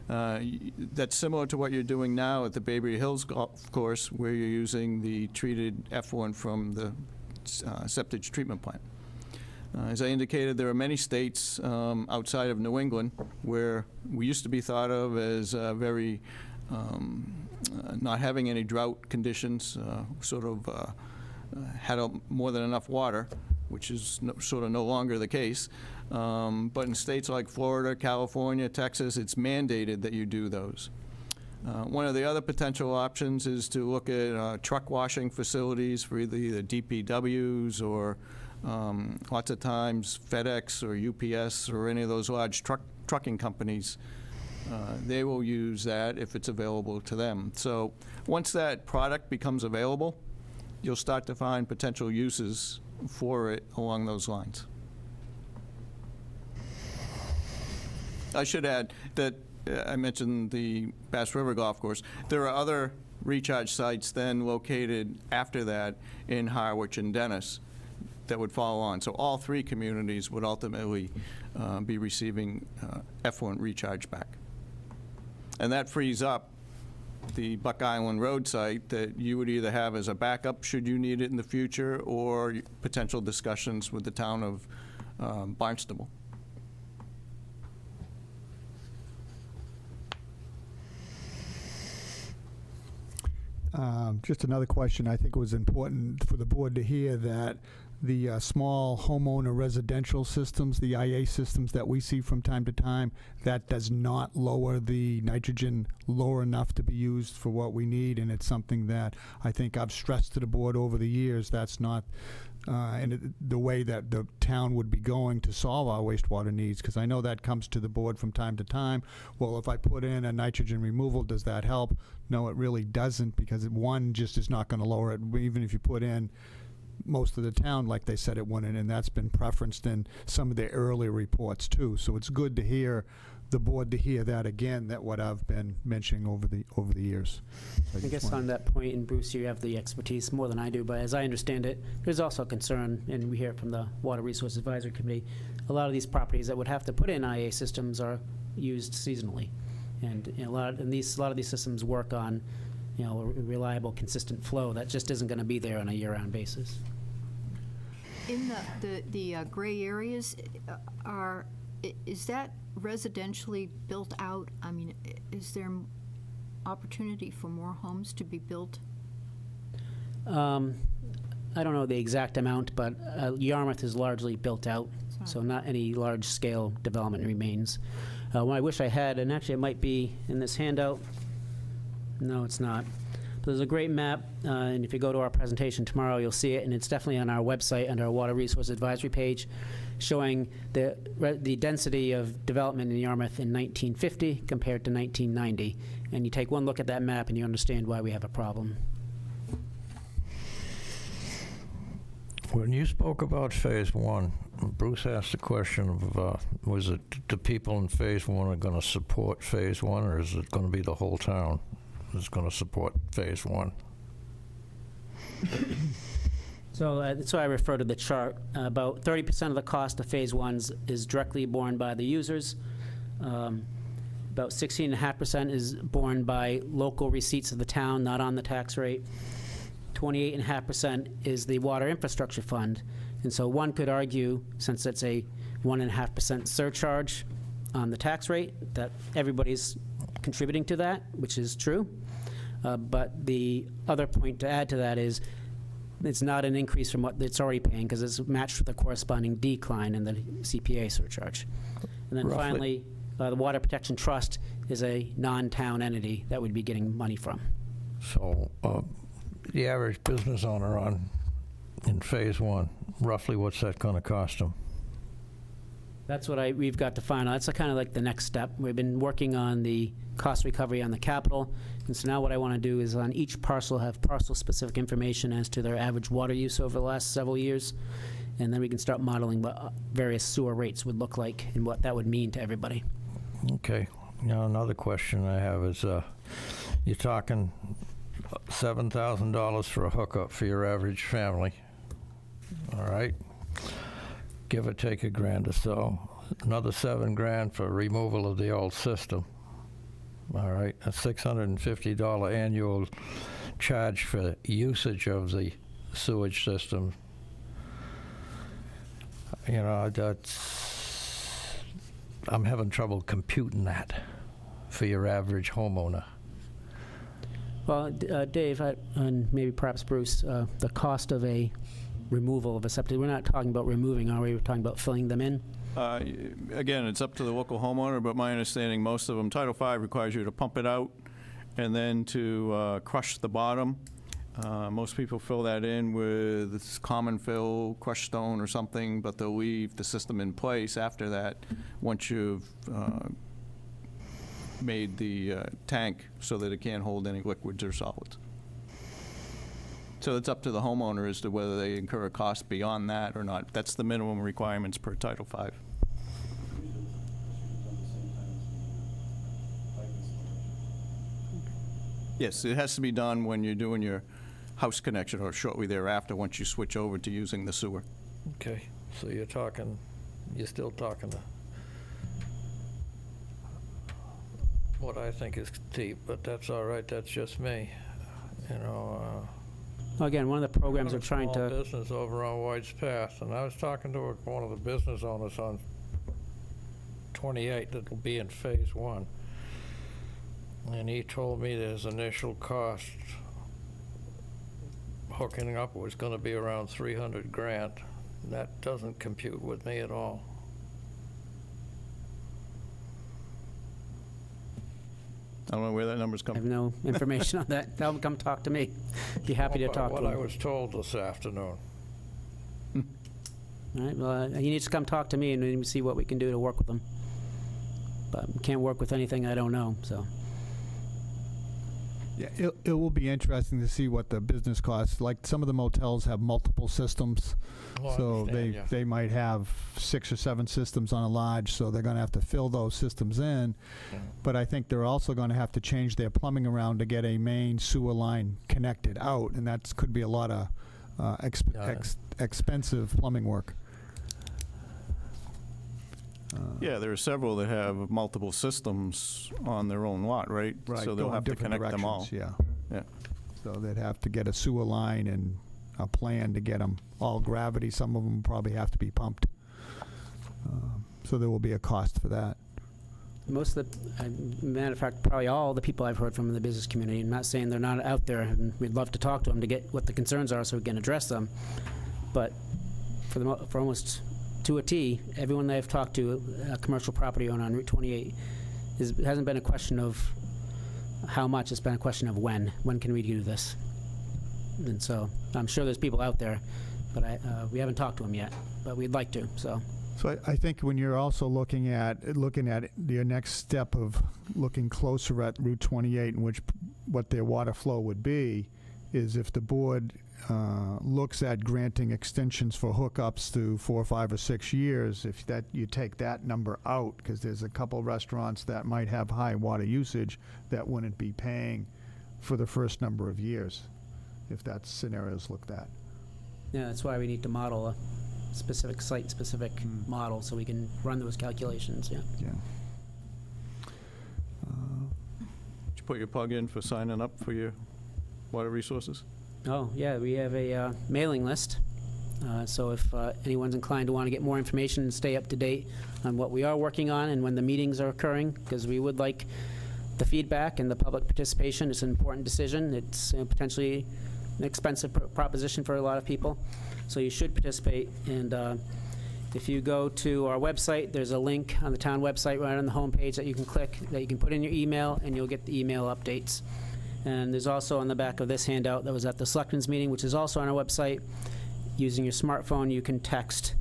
Speaker 9: That's similar to what you're doing now at the Bayberry Hills Golf Course, where you're using the treated effluent from the septic treatment plant. As I indicated, there are many states outside of New England where we used to be thought of as very not having any drought conditions, had more than enough water, which is sort of no longer the case. But in states like Florida, California, Texas, it's mandated that you do those. One of the other potential options is to look at truck washing facilities for either DPWs or lots of times FedEx or UPS or any of those large trucking companies. They will use that if it's available to them. So once that product becomes available, you'll start to find potential uses for it along those lines. I should add that I mentioned the Bass River Golf Course. There are other recharge sites then located after that in Harwich and Dennis that would follow on. So all three communities would ultimately be receiving effluent recharge back. And that frees up the Buck Island Road site that you would either have as a backup should you need it in the future, or potential discussions with the town of Barnstable.
Speaker 3: Just another question. I think it was important for the board to hear that the small homeowner residential systems, the IA systems that we see from time to time, that does not lower the nitrogen lower enough to be used for what we need, and it's something that I think I've stressed to the board over the years. That's not the way that the town would be going to solve our wastewater needs, because I know that comes to the board from time to time. Well, if I put in a nitrogen removal, does that help? No, it really doesn't, because one just is not going to lower it. Even if you put in most of the town, like they said it wouldn't, and that's been preferenced in some of their earlier reports too. So it's good to hear the board to hear that again, that what I've been mentioning over the years. So
Speaker 8: I guess on that point, and Bruce, you have the expertise more than I do, but as I understand it, there's also a concern, and we hear it from the Water Resource Advisory Committee, a lot of these properties that would have to put in IA systems are used seasonally. And a lot of these systems work on, a reliable, consistent flow that just isn't going to be there on a year-round basis.
Speaker 5: In the gray areas, is that residentially built out? I mean, is there opportunity for more homes to be built
Speaker 8: I don't know the exact amount, but Yarmouth is largely built out, so not any large-scale development remains. What I wish I had, and actually it might be in this handout. No, it's not. But there's a great map, and if you go to our presentation tomorrow, you'll see it, and it's definitely on our website under our Water Resource Advisory page, showing the density of development in Yarmouth in 1950 compared to 1990. And you take one look at that map, and you understand why we have a problem.
Speaker 11: When you spoke about Phase 1, Bruce asked a question of, was it the people in Phase 1 are going to support Phase 1, or is it going to be the whole town that's going to support Phase 1?
Speaker 8: So that's why I refer to the chart. About 30% of the cost of Phase 1 is directly borne by the users. About 16.5% is borne by local receipts of the town, not on the tax rate. 28.5% is the Water Infrastructure Fund. And so one could argue, since it's a 1.5% surcharge on the tax rate, that everybody's contributing to that, which is true. But the other point to add to that is it's not an increase from what it's already paying, because it's matched with a corresponding decline in the CPA surcharge. And then finally, the Water Protection Trust is a non-town entity that would be getting money from.
Speaker 11: So the average business owner in Phase 1, roughly what's that going to cost them?
Speaker 8: That's what we've got to find out. That's kind of like the next step. We've been working on the cost recovery on the capital, and so now what I want to do is on each parcel have parcel-specific information as to their average water use over the last several years, and then we can start modeling what various sewer rates would look like and what that would mean to everybody.
Speaker 11: Okay. Now, another question I have is, you're talking $7,000 for a hookup for your average family. All right. Give or take $1,000 or so. Another $7,000 for removal of the old system. All right. A $650 annual charge for usage of the sewage system. You know, I'm having trouble computing that for your average homeowner.
Speaker 8: Well, Dave, and maybe perhaps Bruce, the cost of a removal of a septic, we're not talking about removing, are we? We're talking about filling them in?
Speaker 9: Again, it's up to the local homeowner, but my understanding, most of them, Title V requires you to pump it out and then to crush the bottom. Most people fill that in with this common fill, crushed stone or something, but they'll leave the system in place after that once you've made the tank so that it can't hold any liquids or solids. So it's up to the homeowner as to whether they incur a cost beyond that or not. That's the minimum requirements per Title V. Yes, it has to be done when you're doing your house connection or shortly thereafter once you switch over to using the sewer.
Speaker 11: Okay, so you're still talking what I think is steep, but that's all right, that's just me. You know,
Speaker 8: Well, again, one of the programs we're trying
Speaker 11: small
Speaker 8: to...
Speaker 11: business over on White's Path, and I was talking to one of the business owners on 28 that'll be in Phase 1, and he told me his initial cost hooking up was going to be around $300,000. That doesn't compute with me at all.
Speaker 9: I don't know where that number's
Speaker 8: I
Speaker 9: coming
Speaker 8: have
Speaker 9: from.
Speaker 8: no information on that. Tell them, come talk to me. Be happy to talk to
Speaker 11: What
Speaker 8: them.
Speaker 11: I was told this afternoon.
Speaker 8: All right, well, he needs to come talk to me and then we see what we can do to work with him. But we can't work with anything I don't know, so.
Speaker 3: Yeah, it will be interesting to see what the business costs. Like, some of the motels have multiple systems,
Speaker 11: Oh, I
Speaker 3: so
Speaker 11: understand, yeah.
Speaker 3: they might have 6 or 7 systems on a lodge, so they're going to have to fill those systems in.
Speaker 11: Yeah.
Speaker 3: But I think they're also going to have to change their plumbing around to get a main sewer line connected out, and that could be a lot of expensive plumbing work.
Speaker 9: Yeah, there are several that have multiple systems on their own lot, right? So they'll
Speaker 3: going
Speaker 9: have to
Speaker 3: different
Speaker 9: connect them all.
Speaker 3: directions,
Speaker 9: Yeah.
Speaker 3: So they'd have to get a sewer line and a plan to get them all gravity. Some of them probably have to be pumped. So there will be a cost for that.
Speaker 8: most of the, matter of fact, probably all the people I've heard from in the business community, I'm not saying they're not out there, and we'd love to talk to them to get what the concerns are so we can address them. But for almost to a T, everyone that I've talked to, a commercial property owner on Route 28, it hasn't been a question of how much, it's been a question of when. When can we do this? And so I'm sure there's people out there, but we haven't talked to them yet, but we'd like to, so.
Speaker 3: So I think when you're also looking at your next step of looking closer at Route 28 and what their water flow would be, is if the board looks at granting extensions for hookups to 4, 5, or 6 years, if that you take that number out, because there's a couple restaurants that might have high water usage that wouldn't be paying for the first number of years, if that scenario's looked at.
Speaker 8: Yeah, that's why we need to model a specific site-specific model so we can run those calculations, yeah.
Speaker 3: Yeah.
Speaker 9: Did you put your plug in for signing up for your water resources?
Speaker 8: Oh, yeah, we have a mailing list. So if anyone's inclined to want to get more information and stay up to date on what we are working on and when the meetings are occurring, because we would like the feedback and the public participation. It's an important decision. It's potentially an expensive proposition for a lot of people. So you should participate. And if you go to our website, there's a link on the town website right on the home page that you can click, that you can put in your email, and you'll get the email updates. And there's also on the back of this handout that was at the Selectmen's meeting, which is also on our website. Using your smartphone, you can text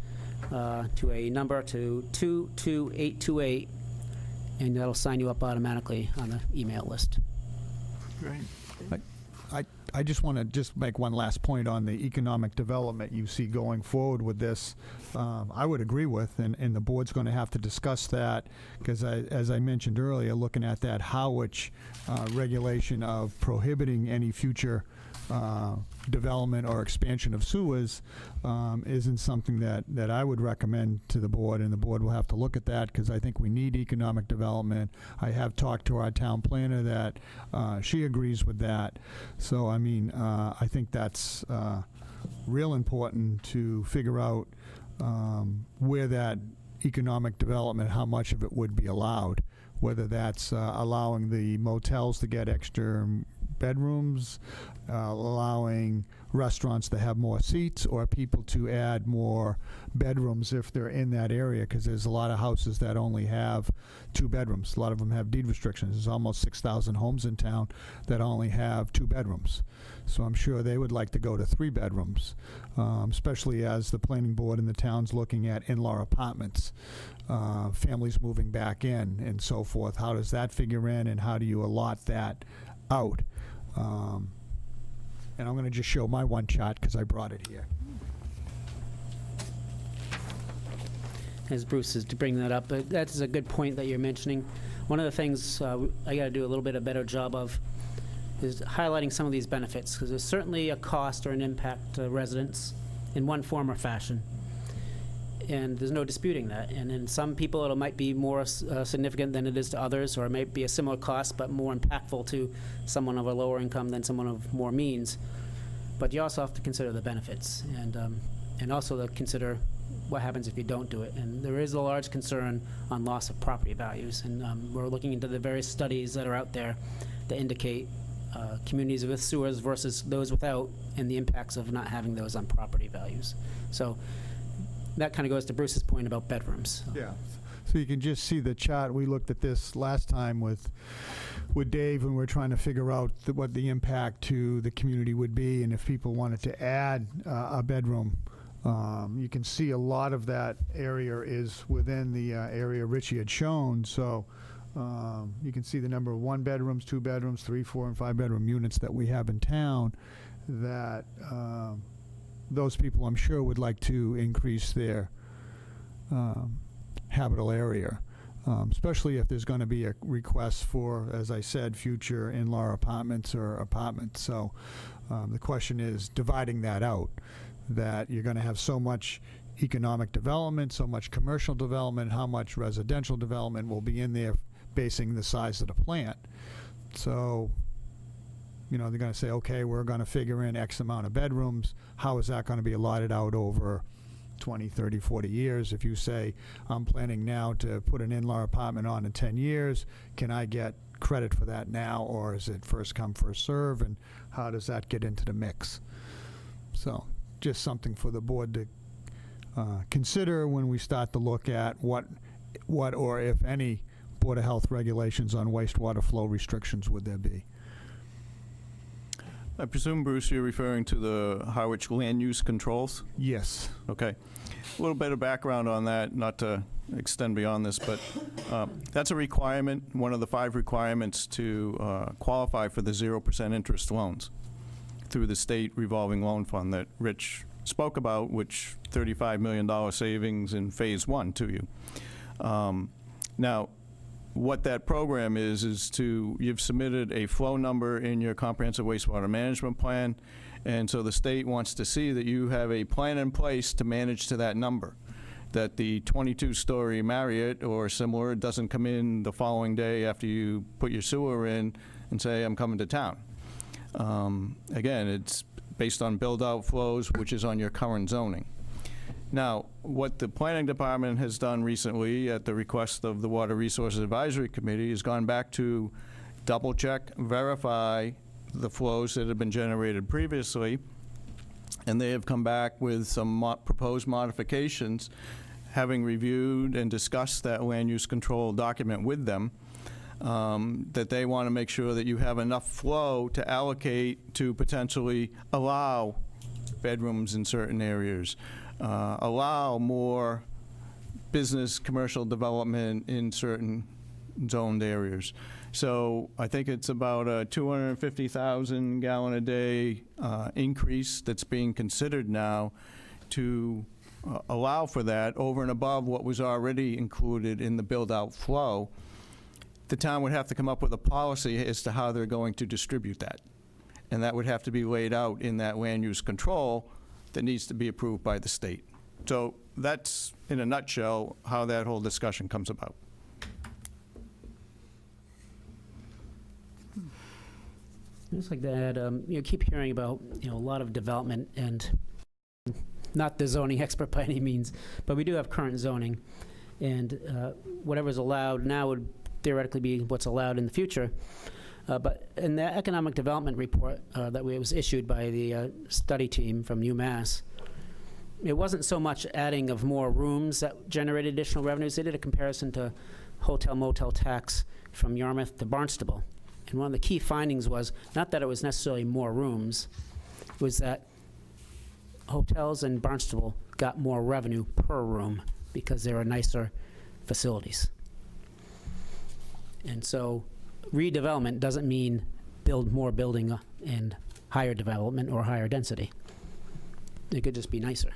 Speaker 8: to a number to 22828, and that'll sign you up automatically on the email list.
Speaker 1: Great.
Speaker 3: I just want to just make one last point on the economic development you see going forward with this. I would agree with, and the board's going to have to discuss that, because as I mentioned earlier, looking at that Howard regulation of prohibiting any future development or expansion of sewers isn't something that I would recommend to the board, and the board will have to look at that, because I think we need economic development. I have talked to our town planner that she agrees with that. So, I mean, I think that's real important to figure out where that economic development, how much of it would be allowed, whether that's allowing the motels to get extra bedrooms, allowing restaurants to have more seats, or people to add more bedrooms if they're in that area, because there's a lot of houses that only have 2 bedrooms. A lot of them have deed restrictions. There's almost 6,000 homes in town that only have 2 bedrooms. So I'm sure they would like to go to 3 bedrooms, especially as the planning board in the town's looking at in-law apartments, families moving back in and so forth. How does that figure in, and how do you allot that out? And I'm going to just show my one chart because I brought it here.
Speaker 8: As Bruce is to bring that up, but that is a good point that you're mentioning. One of the things I got to do a little bit of better job of is highlighting some of these benefits, because there's certainly a cost or an impact to residents in one form or fashion. And there's no disputing that. And in some people, it might be more significant than it is to others, or it might be a similar cost, but more impactful to someone of a lower income than someone of more means. But you also have to consider the benefits, and also to consider what happens if you don't do it. And there is a large concern on loss of property values. And we're looking into the various studies that are out there that indicate communities with sewers versus those without, and the impacts of not having those on property values. So that kind of goes to Bruce's point about bedrooms.
Speaker 3: Yeah. So you can just see the chart. We looked at this last time with Dave, and we're trying to figure out what the impact to the community would be, and if people wanted to add a bedroom. You can see a lot of that area is within the area Richie had shown. So you can see the number of 1 bedrooms, 2 bedrooms, 3, 4, and 5 bedroom units that we have in town, that those people, I'm sure, would like to increase their habitable area, especially if there's going to be a request for, as I said, future in-law apartments or apartments. So the question is dividing that out, that you're going to have so much economic development, so much commercial development, how much residential development will be in there basing the size of the plant. So, you know, they're going to say, okay, we're going to figure in X amount of bedrooms. How is that going to be allotted out over 20, 30, 40 years. If you say, I'm planning now to put an in-law apartment on in 10 years, can I get credit for that now, or is it first come, first serve, and how does that get into the mix? So just something for the board to consider when we start to look at what or if any Board of Health regulations on wastewater flow restrictions would there be.
Speaker 9: I presume, Bruce, you're referring to the Harwich land use controls?
Speaker 3: Yes.
Speaker 9: Okay. A little bit of background on that, not to extend beyond this, but that's a requirement, one of the 5 requirements to qualify for the 0% interest loans through the state revolving loan fund that Rich spoke about, which $35 million savings in phase 1 to you. Now, what that program is you've submitted a flow number in your comprehensive wastewater management plan, and so the state wants to see that you have a plan in place to manage to that number, that the 22-story Marriott or similar doesn't come in the following day after you put your sewer in and say, I'm coming to town. Again, it's based on build-out flows, which is on your current zoning. Now, what the Planning Department has done recently at the request of the Water Resources Advisory Committee is gone back to double-check, verify the flows that have been generated previously, and they have come back with some proposed modifications, having reviewed and discussed that land use control document with them, that they want to make sure that you have enough flow to allocate to potentially allow bedrooms in certain areas, allow more business, commercial development in certain zoned areas. So I think it's about a 250,000 gallon a day increase that's being considered now to allow for that over and above what was already included in the build-out flow. The town would have to come up with a policy as to how they're going to distribute that. And that would have to be laid out in that land use control that needs to be approved by the state. So that's, in a nutshell, how that whole discussion comes about.
Speaker 8: Just like that, you keep hearing about, a lot of development, and not the zoning expert by any means, but we do have current zoning, and whatever's allowed now would theoretically be what's allowed in the future. But in the economic development report that was issued by the study team from UMass, it wasn't so much adding of more rooms that generated additional revenues. They did a comparison to hotel motel tax from Yarmouth to Barnstable. And one of the key findings was not that it was necessarily more rooms, it was that hotels in Barnstable got more revenue per room because they were nicer facilities. And so redevelopment doesn't mean build more building and higher development or higher density. It could just be nicer.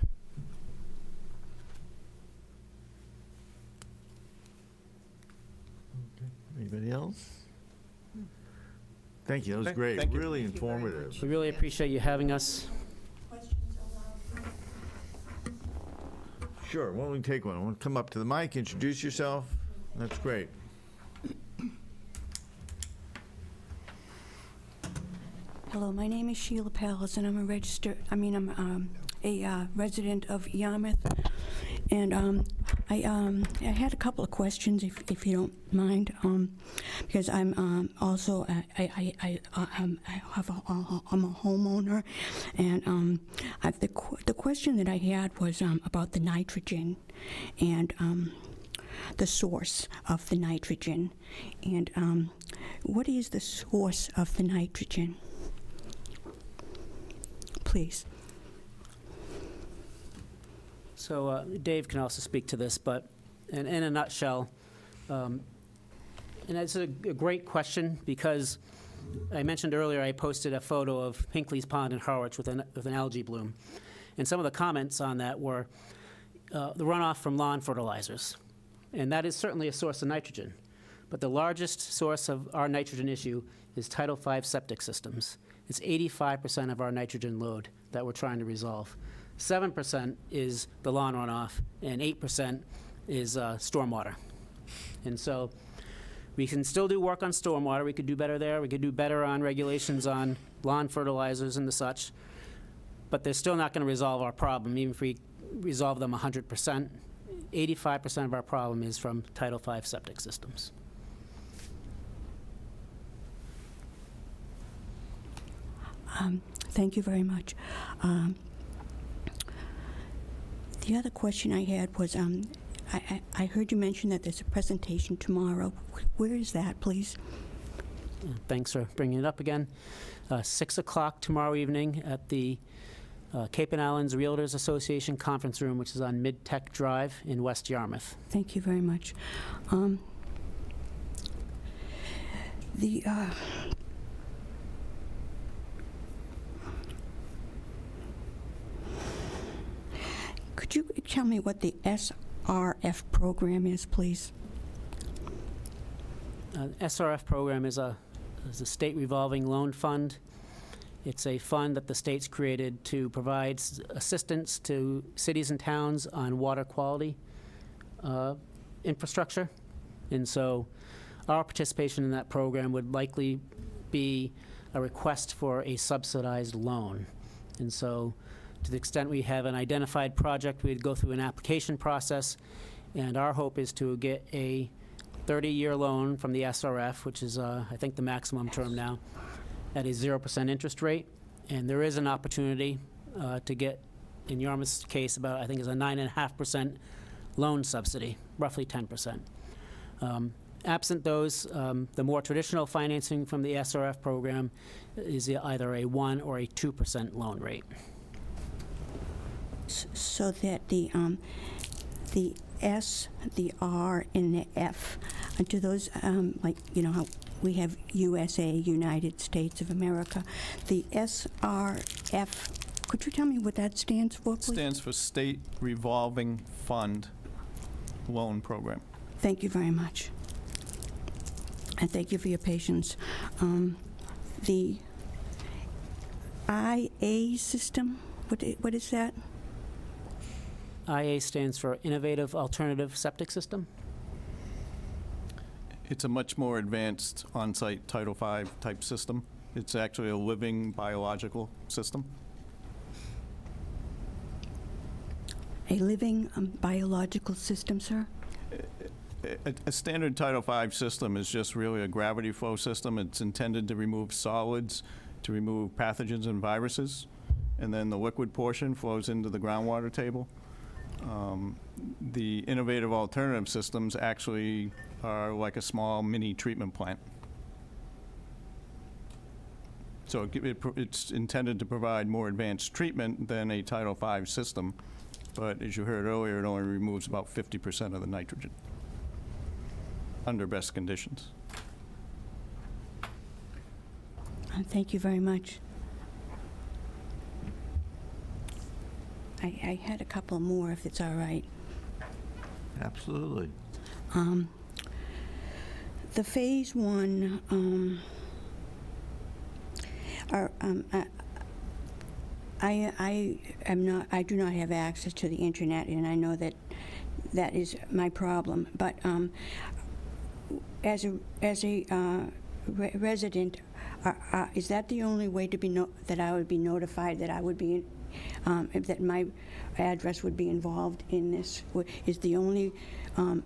Speaker 1: Anybody else? Thank you, that was great,
Speaker 9: Thank you.
Speaker 1: really informative.
Speaker 8: We really appreciate you having us.
Speaker 1: Sure, why don't we take one? Want to come up to the mic, introduce yourself? That's great.
Speaker 12: Hello, my name is Sheila Palace, and I'm a resident of Yarmouth. And I had a couple of questions, if you don't mind, because I'm also I'm a homeowner, and the question that I had was about the nitrogen and the source of the nitrogen, and what is the source of the nitrogen? Please.
Speaker 8: So Dave can also speak to this, but in a nutshell, and it's a great question because I mentioned earlier I posted a photo of Hinckley's Pond in Harwich with an algae bloom. And some of the comments on that were the runoff from lawn fertilizers. And that is certainly a source of nitrogen. But the largest source of our nitrogen issue is Title V septic systems. It's 85% of our nitrogen load that we're trying to resolve. 7% is the lawn runoff, and 8% is stormwater. And so we can still do work on stormwater. We could do better there. We could do better on regulations on lawn fertilizers and the such. But they're still not going to resolve our problem, even if we resolve them 100%. 85% of our problem is from Title V septic systems.
Speaker 12: Thank you very much. The other question I had was, I heard you mention that there's a presentation tomorrow. Where is that, please?
Speaker 8: Thanks for bringing it up again. 6 o'clock tomorrow evening at the Cape and Islands Realtors Association Conference Room, which is on Mid-Tech Drive in West Yarmouth.
Speaker 12: Thank you very much. Could you tell me what the SRF program is, please?
Speaker 8: SRF program is a state revolving loan fund. It's a fund that the state's created to provide assistance to cities and towns on water quality infrastructure. And so our participation in that program would likely be a request for a subsidized loan. And so to the extent we have an identified project, we'd go through an application process, and our hope is to get a 30-year loan from the SRF, which is, I think, the maximum term now, at a 0% interest rate. And there is an opportunity to get, in Yarmouth's case, about, I think, is a 9.5% loan subsidy, roughly 10%. Absent those, the more traditional financing from the SRF program is either a 1 or a 2% loan rate.
Speaker 12: So that the S, the R, and the F, do those, like, you know, how we have USA, United States of America, the SRF, could you tell me what that stands for, please?
Speaker 9: Stands for State Revolving Fund Loan Program.
Speaker 12: Thank you very much. And thank you for your patience. The IA system, what is that?
Speaker 8: IA stands for Innovative Alternative Septic System.
Speaker 9: It's a much more advanced on-site Title V type system. It's actually a living biological system.
Speaker 12: A living biological system, sir?
Speaker 9: A standard Title V system is just really a gravity flow system. It's intended to remove solids, to remove pathogens and viruses, and then the liquid portion flows into the groundwater table. The innovative alternative systems actually are like a small mini treatment plant. So it's intended to provide more advanced treatment than a Title V system, but as you heard earlier, it only removes about 50% of the nitrogen under best conditions.
Speaker 12: Thank you very much. I had a couple more, if it's all right.
Speaker 1: Absolutely.
Speaker 12: The Phase 1, I do not have access to the internet, and I know that is my problem. But as a resident, is that the only way to be that I would be notified that I would be that my address would be involved in this? Is the only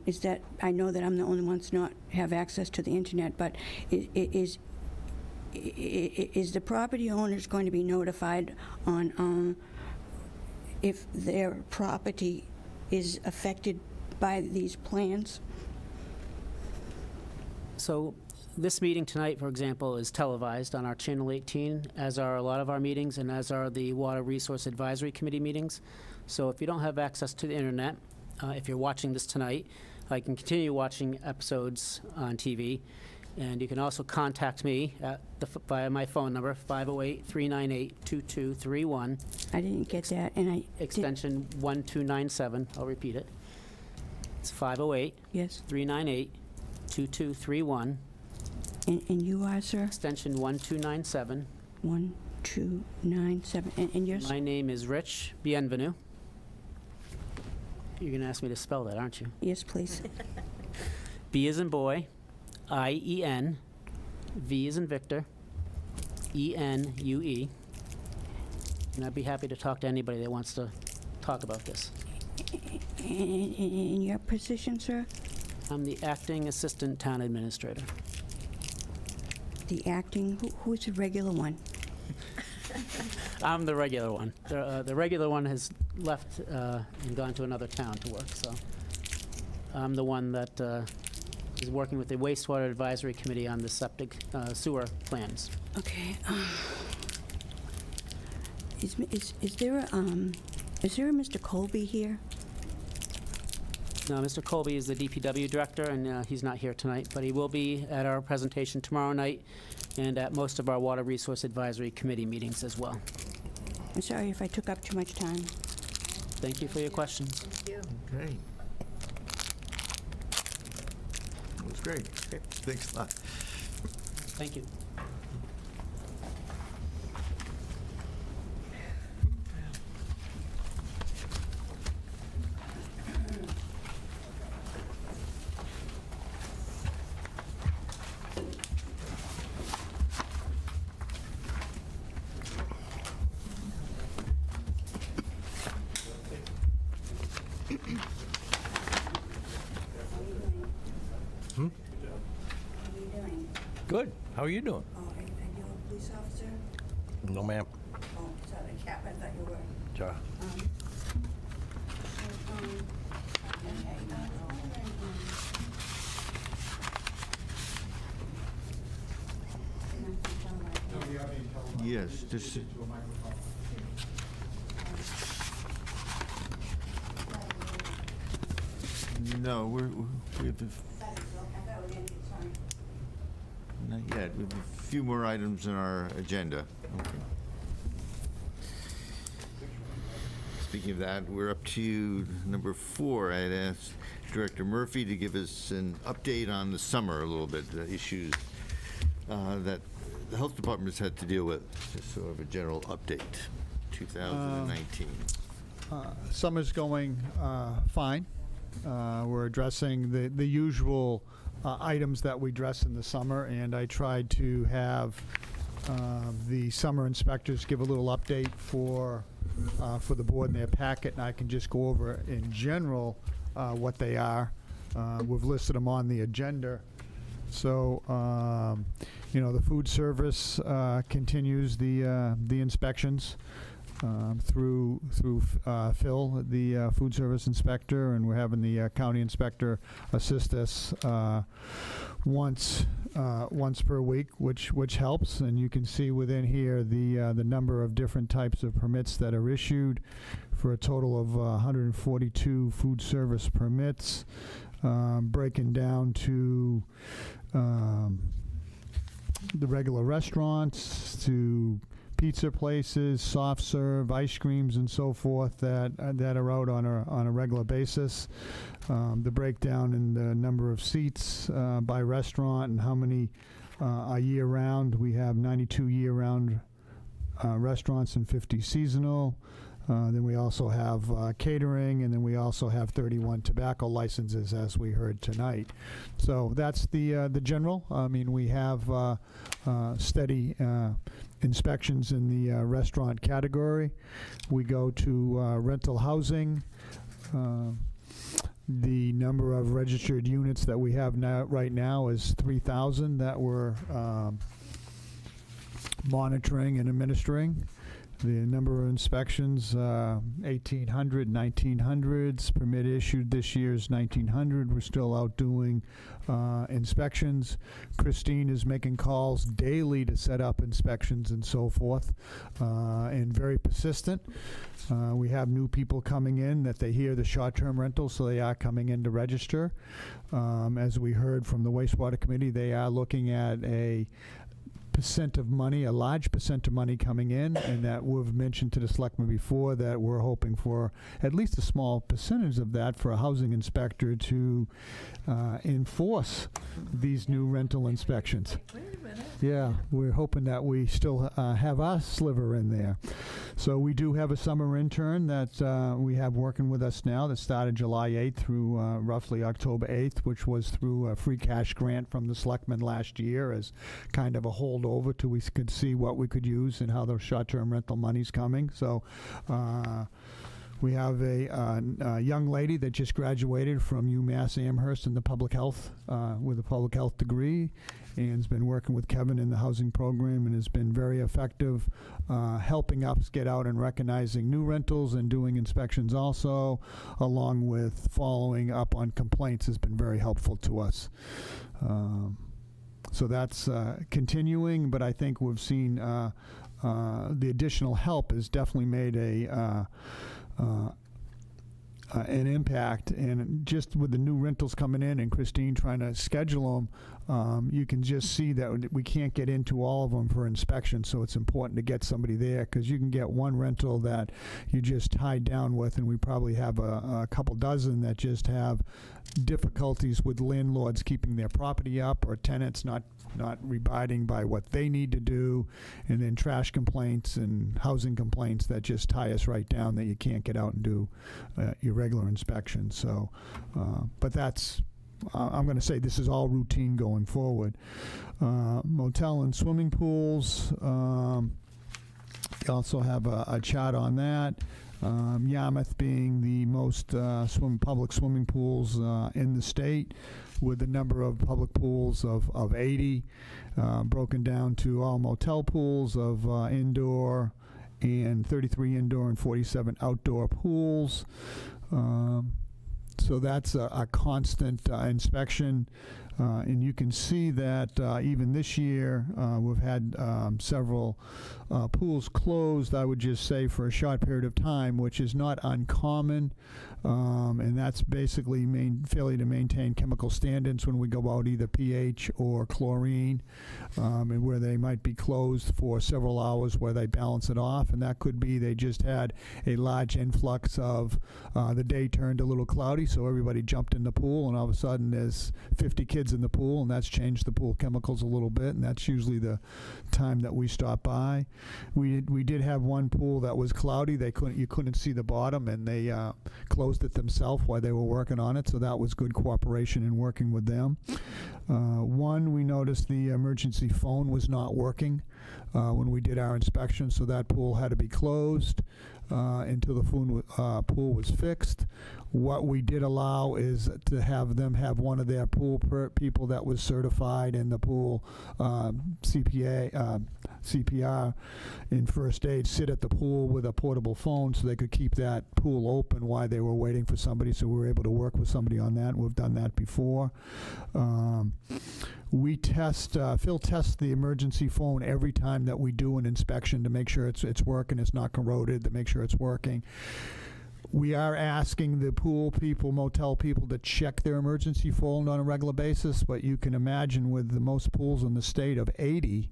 Speaker 12: is that I know that I'm the only one to not have access to the internet, but is the property owners going to be notified on if their property is affected by these plans?
Speaker 8: So this meeting tonight, for example, is televised on our Channel 18, as are a lot of our meetings, and as are the Water Resource Advisory Committee meetings. So if you don't have access to the internet, if you're watching this tonight, I can continue watching episodes on TV. And you can also contact me at via my phone number, 508-398-2231.
Speaker 12: I didn't get that, and I
Speaker 8: extension 1297. I'll repeat it. It's 508.
Speaker 12: Yes.
Speaker 8: 398-2231.
Speaker 12: And you are, sir?
Speaker 8: Extension 1297.
Speaker 12: 1297. And yours?
Speaker 8: My name is Rich Bienvenu. You're going to ask me to spell that, aren't you?
Speaker 12: Yes, please.
Speaker 8: B as in boy, I-E-N, V as in Victor, E-N-U-E. And I'd be happy to talk to anybody that wants to talk about this.
Speaker 12: In your position, sir?
Speaker 8: I'm the acting assistant town administrator.
Speaker 12: The acting, who's the regular one?
Speaker 8: I'm the regular one. The regular one has left and gone to another town to work, so I'm the one that is working with the wastewater advisory committee on the septic sewer plans.
Speaker 12: Okay. Is there a Mr. Colby here?
Speaker 8: No, Mr. Colby is the DPW director, and he's not here tonight, but he will be at our presentation tomorrow night and at most of our Water Resource Advisory Committee meetings as well.
Speaker 12: I'm sorry if I took up too much time.
Speaker 8: Thank you for your questions.
Speaker 5: Thank you.
Speaker 1: Okay. That was great. Thanks a lot.
Speaker 8: Thank you.
Speaker 11: Good. How are you doing?
Speaker 12: Oh, are you a police officer?
Speaker 11: No, ma'am.
Speaker 12: Oh, sorry, Cap, I thought you were.
Speaker 11: Sure.
Speaker 1: Yes, this, no, we have not yet. We have a few more items on our agenda. Okay. Speaking of that, we're up to number 4. I'd asked Director Murphy to give us an update on the summer a little bit, the issues that the health department's had to deal with, just sort of a general update, 2019.
Speaker 3: Summer's going fine. We're addressing the usual items that we address in the summer, and I tried to have the summer inspectors give a little update for the board in their packet, and I can just go over in general what they are. We've listed them on the agenda. So, the food service continues the inspections through Phil, the food service inspector, and we're having the county inspector assist us once per week, which helps. And you can see within here the number of different types of permits that are issued, for a total of 142 food service permits, breaking down to the regular restaurants, to pizza places, soft serve, ice creams, and so forth that are out on a regular basis. The breakdown in the number of seats by restaurant and how many are year round. We have 92 year round restaurants and 50 seasonal. Then we also have catering, and then we also have 31 tobacco licenses, as we heard tonight. So that's the general. I mean, we have steady inspections in the restaurant category. We go to rental housing. The number of registered units that we have right now is 3,000 that we're monitoring and administering. The number of inspections, 1,800, 1,900s. Permit issued this year is 1,900. We're still out doing inspections. Christine is making calls daily to set up inspections and so forth, and very persistent. We have new people coming in that they hear the short-term rental, so they are coming in to register. As we heard from the wastewater committee, they are looking at a percent of money, a large percent of money coming in, and that we've mentioned to the selectmen before that we're hoping for at least a small percentage of that for a housing inspector to enforce these new rental inspections.
Speaker 6: Wait a minute.
Speaker 3: Yeah, we're hoping that we still have our sliver in there. So we do have a summer intern that we have working with us now that started July 8th through roughly October 8th, which was through a free cash grant from the selectmen last year as kind of a holdover till we could see what we could use and how the short-term rental money's coming. So We have a young lady that just graduated from UMass Amherst in the public health, with a public health degree, and has been working with Kevin in the housing program and has been very effective helping us get out and recognizing new rentals and doing inspections also, along with following up on complaints has been very helpful to us. So that's continuing, but I think we've seen the additional help has definitely made an impact, and just with the new rentals coming in and Christine trying to schedule them, you can just see that we can't get into all of them for inspection, so it's important to get somebody there, because you can get one rental that you just tied down with, and we probably have a couple dozen that just have difficulties with landlords keeping their property up, or tenants not abiding by what they need to do, and then trash complaints and housing complaints that just tie us right down, that you can't get out and do your regular inspection. So, but that's, I'm going to say this is all routine going forward. Motel and swimming pools, you also have a chart on that. Yarmouth being the most public swimming pools in the state, with the number of public pools of 80, broken down to all motel pools of indoor, and 33 indoor and 47 outdoor pools. So that's a constant inspection. And you can see that even this year, we've had several pools closed, I would just say, for a short period of time, which is not uncommon. And that's basically failure to maintain chemical standards when we go out either pH or chlorine, and where they might be closed for several hours where they balance it off. And that could be they just had a large influx of the day turned a little cloudy, so everybody jumped in the pool, and all of a sudden there's 50 kids in the pool, and that's changed the pool chemicals a little bit, and that's usually the time that we stop by. We did have one pool that was cloudy. You couldn't see the bottom, and they closed it themselves while they were working on it, so that was good cooperation in working with them. One, we noticed the emergency phone was not working when we did our inspection, so that pool had to be closed until the pool was fixed. What we did allow is to have them have one of their pool people that was certified in the pool CPR in first aid sit at the pool with a portable phone, so they could keep that pool open while they were waiting for somebody, so we were able to work with somebody on that. We've done that before. We Phil tests the emergency phone every time that we do an inspection to make sure it's working, it's not corroded, to make sure it's working. We are asking the pool people, motel people, to check their emergency phone on a regular basis, but you can imagine with the most pools in the state of 80,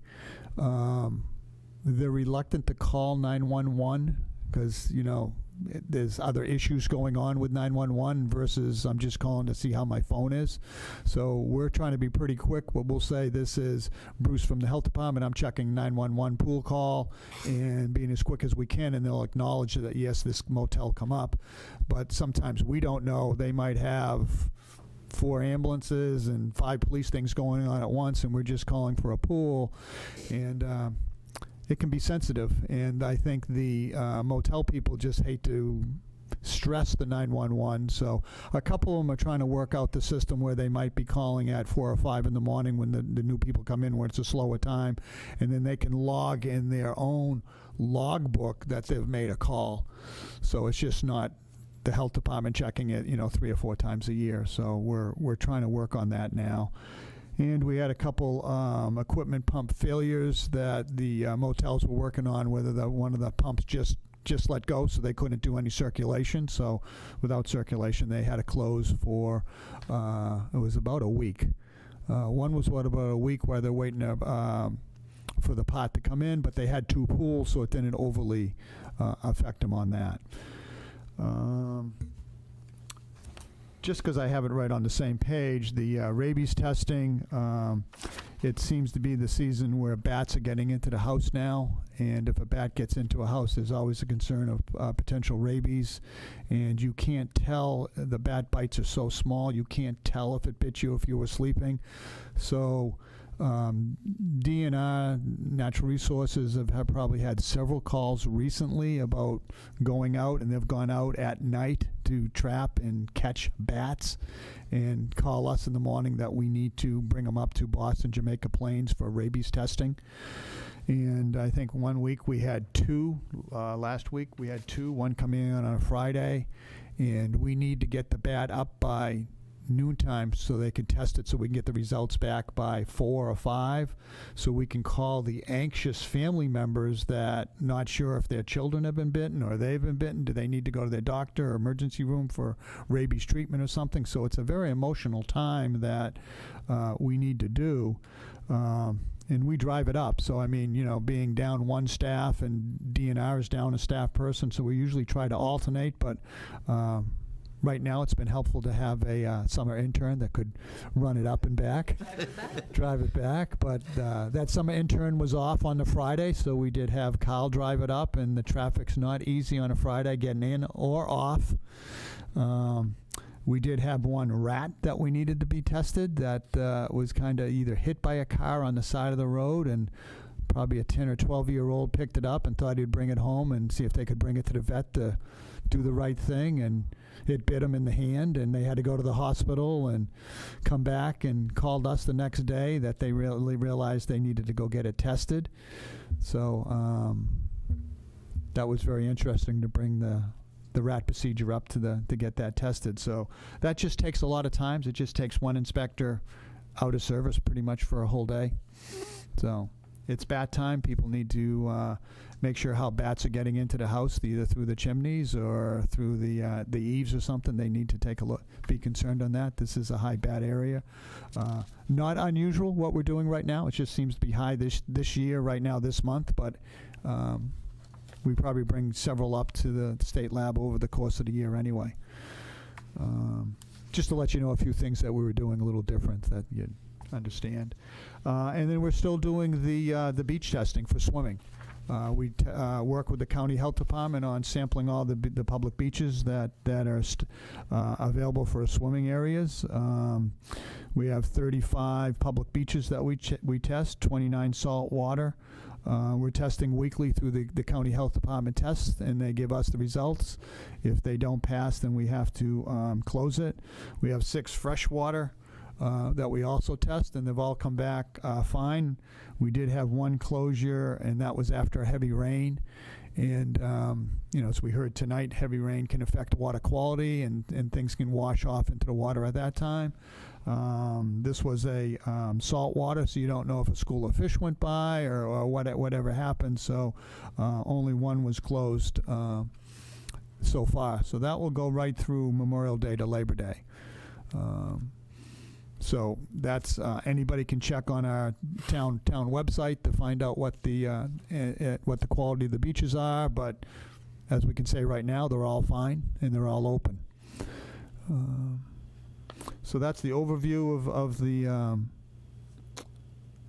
Speaker 3: they're reluctant to call 911 because, there's other issues going on with 911 versus I'm just calling to see how my phone is. So we're trying to be pretty quick, but we'll say this is Bruce from the health department. I'm checking 911 pool call and being as quick as we can, and they'll acknowledge that, yes, this motel come up. But sometimes we don't know. They might have 4 ambulances and 5 police things going on at once, and we're just calling for a pool. And it can be sensitive, and I think the motel people just hate to stress the 911. So a couple of them are trying to work out the system where they might be calling at 4 or 5 in the morning when the new people come in, where it's a slower time, and then they can log in their own logbook that they've made a call. So it's just not the health department checking it, 3 or 4 times a year. So we're trying to work on that now. And we had a couple equipment pump failures that the motels were working on, whether one of the pumps just let go, so they couldn't do any circulation. So without circulation, they had to close for, it was about a week. One was about a week while they're waiting for the pot to come in, but they had 2 pools, so it didn't overly affect them on that. Just because I have it right on the same page, the rabies testing, it seems to be the season where bats are getting into the house now, and if a bat gets into a house, there's always a concern of potential rabies, and you can't tell. The bat bites are so small, you can't tell if it bit you if you were sleeping. So DNR, Natural Resources, have probably had several calls recently about going out, and they've gone out at night to trap and catch bats and call us in the morning that we need to bring them up to Boston, Jamaica Plains for rabies testing. And I think one week we had two. Last week we had two, one coming in on a Friday, and we need to get the bat up by noontime so they can test it so we can get the results back by 4 or 5 so we can call the anxious family members that not sure if their children have been bitten or they've been bitten. Do they need to go to their doctor or emergency room for rabies treatment or something? So it's a very emotional time that we need to do. And we drive it up. So, I mean, you know, being down one staff and DNR is down a staff person, so we usually try to alternate, but right now it's been helpful to have a summer intern that could run it up and back. Drive it back. But that summer intern was off on the Friday, so we did have Kyle drive it up, and the traffic's not easy on a Friday getting in or off. We did have one rat that we needed to be tested that was kind of either hit by a car on the side of the road, and probably a 10 or 12-year-old picked it up and thought he'd bring it home and see if they could bring it to the vet to do the right thing, and it bit him in the hand, and they had to go to the hospital and come back and called us the next day that they really realized they needed to go get it tested. So that was very interesting to bring the rat procedure up to get that tested. So that just takes a lot of times. It just takes one inspector out of service pretty much for a whole day. So it's bat time. People need to make sure how bats are getting into the house, either through the chimneys or through the eaves or something. They need to take a look, be concerned on that. This is a high bat area. Not unusual what we're doing right now. It just seems to be high this year, right now, this month, but we probably bring several up to the state lab over the course of the year anyway. Just to let you know a few things that we were doing a little different that you'd understand. And then we're still doing the beach testing for swimming. We work with the county health department on sampling all the public beaches that are available for swimming areas. We have 35 public beaches that we test, 29 salt water. We're testing weekly through the county health department tests, and they give us the results. If they don't pass, then we have to close it. We have 6 freshwater that we also test, and they've all come back fine. We did have one closure, and that was after a heavy rain. And, you know, as we heard tonight, heavy rain can affect water quality, and things can wash off into the water at that time. This was a salt water, so you don't know if a school of fish went by or whatever happened. So only one was closed so far. So that will go right through Memorial Day to Labor Day. So that's anybody can check on our town website to find out what the quality of the beaches are. But as we can say right now, they're all fine and they're all open. So that's the overview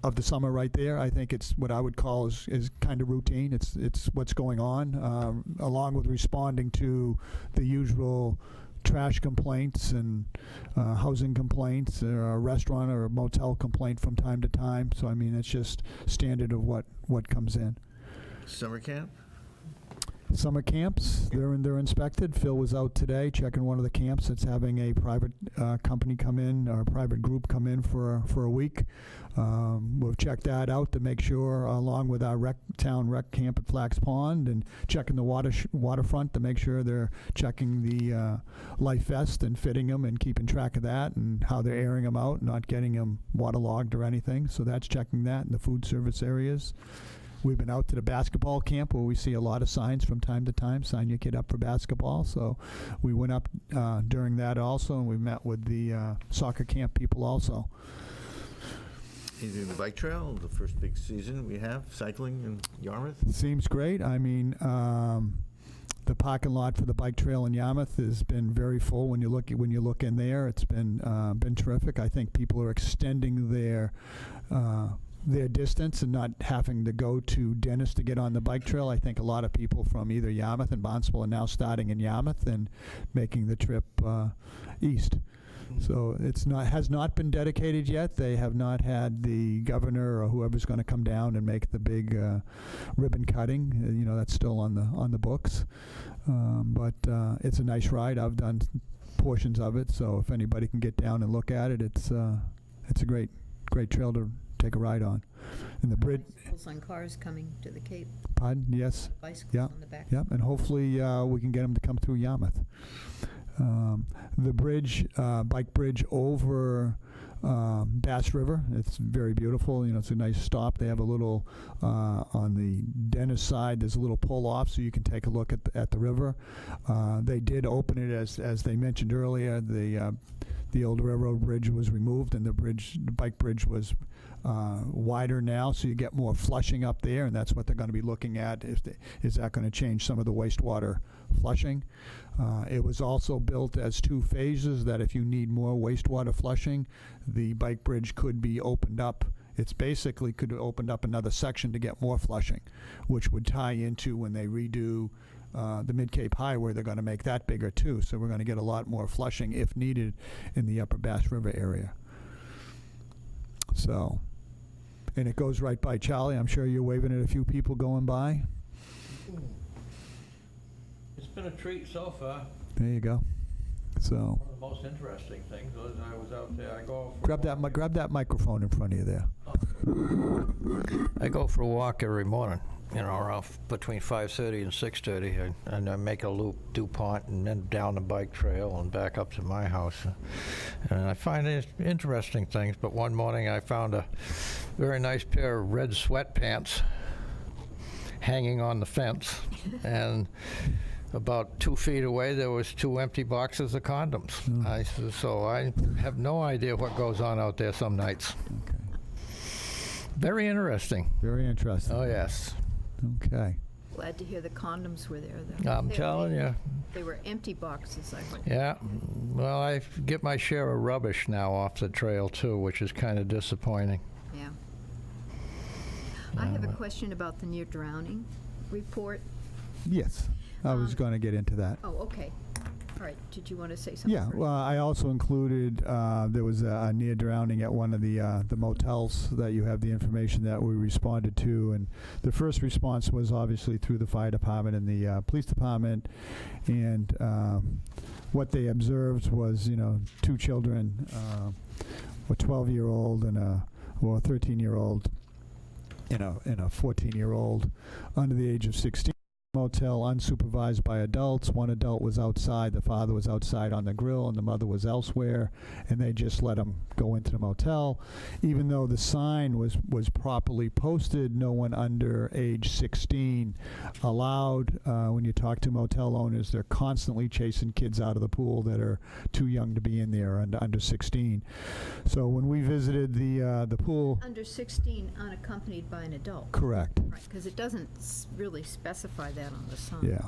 Speaker 3: of the summer right there. I think it's what I would call is kind of routine. It's what's going on, along with responding to the usual trash complaints and housing complaints, or a restaurant or a motel complaint from time to time. So I mean, it's just standard of what comes in.
Speaker 1: Summer camp?
Speaker 3: Summer camps, they're inspected. Phil was out today checking one of the camps that's having a private company come in, or a private group come in for a week. We'll check that out to make sure, along with our town rec camp at Flax Pond, and checking the waterfront to make sure they're checking the life vest and fitting them and keeping track of that, and how they're airing them out, not getting them waterlogged or anything. So that's checking that in the food service areas. We've been out to the basketball camp where we see a lot of signs from time to time, sign your kid up for basketball. So we went up during that also, and we met with the soccer camp people also.
Speaker 1: Either the bike trail, the first big season we have, cycling in Yarmouth?
Speaker 3: Seems great. I mean, the parking lot for the bike trail in Yarmouth has been very full. When you look in there, it's been terrific. I think people are extending their distance and not having to go to Dennis to get on the bike trail. I think a lot of people from either Yarmouth and Barnstable are now starting in Yarmouth and making the trip east. So has not been dedicated yet. They have not had the governor or whoever's going to come down and make the big ribbon cutting. That's still on the books. But it's a nice ride. I've done portions of it, so if anybody can get down and look at it, it's a great trail to take a ride on. And the bridge.
Speaker 5: Bicycles on cars coming to the Cape.
Speaker 3: Pardon? Yes.
Speaker 5: Bicycles
Speaker 3: Yeah.
Speaker 5: on the back.
Speaker 3: Yeah, and hopefully we can get them to come through Yarmouth. The bridge, bike bridge over Bass River, it's very beautiful. It's a nice stop. They have a little, on the Dennis side, there's a little pull-off so you can take a look at the river. They did open it, as they mentioned earlier, the old railroad bridge was removed and the bike bridge was wider now, so you get more flushing up there, and that's what they're going to be looking at. Is that going to change some of the wastewater flushing? It was also built as 2 phases, that if you need more wastewater flushing, the bike bridge could be opened up. It's basically could have opened up another section to get more flushing, which would tie into when they redo the Mid-Cape Highway. They're going to make that bigger too, so we're going to get a lot more flushing if needed in the upper Bass River area. So, and it goes right by Charlie. I'm sure you're waving at a few people going by.
Speaker 11: It's been a treat so far.
Speaker 3: There you go. So,
Speaker 11: One of the most interesting things was I was out there, I go for
Speaker 3: grab that microphone in front of you there.
Speaker 11: I go for a walk every morning, around between 5:30 and 6:30, and I make a loop DuPont and then down the bike trail and back up to my house. And I find it interesting things, but one morning I found a very nice pair of red sweatpants hanging on the fence, and about 2 feet away there was 2 empty boxes of condoms. So I have no idea what goes on out there some nights.
Speaker 3: Okay.
Speaker 11: Very interesting.
Speaker 3: Very interesting.
Speaker 11: Oh, yes.
Speaker 3: Okay.
Speaker 5: Glad to hear the condoms were there, though.
Speaker 11: I'm telling you.
Speaker 5: They were empty boxes, I hope.
Speaker 11: Yeah. Well, I get my share of rubbish now off the trail, too, which is kind of disappointing.
Speaker 5: Yeah. I have a question about the near drowning report.
Speaker 3: Yes, I was going to get into that.
Speaker 5: Oh, okay. All right. Did you want to say something?
Speaker 3: Yeah,
Speaker 5: first?
Speaker 3: well, I also included, there was a near drowning at one of the motels that you have the information that we responded to. And the first response was obviously through the fire department and the police department. And what they observed was, 2 children, a 12-year-old and a 13-year-old and a 14-year-old under the age of 16. Motel unsupervised by adults. One adult was outside, the father was outside on the grill, and the mother was elsewhere, and they just let him go into the motel. Even though the sign was properly posted, no one under age 16 allowed. When you talk to motel owners, they're constantly chasing kids out of the pool that are too young to be in there and under 16. So when we visited the pool...
Speaker 5: Under 16, unaccompanied by an adult.
Speaker 3: Correct.
Speaker 5: Right, because it doesn't really specify that on the sign.
Speaker 3: Yeah.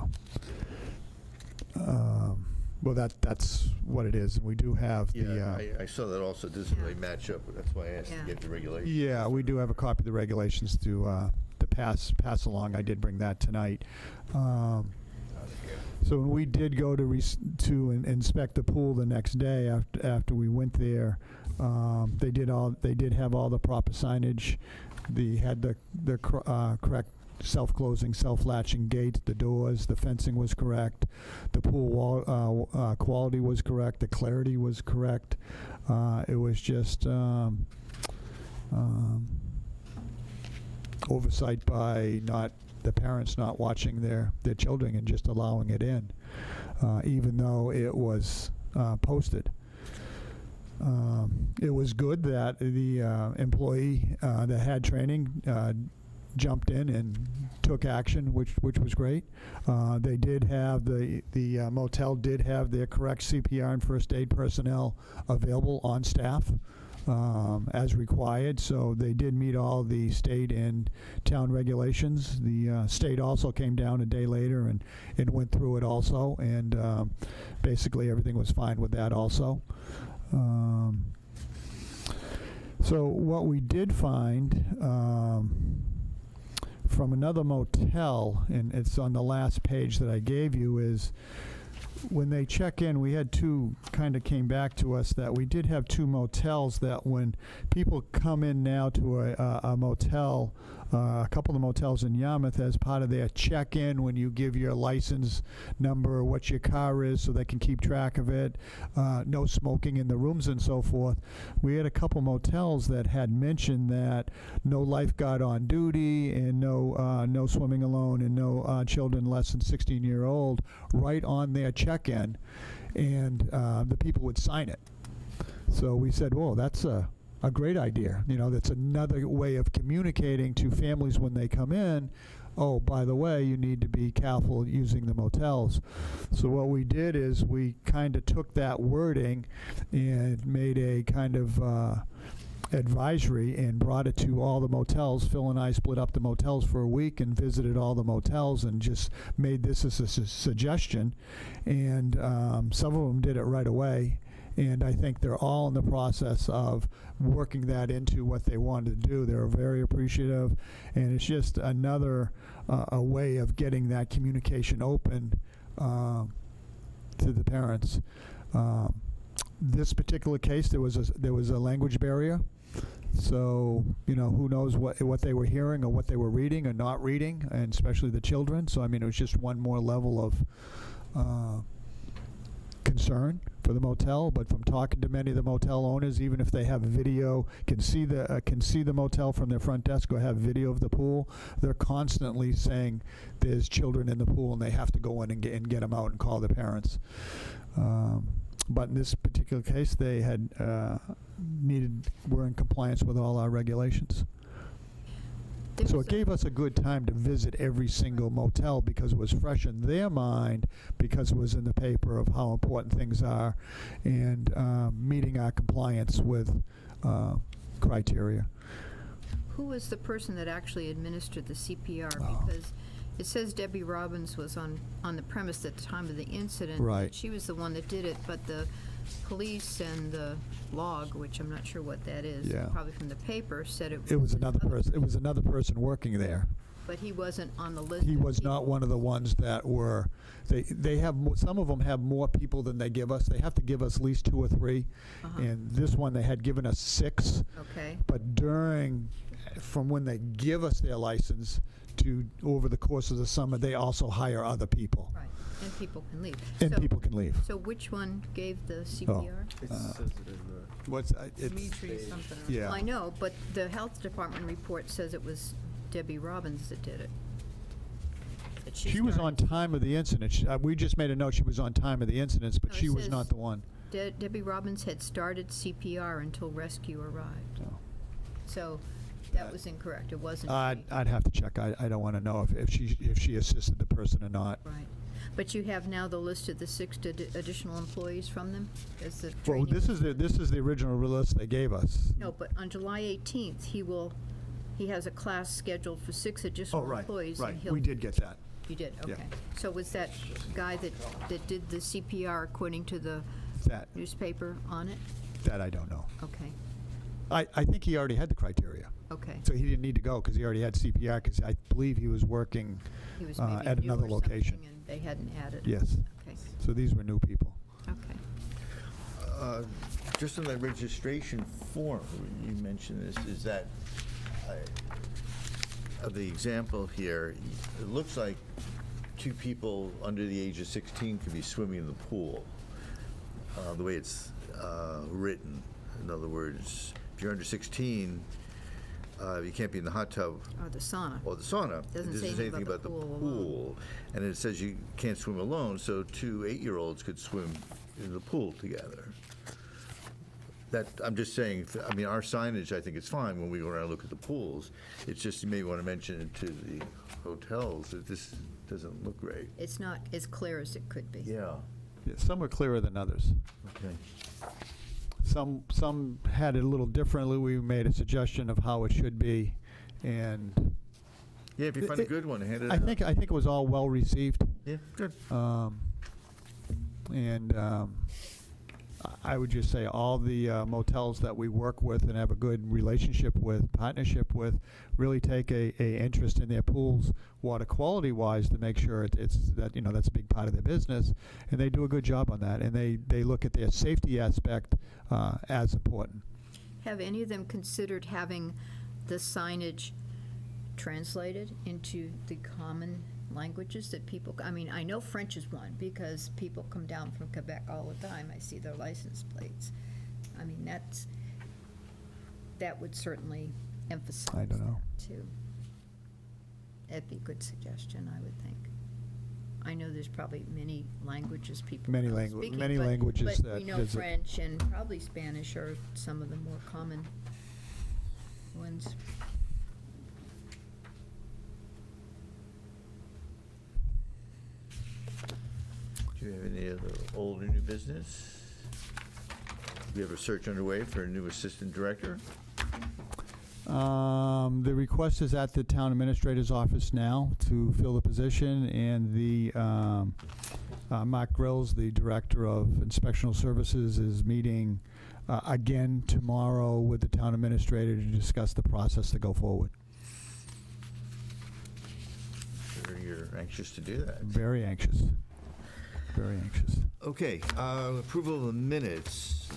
Speaker 3: Well, that's what it is. We do have the...
Speaker 1: I saw that also. Doesn't really match up. That's why I asked to get the regulations.
Speaker 3: Yeah, we do have a copy of the regulations to pass along. I did bring that tonight. So when we did go to inspect the pool the next day after we went there, they did have all the proper signage. They had the correct self-closing, self-latching gate, the doors, the fencing was correct, the pool wall quality was correct, the clarity was correct. It was just oversight by the parents not watching their children and just allowing it in, even though it was posted. It was good that the employee that had training jumped in and took action, which was great. They did have the motel did have their correct CPR and first aid personnel available on staff as required, so they did meet all the state and town regulations. The state also came down a day later and went through it also, and basically everything was fine with that also. So what we did find from another motel, and it's on the last page that I gave you, is when they check in, we had two, kind of came back to us that we did have two motels that when people come in now to a motel, a couple of motels in Yarmouth, as part of their check-in, when you give your license number, what your car is, so they can keep track of it, no smoking in the rooms and so forth. We had a couple motels that had mentioned that no lifeguard on duty and no swimming alone and no children less than 16-year-old right on their check-in, and the people would sign it. So we said, whoa, that's a great idea. You know, that's another way of communicating to families when they come in. Oh, by the way, you need to be careful using the motels. So what we did is we kind of took that wording and made a kind of advisory and brought it to all the motels. Phil and I split up the motels for a week and visited all the motels and just made this as a suggestion. And some of them did it right away. And I think they're all in the process of working that into what they wanted to do. They're very appreciative, and it's just another a way of getting that communication open to the parents. This particular case, there was a language barrier, so you know, who knows what they were hearing or what they were reading or not reading, and especially the children. So I mean, it was just one more level of concern for the motel. But from talking to many of the motel owners, even if they have video, can see the motel from their front desk or have video of the pool, they're constantly saying there's children in the pool and they have to go in and get them out and call their parents. But in this particular case, they had were in compliance with all our regulations. So it gave us a good time to visit every single motel because it was fresh in their mind, because it was in the paper of how important things are, and meeting our compliance with criteria.
Speaker 5: Who was the person that actually administered the CPR?
Speaker 3: Oh.
Speaker 5: Because it says Debbie Robbins was on the premise at the time of the incident.
Speaker 3: Right.
Speaker 5: She was the one that did it, but the police and the log, which I'm not sure what that is,
Speaker 3: Yeah.
Speaker 5: probably from the paper, said
Speaker 3: It was another person. It was another person working there.
Speaker 5: But he wasn't on the list.
Speaker 3: He
Speaker 5: of
Speaker 3: was not
Speaker 5: people.
Speaker 3: one of the ones that were. They have some of them have more people than they give us. They have to give us at least 2 or 3, and this one they had given us 6.
Speaker 5: Okay.
Speaker 3: But from when they give us their license to over the course of the summer, they also hire other people.
Speaker 5: Right, and people can leave.
Speaker 3: And
Speaker 5: So-
Speaker 3: people can leave.
Speaker 5: So which one gave the CPR?
Speaker 6: Dimitri something. or-
Speaker 3: Yeah.
Speaker 5: Well, I know, but the health department report says it was Debbie Robbins that did it. That
Speaker 3: She was on
Speaker 5: started.
Speaker 3: time of the incident. We just made a note she was on time of the incidents, but
Speaker 5: No, it
Speaker 3: she was
Speaker 5: says-
Speaker 3: not the one.
Speaker 5: Debbie Robbins had started CPR until rescue arrived.
Speaker 3: No.
Speaker 5: So that was incorrect. It wasn't she.
Speaker 3: I'd have to check. I don't want to know if she assisted the person or not.
Speaker 5: Right. But you have now the list of the 6 additional employees from them as the
Speaker 3: Well,
Speaker 5: training?
Speaker 3: this is the original list they gave us.
Speaker 5: No, but on July 18th, he has a class scheduled for 6 additional employees. and he'll-
Speaker 3: We did get that.
Speaker 5: You did,
Speaker 3: Yeah.
Speaker 5: okay. So was that guy that did the CPR according to the
Speaker 3: That
Speaker 5: newspaper on it?
Speaker 3: I don't know.
Speaker 5: Okay,
Speaker 3: I think he already had the criteria,
Speaker 5: okay.
Speaker 3: so he didn't need to go because he already had CPR. Because I believe he was working
Speaker 5: He was maybe
Speaker 3: at
Speaker 5: new
Speaker 3: another
Speaker 5: or something,
Speaker 3: location.
Speaker 5: and they hadn't added.
Speaker 3: Yes.
Speaker 5: Okay,
Speaker 3: So these were new people.
Speaker 5: okay.
Speaker 1: Just on the registration form, you mentioned this, is that, of the example here, it looks like 2 people under the age of 16 could be swimming in the pool, the way it's written. In other words, if you're under 16, you can't be in the hot tub
Speaker 5: Or the sauna.
Speaker 1: or the sauna.
Speaker 5: Doesn't
Speaker 1: It
Speaker 5: say anything
Speaker 1: anything
Speaker 5: about the
Speaker 1: the
Speaker 5: pool
Speaker 1: pool. And it says you can't swim alone, so 2 8-year-olds could swim in the pool together. I'm just saying, I mean, our signage, I think it's fine when we go around and look at the pools. It's just you may want to mention it to the hotels that this doesn't look great.
Speaker 5: It's not as clear as it could be.
Speaker 1: Yeah.
Speaker 3: Yeah, some were clearer than others.
Speaker 1: Okay.
Speaker 3: Some had it a little differently. We made a suggestion of how it should be, and
Speaker 1: Yeah, if you find a good one, hand it out.
Speaker 3: I think it was all well received.
Speaker 1: Yeah, good.
Speaker 3: And I would just say all the motels that we work with and have a good relationship with, partnership with, really take a interest in their pools, water quality wise, to make sure it's that, that's a big part of their business, and they do a good job on that, and they look at their safety aspect as important.
Speaker 5: Have any of them considered having the signage translated into the common languages that people, I know French is one, because people come down from Quebec all the time. I see their license plates. That would certainly emphasize
Speaker 3: I don't know.
Speaker 5: that, too. That'd be a good suggestion, I would think. I know there's probably many languages people
Speaker 3: Many
Speaker 5: are
Speaker 3: langu-
Speaker 5: speaking,
Speaker 3: many
Speaker 5: but-
Speaker 3: languages
Speaker 5: but
Speaker 3: that
Speaker 5: we know
Speaker 3: visit.
Speaker 5: French and probably Spanish are some of the more common ones.
Speaker 1: Do you have any other old or new business? We have a search underway for a new assistant director.
Speaker 3: The request is at the town administrator's office now to fill the position, and the Mark Grills, the director of inspectional services, is meeting again tomorrow with the town administrator to discuss the process to go forward.
Speaker 1: Sure you're anxious to do that.
Speaker 3: Very anxious. Very anxious.
Speaker 1: Okay, approval of the minutes.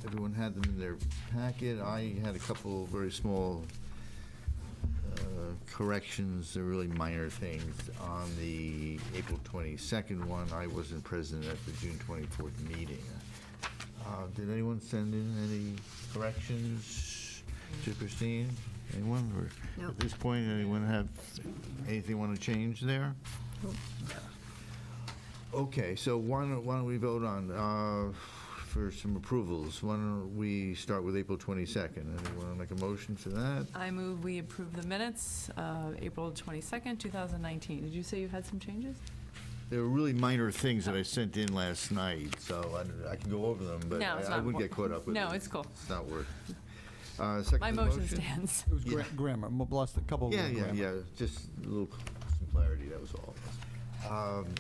Speaker 1: Everyone had them in their packet. I had a couple very small corrections, they're really minor things. On the April 22nd one, I wasn't present at the June 24th meeting. Did anyone send in any corrections to Christine? Anyone? Or
Speaker 5: Nope.
Speaker 1: at this point, anyone have anything want to change there?
Speaker 5: Nope.
Speaker 1: Okay, so why don't we vote on, for some approvals? Why don't we start with April 22nd? Anyone want to make a motion for that?
Speaker 6: I move we approve the minutes, April 22nd, 2019. Did you say you had some changes?
Speaker 1: There were really minor things that I sent in last night, so I can go over them, but
Speaker 6: No, it's
Speaker 1: I
Speaker 6: not
Speaker 1: wouldn't get
Speaker 6: important.
Speaker 1: caught up with it.
Speaker 6: No, it's cool.
Speaker 1: It's not worth it. Second
Speaker 6: My
Speaker 1: for the
Speaker 6: motion stands.
Speaker 3: It was
Speaker 1: Yeah.
Speaker 3: grammar, lost a couple of
Speaker 1: Yeah,
Speaker 3: grammar.
Speaker 1: yeah, just a little some clarity, that was all.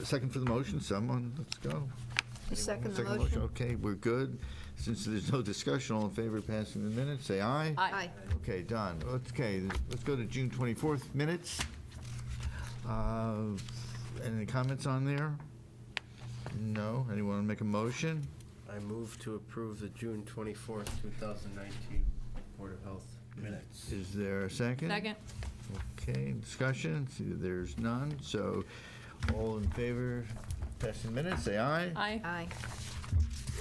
Speaker 1: Second for the motion, someone, let's go.
Speaker 5: I second the
Speaker 1: Second
Speaker 5: motion.
Speaker 1: Okay, we're good. Since there's no discussion, all in favor of passing the minutes, say aye.
Speaker 5: Aye.
Speaker 1: Okay, done. Okay, let's go to June 24th minutes. Any comments on there? No? Anyone want to make a motion?
Speaker 10: I move to approve the June 24th, 2019 Board of Health minutes.
Speaker 1: Is there a second?
Speaker 6: Second.
Speaker 1: Okay, discussion, see that there's none, so all in favor, passing minutes, say aye.
Speaker 6: Aye.
Speaker 5: Aye.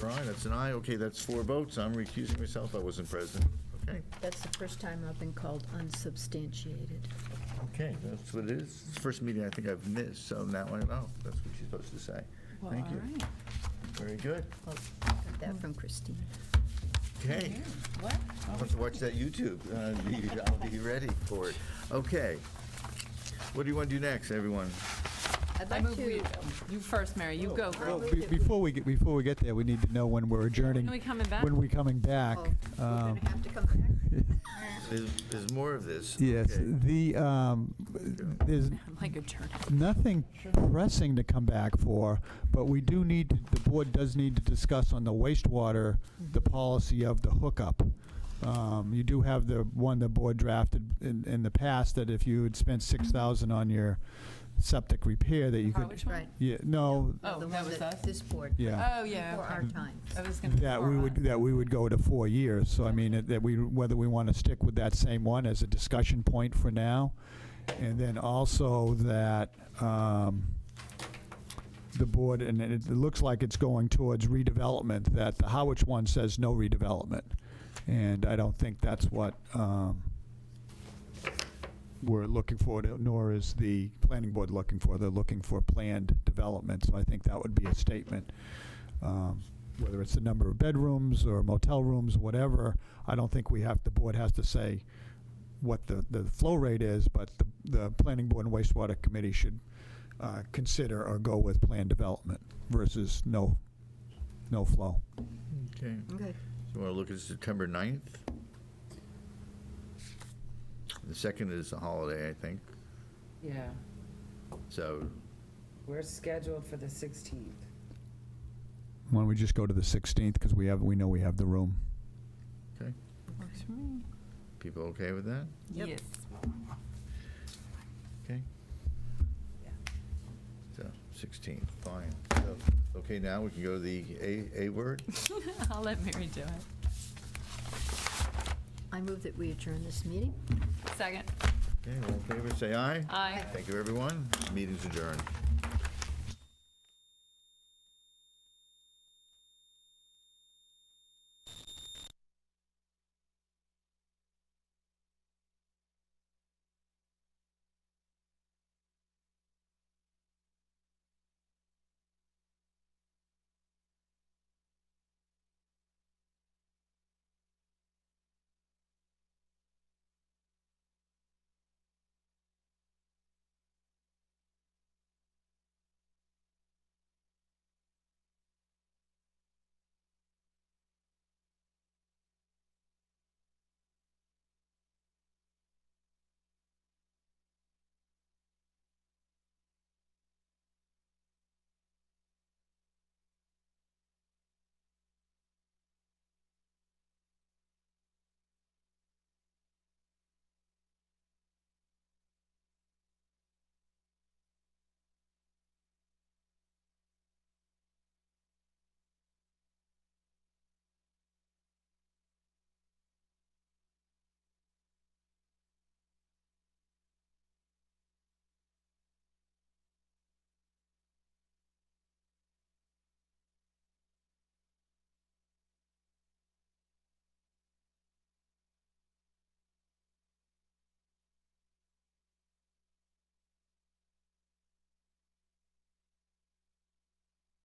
Speaker 1: Right, that's an aye, okay, that's 4 votes, I'm recusing myself, I wasn't present. Okay,
Speaker 5: That's the first time I've been called unsubstantiated.
Speaker 1: okay, that's what it is. It's the first meeting I think I've missed, so now I know, that's what you're supposed to say.
Speaker 6: Well,
Speaker 1: Thank you.
Speaker 6: all right.
Speaker 1: Very good.
Speaker 5: Well, got that from Christine.
Speaker 1: Okay,
Speaker 6: What?
Speaker 1: I'll have to watch that YouTube, I'll be ready for it. Okay, what do you want to do next, everyone?
Speaker 5: I'd
Speaker 6: I
Speaker 5: like
Speaker 6: move we,
Speaker 5: to,
Speaker 6: you first, Mary, you go,
Speaker 3: Well,
Speaker 6: girl.
Speaker 3: before we get there, we need to know when we're adjourning.
Speaker 6: When are we coming back?
Speaker 3: When we're coming back.
Speaker 5: oh, we're going to have to come back.
Speaker 1: There's more of this.
Speaker 3: Yes,
Speaker 1: Okay.
Speaker 3: there's
Speaker 6: I'm like a journal.
Speaker 3: nothing pressing to come back for, but we do need, the board does need to discuss on the wastewater, the policy of the hookup. You do have the one the board drafted in the past, that if you had spent $6,000 on your septic repair, that you could,
Speaker 6: Which one?
Speaker 5: Right.
Speaker 3: yeah, no,
Speaker 6: Oh,
Speaker 5: The
Speaker 6: that
Speaker 5: one
Speaker 6: was us?
Speaker 5: This board.
Speaker 3: yeah.
Speaker 6: Oh, yeah,
Speaker 5: Before our
Speaker 6: okay.
Speaker 5: time.
Speaker 6: I was gonna.
Speaker 3: That we would go to 4 years. So I mean, that we, whether we want to stick with that same one as a discussion point for now, and then also that the board, and it looks like it's going towards redevelopment, that the Howard one says no redevelopment, and I don't think that's what we're looking for, nor is the planning board looking for. They're looking for planned development, so I think that would be a statement. Whether it's the number of bedrooms or motel rooms, whatever, I don't think the board has to say what the flow rate is, but the planning board and wastewater committee should consider or go with planned development versus no flow.
Speaker 1: Okay.
Speaker 5: Okay.
Speaker 1: You want to look at September 9th? The 2nd is a holiday, I think,
Speaker 13: Yeah,
Speaker 1: so,
Speaker 13: we're scheduled for the 16th.
Speaker 3: Why don't we just go to the 16th, because we know we have the room.
Speaker 1: Okay,
Speaker 6: Works for me.
Speaker 1: people okay with that?
Speaker 6: Yes.
Speaker 1: Okay. So, 16th, fine. So, okay, now we can go to the A word?
Speaker 6: I'll let Mary do it.
Speaker 5: I move that we adjourn this meeting.
Speaker 6: Second.
Speaker 1: Okay, all in favor, say aye.
Speaker 6: Aye.
Speaker 1: Thank you, everyone. Meeting's adjourned.